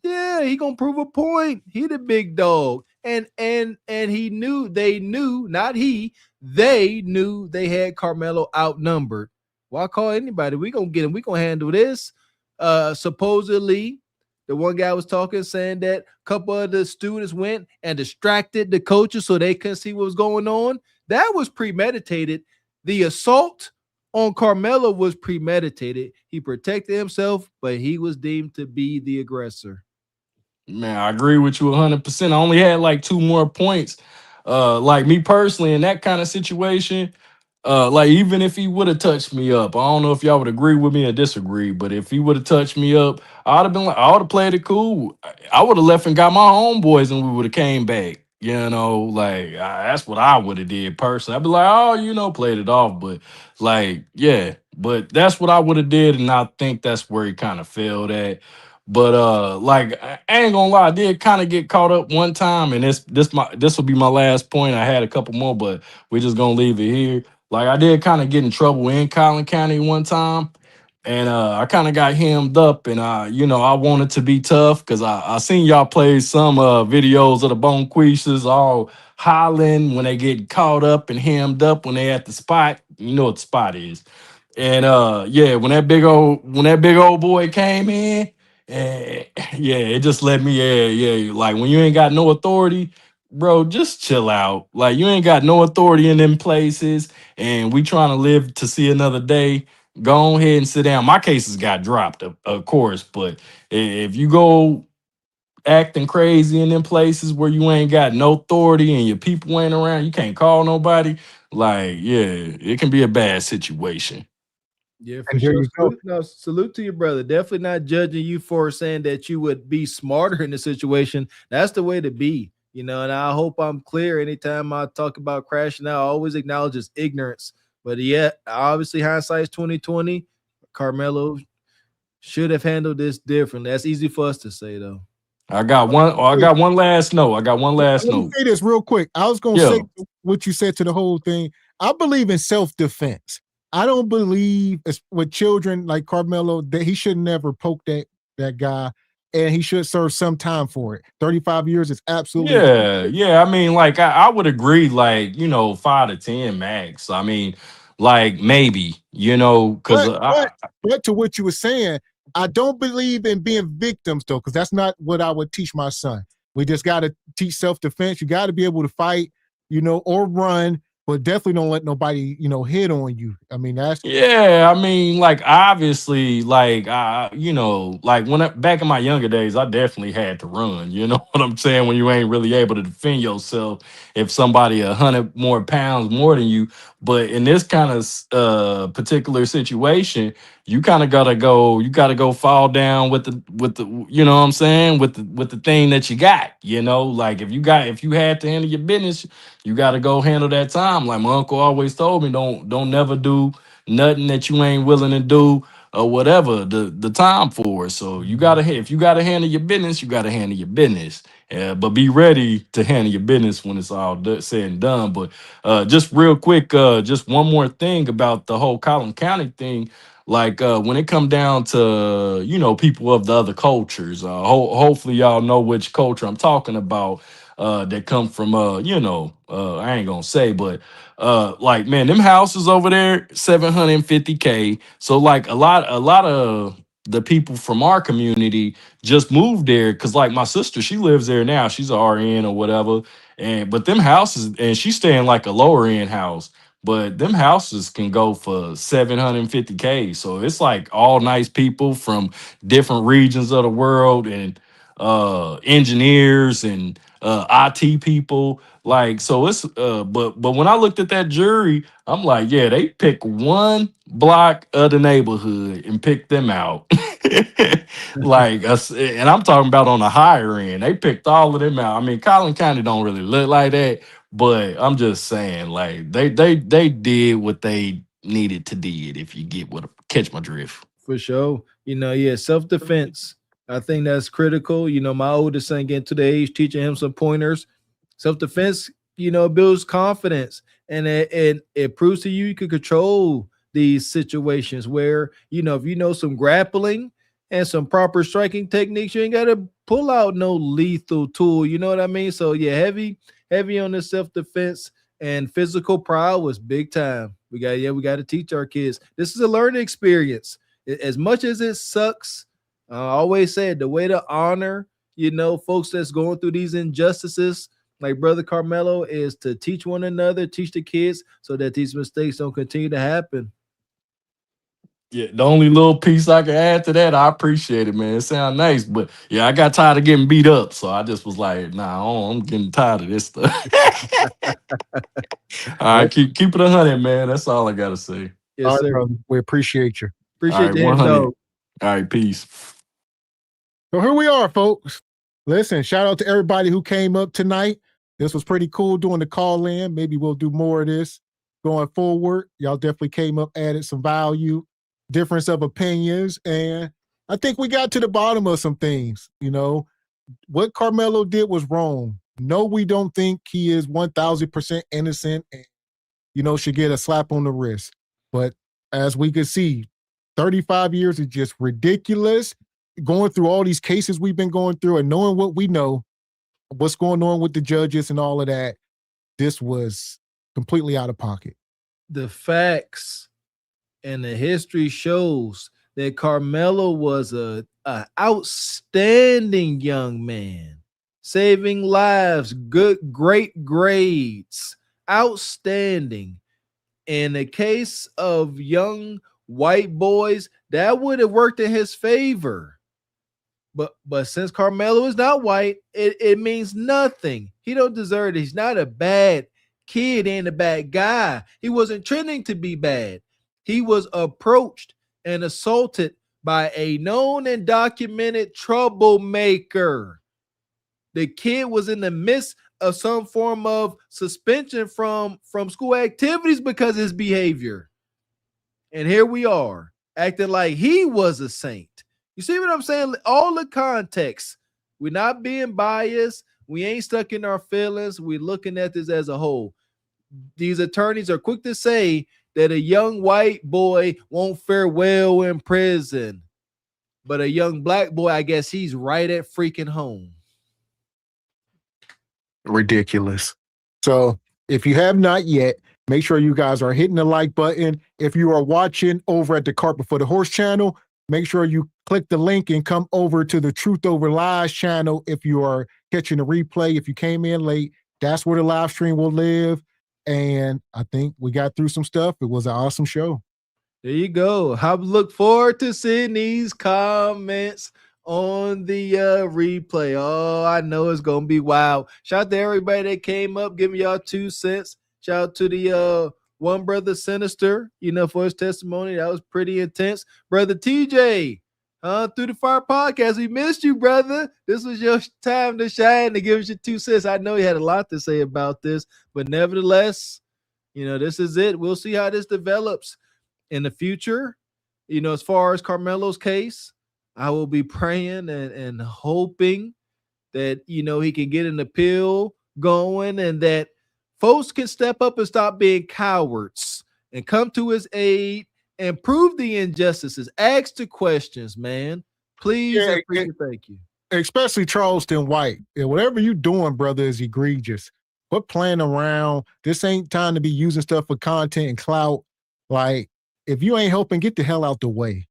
yeah, he gonna prove a point. He the big dog, and he knew they knew, not he. They knew they had Carmelo outnumbered. Why call anybody? We gonna get him. We gonna handle this. Supposedly the one guy was talking saying that a couple of the students went and distracted the coaches so they couldn't see what was going on. That was premeditated. The assault on Carmelo was premeditated. He protected himself, but he was deemed to be the aggressor. Man, I agree with you 100%. I only had like two more points. Like me personally, in that kind of situation, like even if he would have touched me up, I don't know if y'all would agree with me or disagree, but if he would have touched me up, I'd have been like, I would have played it cool. I would have left and got my homeboys, and we would have came back. You know, like that's what I would have did personally. I'd be like, oh, played it off, but like, yeah, but that's what I would have did, and I think that's where he kind of failed at. But like I ain't gonna lie, I did kind of get caught up one time, and this will be my last point. I had a couple more, but we're just gonna leave it here. Like I did kind of get in trouble in Collin County one time. And I kind of got hemmed up, and I wanted to be tough because I seen y'all play some videos of the Bonquistas all hollering when they get caught up and hemmed up when they at the spot. You know what the spot is. And yeah, when that big old boy came in, and yeah, it just let me, yeah. Like when you ain't got no authority, bro, just chill out. Like you ain't got no authority in them places, and we trying to live to see another day. Go ahead and sit down. My cases got dropped, of course, but if you go acting crazy in them places where you ain't got no authority and your people ain't around, you can't call nobody. Like, yeah, it can be a bad situation. Yeah, for And there sure. you go. Salute to your brother. Definitely not judging you for saying that you would be smarter in the situation. That's the way to be, and I hope I'm clear. Anytime I talk about crashing out, I always acknowledge it's ignorance. But yeah, obviously hindsight's 2020. Carmelo should have handled this differently. That's easy for us to say though. I got one. I got one last note. Let me say this real quick. I was gonna Yeah. say what you said to the whole thing. I believe in self-defense. I don't believe with children like Carmelo that he should never poke that guy, and he should serve some time for it. 35 years is absolutely Yeah. I mean, like I would agree, like 5 to 10 max. I mean, like maybe, because but to what you were saying, I don't believe in being victims though, because that's not what I would teach my son. We just got to teach self-defense. You got to be able to fight, or run, but definitely don't let nobody, hit on you. I mean, that's yeah, I mean, like obviously, like like back in my younger days, I definitely had to run. You know what I'm saying? When you ain't really able to defend yourself, if somebody 100 more pounds more than you. But in this kind of particular situation, you kind of gotta go. You gotta go fall down with the. You know what I'm saying? With the thing that you got. Like if you had to handle your business, you got to go handle that time. Like my uncle always told me, don't never do nothing that you ain't willing to do or whatever the time for. So if you gotta handle your business, you gotta handle your business. But be ready to handle your business when it's all said and done. But just real quick, just one more thing about the whole Collin County thing. Like when it come down to people of the other cultures, hopefully y'all know which culture I'm talking about. That come from I ain't gonna say, but like man, them houses over there 750K. So like a lot of the people from our community just moved there because like my sister, she lives there now. She's a RN or whatever. But them houses, and she's staying like a lower end house, but them houses can go for 750K. So it's like all nice people from different regions of the world, and engineers and IT people. Like, so it's but when I looked at that jury, I'm like, yeah, they pick one block of the neighborhood and pick them out. Like and I'm talking about on the higher end. They picked all of them out. I mean, Collin County don't really look like that, but I'm just saying, like, they did what they needed to did, if you catch my drift. For sure. Yeah, self-defense. I think that's critical. My oldest son getting to the age, teaching him some pointers. Self-defense, builds confidence, and it proves to you can control these situations where, if you know some grappling and some proper striking techniques, you ain't got to pull out no lethal tool. You know what I mean? So yeah, heavy on the self-defense and physical prowess, big time. We got to teach our kids. This is a learning experience. As much as it sucks, I always said the way to honor, folks that's going through these injustices, like Brother Carmelo, is to teach one another, teach the kids so that these mistakes don't continue to happen. Yeah, the only little piece I can add to that, I appreciate it, man. It sounds nice, but yeah, I got tired of getting beat up, so I just was like, nah, I'm getting tired of this stuff. All right, keep it 100, man. That's all I gotta say. All Yes, right, sir. brother. We appreciate you. All Appreciate right, the him 100. dog. All right, peace. So here we are, folks. Listen, shout out to everybody who came up tonight. This was pretty cool doing the call in. Maybe we'll do more of this going forward. Y'all definitely came up, added some value, difference of opinions, and I think we got to the bottom of some things. You know, what Carmelo did was wrong. No, we don't think he is 1000% innocent and, should get a slap on the wrist. But as we could see, 35 years is just ridiculous. Going through all these cases we've been going through and knowing what we know, what's going on with the judges and all of that, this was completely out of pocket. The facts and the history shows that Carmelo was a outstanding young man, saving lives, great grades, outstanding. In the case of young white boys, that would have worked in his favor. But since Carmelo is not white, it means nothing. He don't deserve it. He's not a bad kid and a bad guy. He wasn't trending to be bad. He was approached and assaulted by a known and documented troublemaker. The kid was in the midst of some form of suspension from school activities because of his behavior. And here we are acting like he was a saint. You see what I'm saying? All the context. We're not being biased. We ain't stuck in our feelings. We're looking at this as a whole. These attorneys are quick to say that a young white boy won't fare well in prison. But a young black boy, I guess he's right at freaking home. Ridiculous. So if you have not yet, make sure you guys are hitting the like button. If you are watching over at the Cart Before the Horse channel, make sure you click the link and come over to the Truth Over Lies channel. If you are catching the replay, if you came in late, that's where the live stream will live. And I think we got through some stuff. It was an awesome show. There you go. I look forward to seeing these comments on the replay. Oh, I know it's gonna be wild. Shout out to everybody that came up, giving y'all 2 cents. Shout out to the one brother Sinister, for his testimony. That was pretty intense. Brother TJ, through the Fire Podcast, we missed you, brother. This was your time to shine, to give us your 2 cents. I know you had a lot to say about this, but nevertheless, this is it. We'll see how this develops in the future. As far as Carmelo's case, I will be praying and hoping that, he can get an appeal going and that folks can step up and stop being cowards and come to his aid and prove the injustices. Ask the questions, man. Please, Yeah, thank you. Especially Charleston White. Yeah, whatever you doing, brother, is egregious. Quit playing around. This ain't time to be using stuff for content and clout. Like, if you ain't helping, get the hell out the way.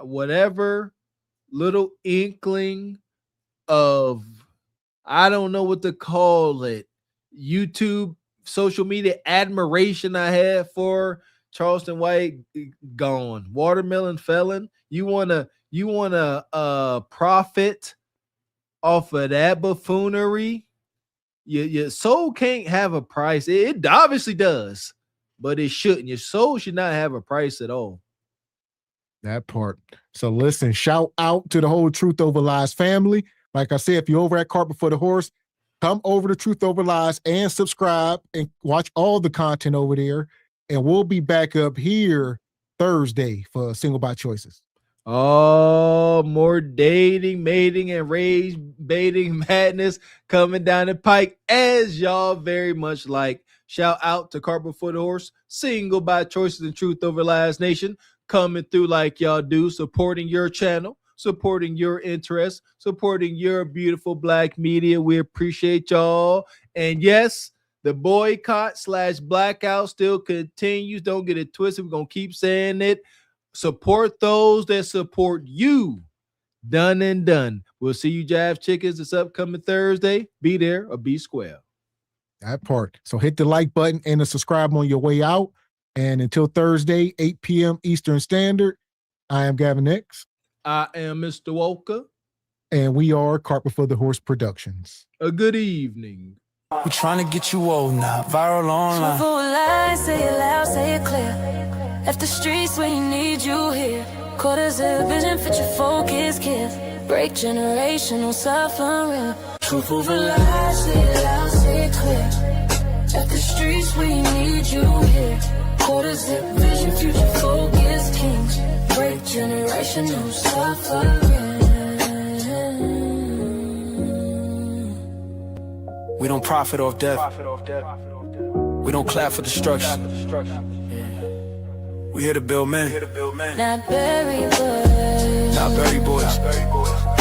Whatever little inkling of, I don't know what to call it, YouTube, social media admiration I had for Charleston White, gone. Watermelon felon. You wanna profit off of that buffoonery? Your soul can't have a price. It obviously does, but it shouldn't. Your soul should not have a price at all. That part. So listen, shout out to the whole Truth Over Lies family. Like I said, if you're over at Cart Before the Horse, come over to Truth Over Lies and subscribe and watch all the content over there. And we'll be back up here Thursday for Single by Choices. Oh, more dating, mating, and rage baiting madness coming down the pike, as y'all very much like. Shout out to Cart Before the Horse, Single by Choices and Truth Over Lies Nation, coming through like y'all do, supporting your channel, supporting your interests, supporting your beautiful black media. We appreciate y'all. And yes, the boycott / blackout still continues. Don't get it twisted. We're going to keep saying it. Support those that support you. Done and done. We'll see you Jive Chickens this upcoming Thursday. Be there or be square. That part. So hit the like button and the subscribe on your way out. And until Thursday, 8 p.m. Eastern Standard, I am Gavin X. I am Mr. Walker. And we are Cart Before the Horse Productions. A good evening. We're trying to get you old now, viral online. Truthful lies, say it loud, say it clear. Left the streets when you need you here. Quarters of vision, fit your focus, kids. Break generational suffering. Truthful lies, say it loud, say it clear. Left the streets when you need you here. Quarters of vision, future focus, kings. Break generational suffering. We don't profit off death. We don't clap for destruction. We here to build men. Not Berry boys. Not Berry boys.